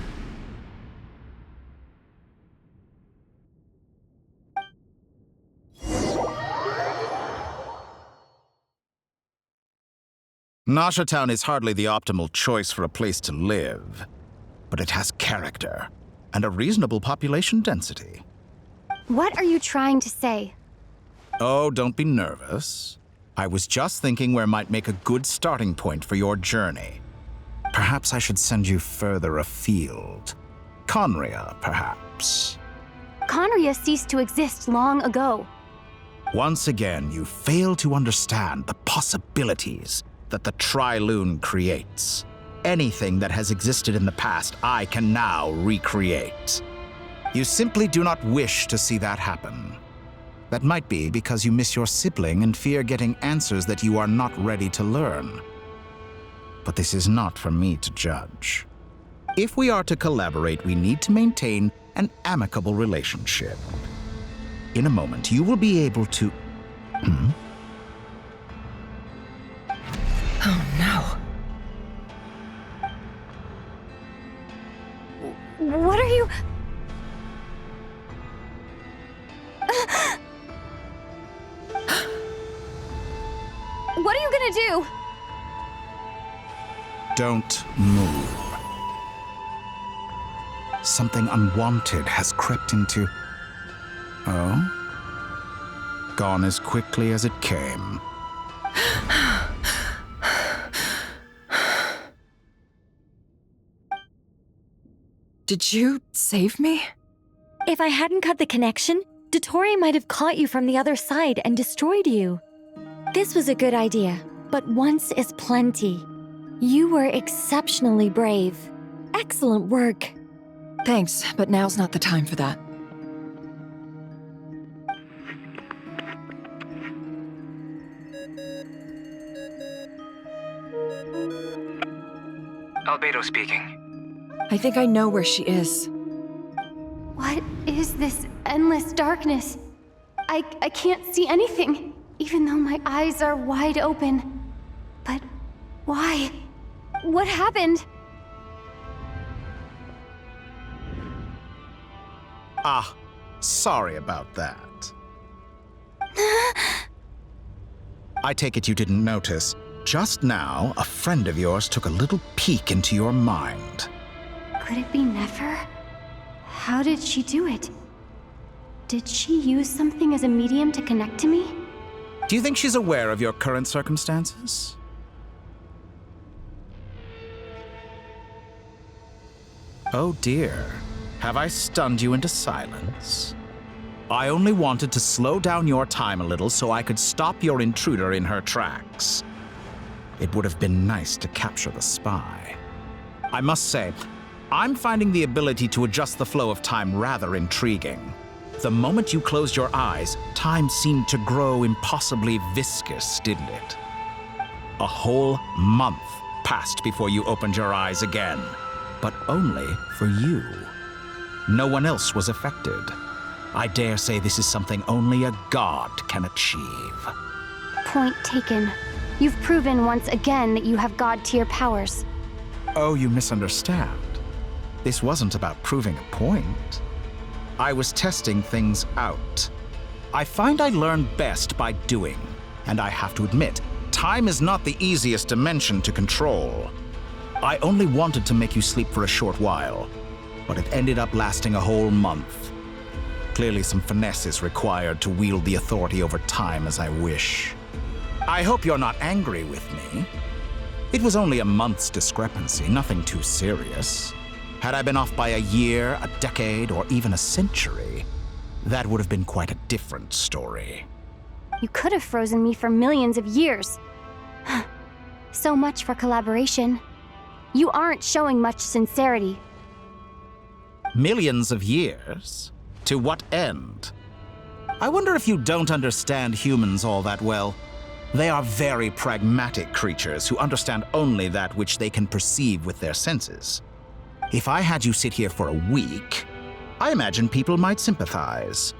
Nasha Town is hardly the optimal choice for a place to live, but it has character and a reasonable population density. What are you trying to say? Oh, don't be nervous. I was just thinking where might make a good starting point for your journey. Perhaps I should send you further afield. Conria, perhaps. Conria ceased to exist long ago. Once again, you fail to understand the possibilities that the Tri-Lune creates. Anything that has existed in the past, I can now recreate. You simply do not wish to see that happen. That might be because you miss your sibling and fear getting answers that you are not ready to learn. But this is not for me to judge. If we are to collaborate, we need to maintain an amicable relationship. In a moment, you will be able to... Oh no. What are you... What are you gonna do? Don't move. Something unwanted has crept into... Oh? Gone as quickly as it came. Did you save me? If I hadn't cut the connection, Dottore might have caught you from the other side and destroyed you. This was a good idea, but once is plenty. You were exceptionally brave. Excellent work. Thanks, but now's not the time for that. Albedo speaking. I think I know where she is. What is this endless darkness? I can't see anything, even though my eyes are wide open. But why? What happened? Ah, sorry about that. I take it you didn't notice. Just now, a friend of yours took a little peek into your mind. Could it be Nefer? How did she do it? Did she use something as a medium to connect to me? Do you think she's aware of your current circumstances? Oh dear. Have I stunned you into silence? I only wanted to slow down your time a little so I could stop your intruder in her tracks. It would have been nice to capture the spy. I must say, I'm finding the ability to adjust the flow of time rather intriguing. The moment you closed your eyes, time seemed to grow impossibly viscous, didn't it? A whole month passed before you opened your eyes again, but only for you. No one else was affected. I dare say this is something only a god can achieve. Point taken. You've proven once again that you have god-tier powers. Oh, you misunderstand. This wasn't about proving a point. I was testing things out. I find I learn best by doing, and I have to admit, time is not the easiest dimension to control. I only wanted to make you sleep for a short while, but it ended up lasting a whole month. Clearly some finesse is required to wield the authority over time as I wish. I hope you're not angry with me. It was only a month's discrepancy, nothing too serious. Had I been off by a year, a decade, or even a century, that would have been quite a different story. You could have frozen me for millions of years. So much for collaboration. You aren't showing much sincerity. Millions of years? To what end? I wonder if you don't understand humans all that well. They are very pragmatic creatures who understand only that which they can perceive with their senses. If I had you sit here for a week, I imagine people might sympathize.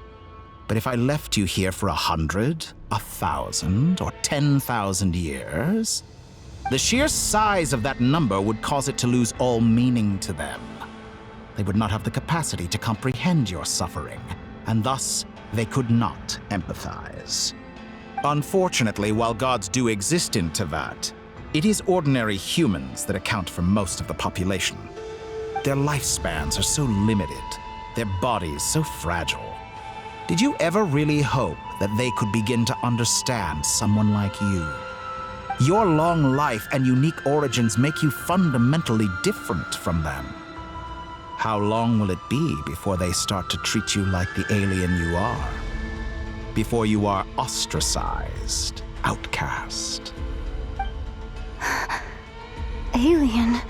But if I left you here for 100, 1,000, or 10,000 years, the sheer size of that number would cause it to lose all meaning to them. They would not have the capacity to comprehend your suffering, and thus they could not empathize. Unfortunately, while gods do exist in Tevat, it is ordinary humans that account for most of the population. Their lifespans are so limited, their bodies so fragile. Did you ever really hope that they could begin to understand someone like you? Your long life and unique origins make you fundamentally different from them. How long will it be before they start to treat you like the alien you are? Before you are ostracized, outcast? Alien.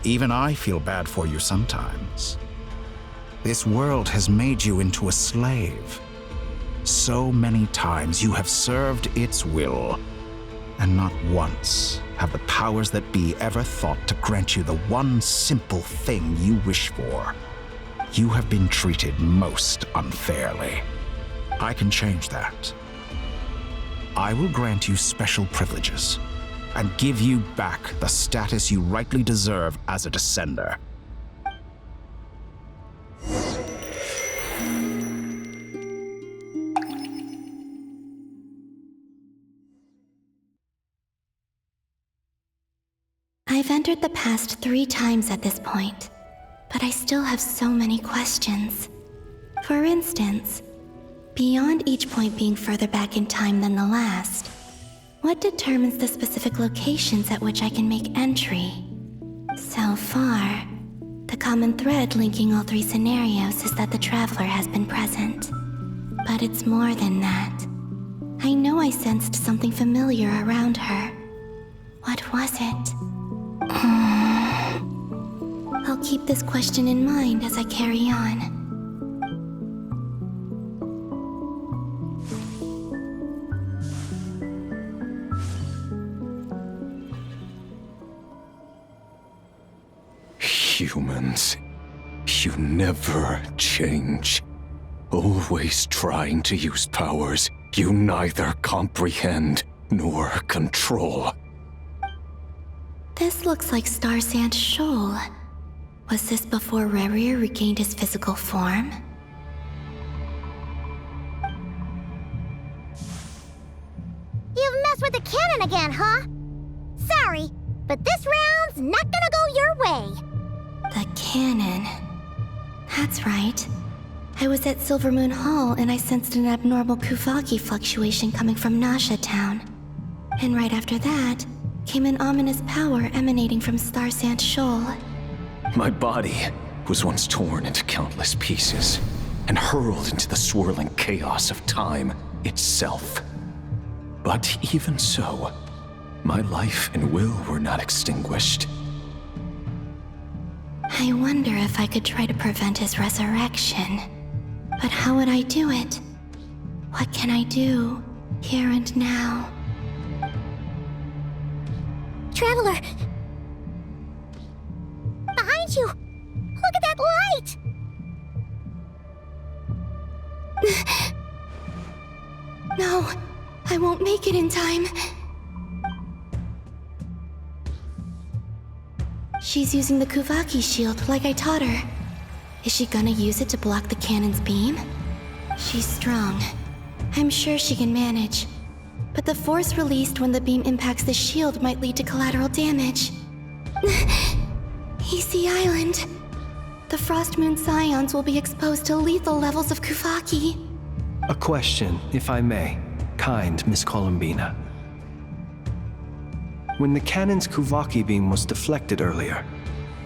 Even I feel bad for you sometimes. This world has made you into a slave. So many times you have served its will, and not once have the powers that be ever thought to grant you the one simple thing you wish for. You have been treated most unfairly. I can change that. I will grant you special privileges and give you back the status you rightly deserve as a descender. I've entered the past 3 times at this point, but I still have so many questions. For instance, beyond each point being further back in time than the last, what determines the specific locations at which I can make entry? So far, the common thread linking all 3 scenarios is that the traveler has been present. But it's more than that. I know I sensed something familiar around her. What was it? I'll keep this question in mind as I carry on. Humans, you never change. Always trying to use powers you neither comprehend nor control. This looks like Star Sand Shoal. Was this before Rerir regained his physical form? You've messed with the cannon again, huh? Sorry, but this round's not gonna go your way. The cannon. That's right. I was at Silvermoon Hall and I sensed an abnormal Kuvaki fluctuation coming from Nasha Town. And right after that, came an ominous power emanating from Star Sand Shoal. My body was once torn into countless pieces and hurled into the swirling chaos of time itself. But even so, my life and will were not extinguished. I wonder if I could try to prevent his resurrection. But how would I do it? What can I do, here and now? Traveler! Behind you! Look at that light! No, I won't make it in time. She's using the Kuvaki shield like I taught her. Is she gonna use it to block the cannon's beam? She's strong. I'm sure she can manage. But the force released when the beam impacts the shield might lead to collateral damage. EC Island. The Frost Moon Scions will be exposed to lethal levels of Kuvaki. A question, if I may. Kind Miss Columbina. When the cannon's Kuvaki beam was deflected earlier,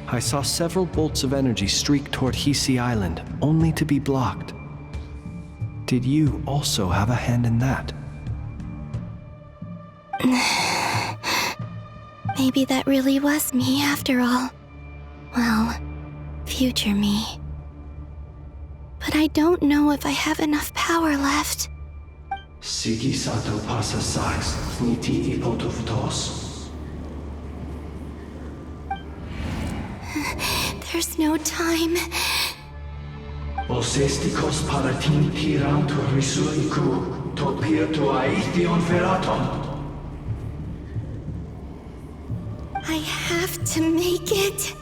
I saw several bolts of energy streak toward Hisi Island, only to be blocked. Did you also have a hand in that? Maybe that really was me after all. Well, future me. But I don't know if I have enough power left. Sigi sato pasa sais, niti ipotuftos. There's no time. Osestikos paratin tiran to risuiku, to pirto aithion feraton. I have to make it.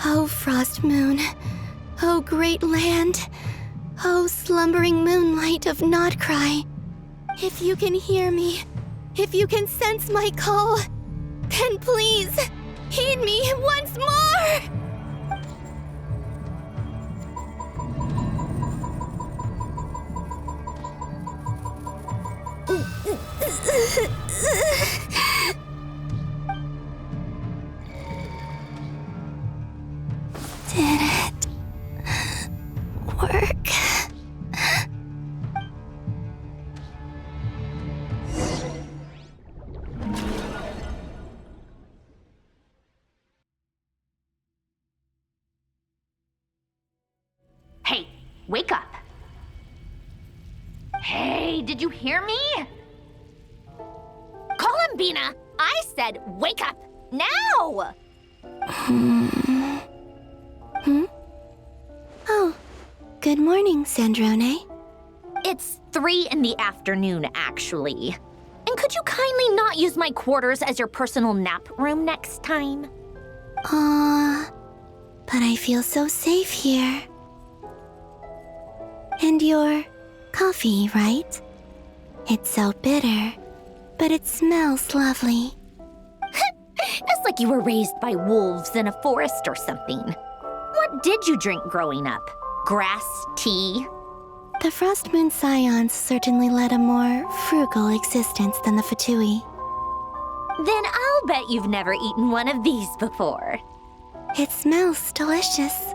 Oh, Frost Moon. Oh, great land. Oh, slumbering moonlight of Nodcry. If you can hear me, if you can sense my call, then please, heed me once more! Did it work? Hey, wake up. Hey, did you hear me? Columbina, I said wake up, now! Oh, good morning, Sandrone. It's 3 in the afternoon, actually. And could you kindly not use my quarters as your personal nap room next time? But I feel so safe here. And your coffee, right? It's so bitter, but it smells lovely. It's like you were raised by wolves in a forest or something. What did you drink growing up? Grass tea? The Frost Moon Scions certainly led a more frugal existence than the Fatui. Then I'll bet you've never eaten one of these before. It smells delicious.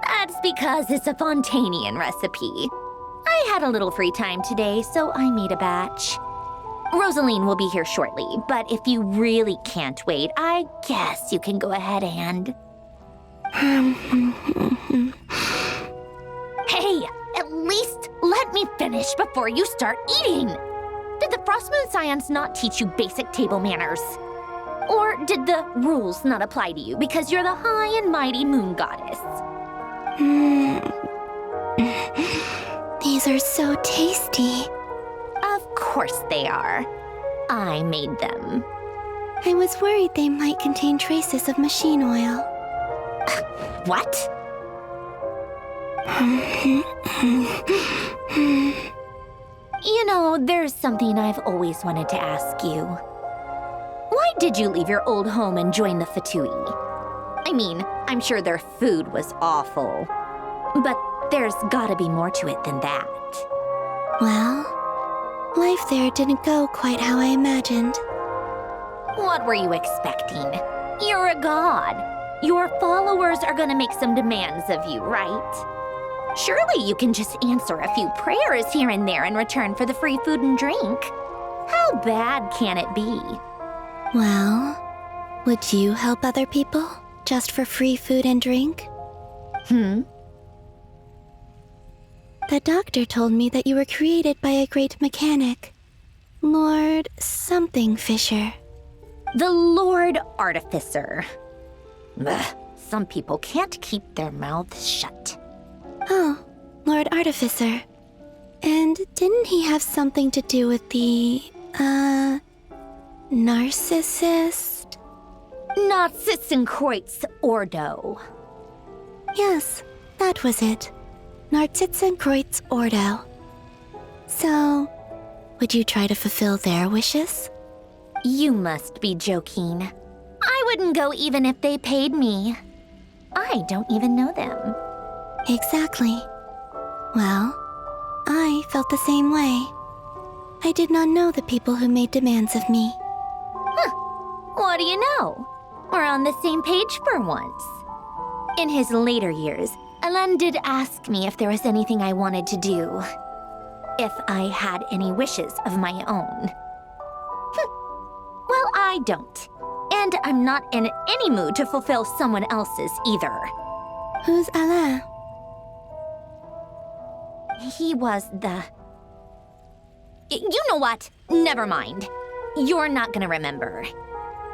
That's because it's a Fontanian recipe. I had a little free time today, so I made a batch. Rosaline will be here shortly, but if you really can't wait, I guess you can go ahead and... Hey, at least let me finish before you start eating! Did the Frost Moon Scions not teach you basic table manners? Or did the rules not apply to you because you're the high and mighty moon goddess? These are so tasty. Of course they are. I made them. I was worried they might contain traces of machine oil. What? You know, there's something I've always wanted to ask you. Why did you leave your old home and join the Fatui? I mean, I'm sure their food was awful. But there's gotta be more to it than that. Well, life there didn't go quite how I imagined. What were you expecting? You're a god. Your followers are gonna make some demands of you, right? Surely you can just answer a few prayers here and there in return for the free food and drink. How bad can it be? Well, would you help other people just for free food and drink? The doctor told me that you were created by a great mechanic, Lord something Fisher. The Lord Artificer. Ugh, some people can't keep their mouths shut. Oh, Lord Artificer. And didn't he have something to do with the, narcissist? Narcissenkreuz Ordo. Yes, that was it. Narcissenkreuz Ordo. So, would you try to fulfill their wishes? You must be joking. I wouldn't go even if they paid me. I don't even know them. Exactly. Well, I felt the same way. I did not know the people who made demands of me. What do you know? We're on the same page for once. In his later years, Alan did ask me if there was anything I wanted to do. If I had any wishes of my own. Well, I don't. And I'm not in any mood to fulfill someone else's either. Who's Alain? He was the... You know what? Never mind. You're not gonna remember.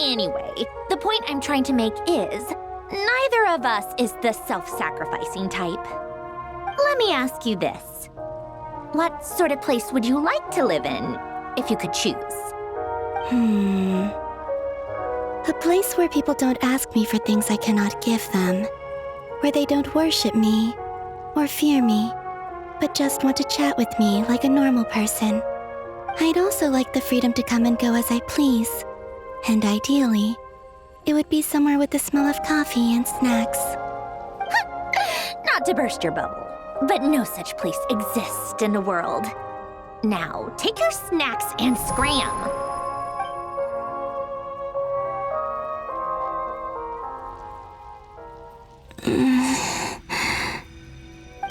Anyway, the point I'm trying to make is, neither of us is the self-sacrificing type. Let me ask you this. What sort of place would you like to live in, if you could choose? A place where people don't ask me for things I cannot give them. Where they don't worship me, or fear me, but just want to chat with me like a normal person. I'd also like the freedom to come and go as I please. And ideally, it would be somewhere with the smell of coffee and snacks. Not to burst your bubble, but no such place exists in the world. Now, take your snacks and scram.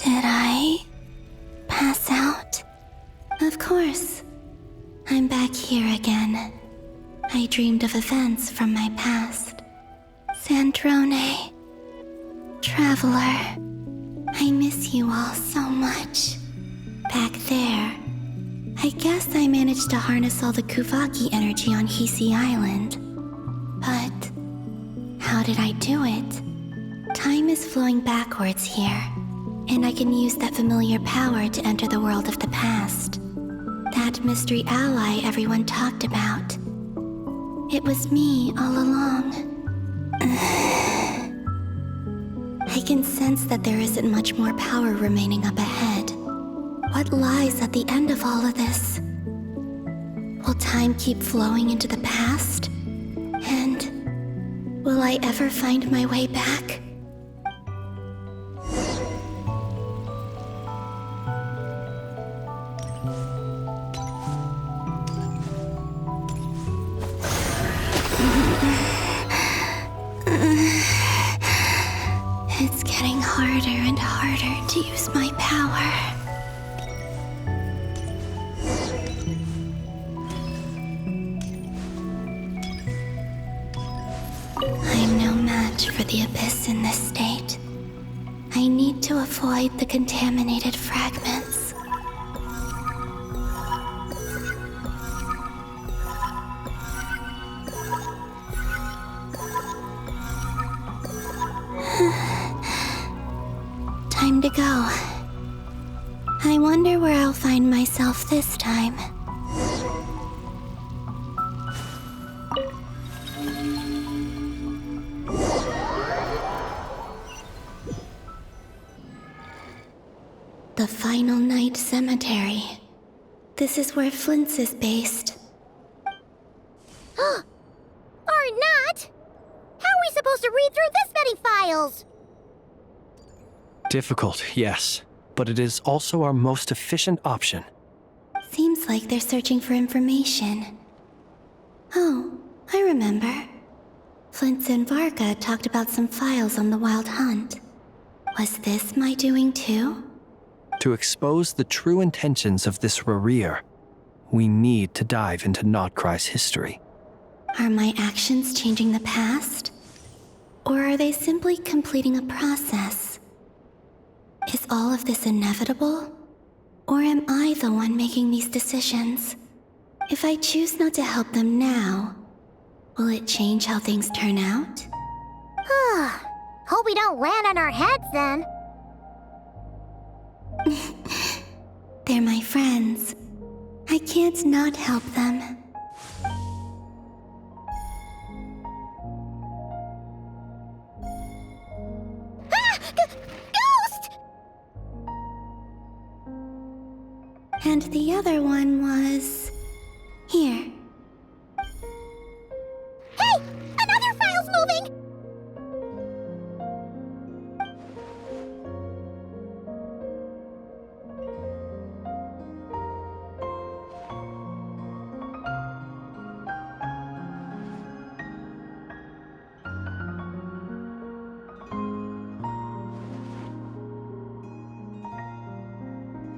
Did I pass out? Of course. I'm back here again. I dreamed of events from my past. Sandrone. Traveler. I miss you all so much. Back there. I guess I managed to harness all the Kuvaki energy on Hisi Island. But how did I do it? Time is flowing backwards here, and I can use that familiar power to enter the world of the past. That mystery ally everyone talked about. It was me all along. I can sense that there isn't much more power remaining up ahead. What lies at the end of all of this? Will time keep flowing into the past? And will I ever find my way back? It's getting harder and harder to use my power. I'm no match for the Abyss in this state. I need to avoid the contaminated fragments. Time to go. I wonder where I'll find myself this time. The Final Night Cemetery. This is where Flint's is based. Or not! How are we supposed to read through this many files? Difficult, yes, but it is also our most efficient option. Seems like they're searching for information. Oh, I remember. Flint's and Varga talked about some files on the Wild Hunt. Was this my doing too? To expose the true intentions of this Rerir, we need to dive into Notcry's history. Are my actions changing the past? Or are they simply completing a process? Is all of this inevitable? Or am I the one making these decisions? If I choose not to help them now, will it change how things turn out? Hope we don't land on our heads then. They're my friends. I can't not help them. Ghost! And the other one was... here. Hey! Another file's moving!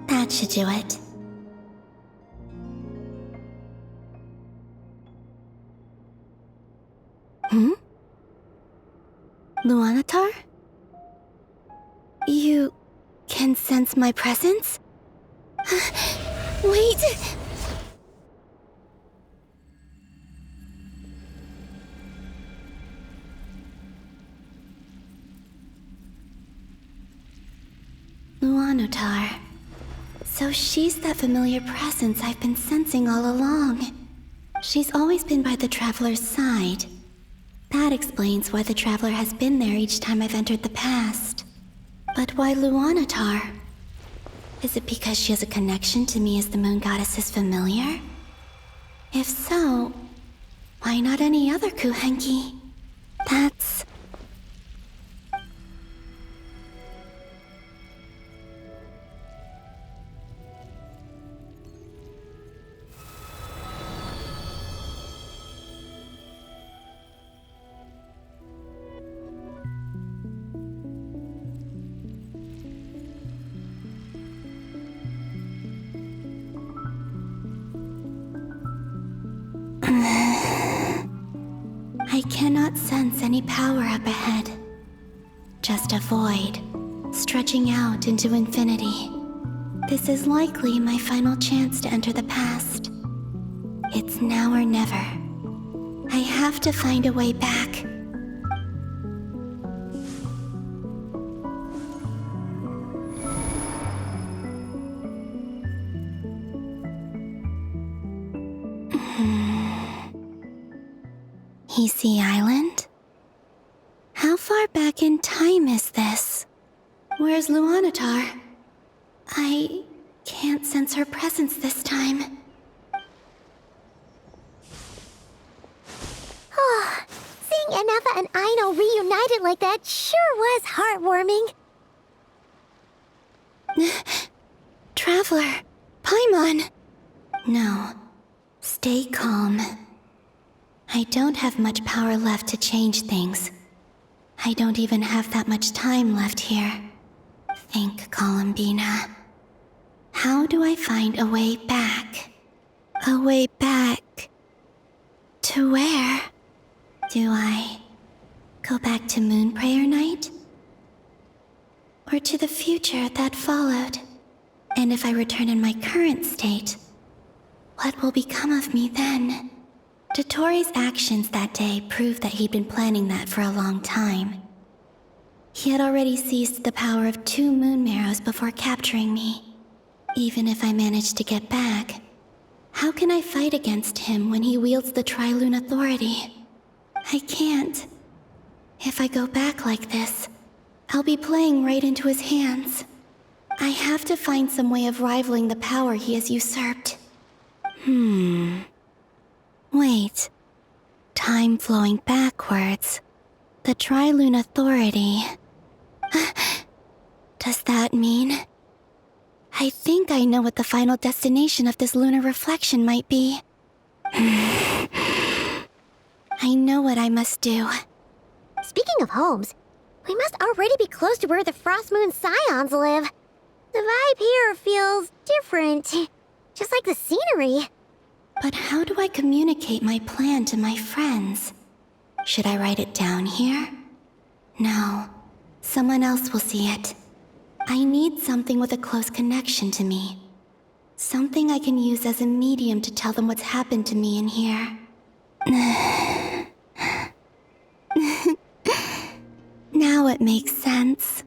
That should do it. Luanatar? You can sense my presence? Wait! Luanatar. So she's that familiar presence I've been sensing all along. She's always been by the Traveler's side. That explains why the Traveler has been there each time I've entered the past. But why Luanatar? Is it because she has a connection to me as the Moon Goddess's familiar? If so, why not any other Kuhenki? That's... I cannot sense any power up ahead. Just a void, stretching out into infinity. This is likely my final chance to enter the past. It's now or never. I have to find a way back. Hisi Island? How far back in time is this? Where's Luanatar? I can't sense her presence this time. Oh, seeing Anafa and Aino reunited like that sure was heartwarming. Traveler, Paimon. No, stay calm. I don't have much power left to change things. I don't even have that much time left here. Think, Columbina. How do I find a way back? A way back... to where? Do I go back to Moon Prayer Night? Or to the future that followed? And if I return in my current state, what will become of me then? Dotori's actions that day proved that he'd been planning that for a long time. He had already seized the power of 2 moon marrows before capturing me. Even if I managed to get back, how can I fight against him when he wields the Tri-Lune Authority? I can't. If I go back like this, I'll be playing right into his hands. I have to find some way of rivaling the power he has usurped. Wait. Time flowing backwards. The Tri-Lune Authority. Does that mean... I think I know what the final destination of this lunar reflection might be. I know what I must do. Speaking of homes, we must already be close to where the Frost Moon Scions live. The vibe here feels different. Just like the scenery. But how do I communicate my plan to my friends? Should I write it down here? No. Someone else will see it. I need something with a close connection to me. Something I can use as a medium to tell them what's happened to me in here. Now it makes sense.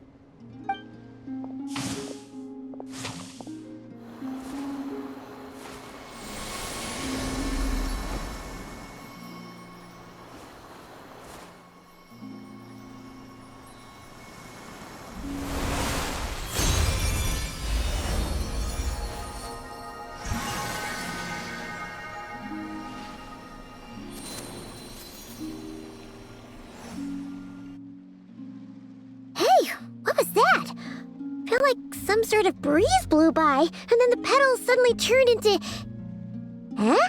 Some sort of breeze blew by, and then the petals suddenly turned into... Huh?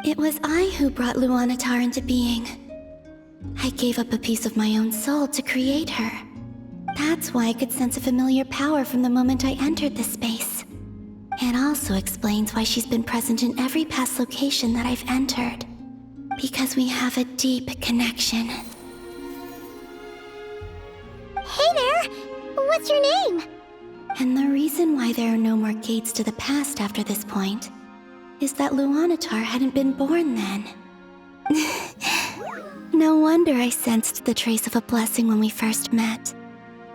It was I who brought Luanatar into being. I gave up a piece of my own soul to create her. That's why I could sense a familiar power from the moment I entered this space. It also explains why she's been present in every past location that I've entered. Because we have a deep connection. Hey there! What's your name? And the reason why there are no more gates to the past after this point is that Luanatar hadn't been born then. No wonder I sensed the trace of a blessing when we first met.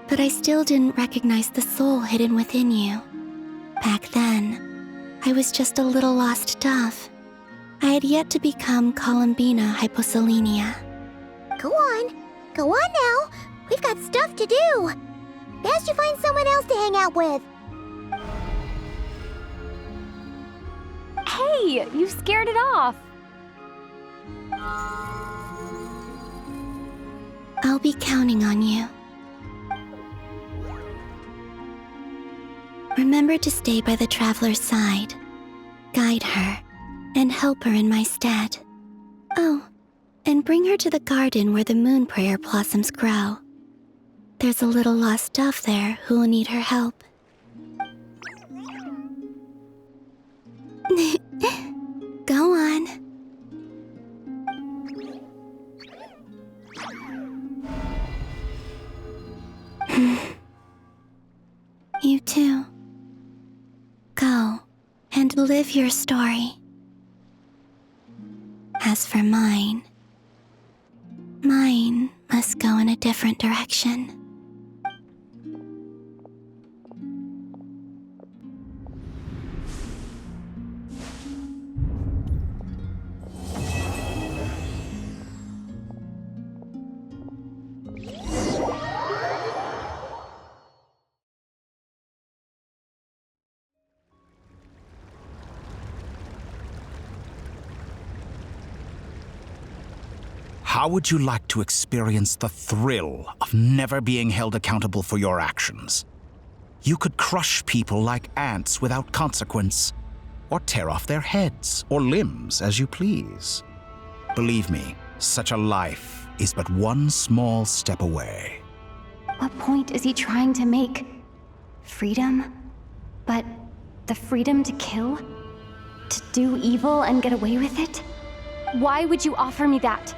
But I still didn't recognize the soul hidden within you. Back then, I was just a little lost dove. I had yet to become Columbina Hyposelenia. Go on now. We've got stuff to do. Best you find someone else to hang out with. Hey, you scared it off. I'll be counting on you. Remember to stay by the traveler's side, guide her, and help her in my stead. Oh, and bring her to the garden where the moon prayer blossoms grow. There's a little lost dove there who will need her help. Go on. You too. Go and live your story. As for mine must go in a different direction. How would you like to experience the thrill of never being held accountable for your actions? You could crush people like ants without consequence, or tear off their heads or limbs as you please. Believe me, such a life is but one small step away. What point is he trying to make? Freedom? But the freedom to kill? To do evil and get away with it? Why would you offer me that?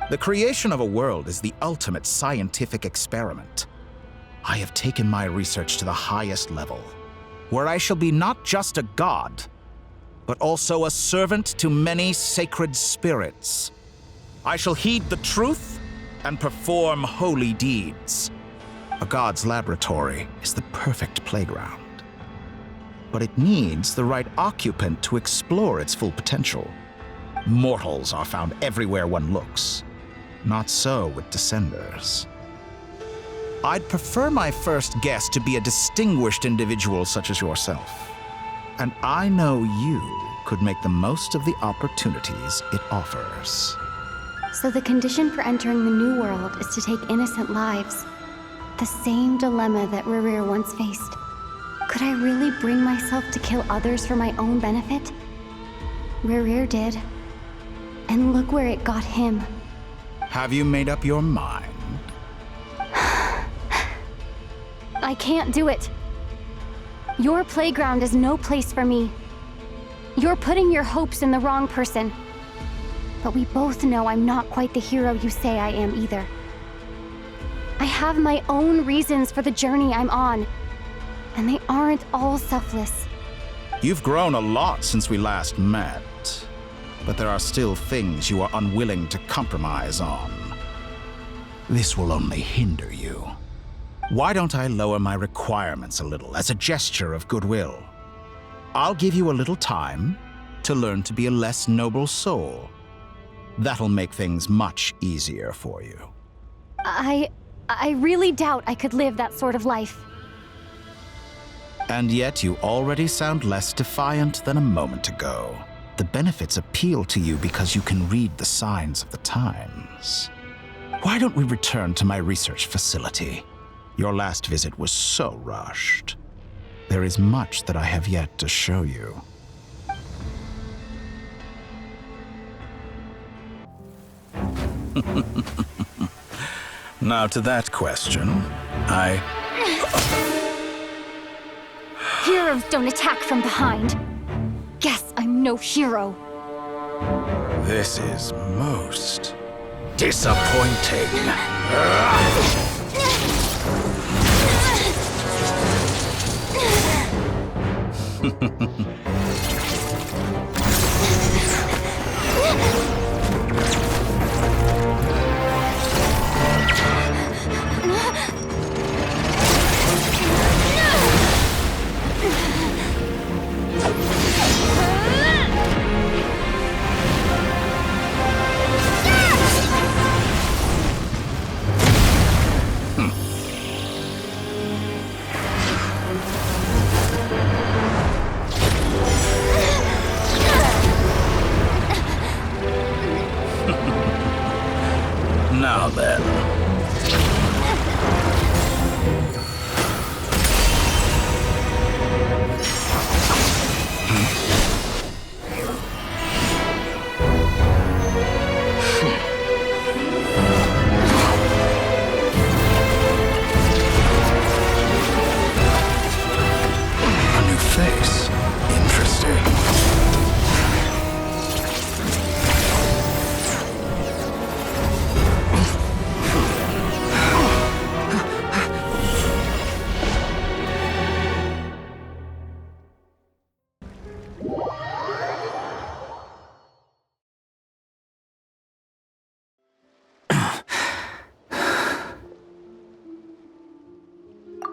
The creation of a world is the ultimate scientific experiment. I have taken my research to the highest level, where I shall be not just a god, but also a servant to many sacred spirits. I shall heed the truth and perform holy deeds. A god's laboratory is the perfect playground, but it needs the right occupant to explore its full potential. Mortals are found everywhere one looks. Not so with Descenders. I'd prefer my first guest to be a distinguished individual such as yourself. And I know you could make the most of the opportunities it offers. So the condition for entering the new world is to take innocent lives. The same dilemma that Rerir once faced. Could I really bring myself to kill others for my own benefit? Rerir did. And look where it got him. Have you made up your mind? I can't do it. Your playground is no place for me. You're putting your hopes in the wrong person. But we both know I'm not quite the hero you say I am either. I have my own reasons for the journey I'm on, and they aren't all selfless. You've grown a lot since we last met. But there are still things you are unwilling to compromise on. This will only hinder you. Why don't I lower my requirements a little as a gesture of goodwill? I'll give you a little time to learn to be a less noble soul. That'll make things much easier for you. I really doubt I could live that sort of life. And yet you already sound less defiant than a moment ago. The benefits appeal to you because you can read the signs of the times. Why don't we return to my research facility? Your last visit was so rushed. There is much that I have yet to show you. Now to that question, Heroes don't attack from behind. Guess I'm no hero. This is most disappointing. Now then. A new face. Interesting.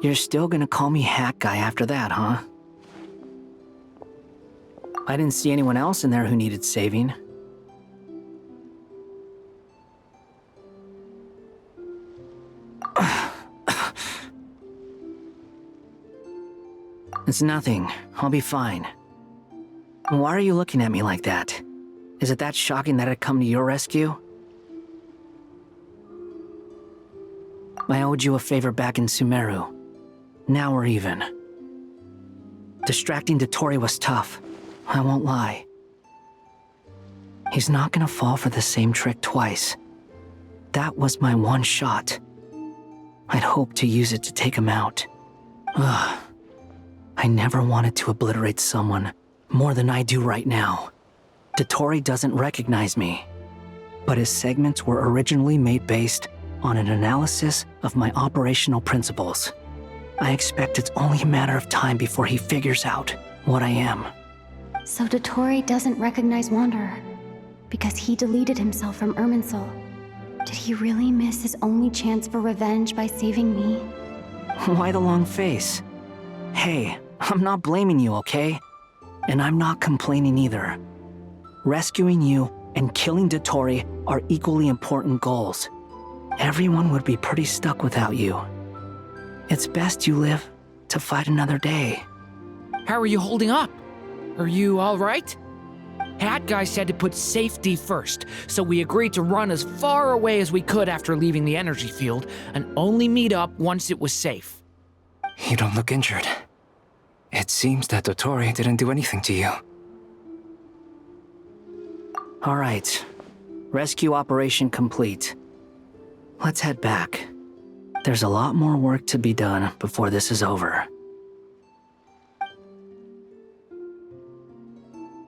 You're still gonna call me Hat Guy after that, huh? I didn't see anyone else in there who needed saving. It's nothing. I'll be fine. Why are you looking at me like that? Is it that shocking that I'd come to your rescue? I owed you a favor back in Sumeru. Now we're even. Distracting Dotori was tough, I won't lie. He's not gonna fall for the same trick twice. That was my one shot. I'd hoped to use it to take him out. Ugh. I never wanted to obliterate someone more than I do right now. Dotori doesn't recognize me, but his segments were originally made based on an analysis of my operational principles. I expect it's only a matter of time before he figures out what I am. So Dotori doesn't recognize Wanderer because he deleted himself from Irminsul. Did he really miss his only chance for revenge by saving me? Why the long face? Hey, I'm not blaming you, okay? And I'm not complaining either. Rescuing you and killing Dotori are equally important goals. Everyone would be pretty stuck without you. It's best you live to fight another day. How are you holding up? Are you all right? Hat Guy said to put safety first, so we agreed to run as far away as we could after leaving the energy field and only meet up once it was safe. You don't look injured. It seems that Dotori didn't do anything to you. All right. Rescue operation complete. Let's head back. There's a lot more work to be done before this is over.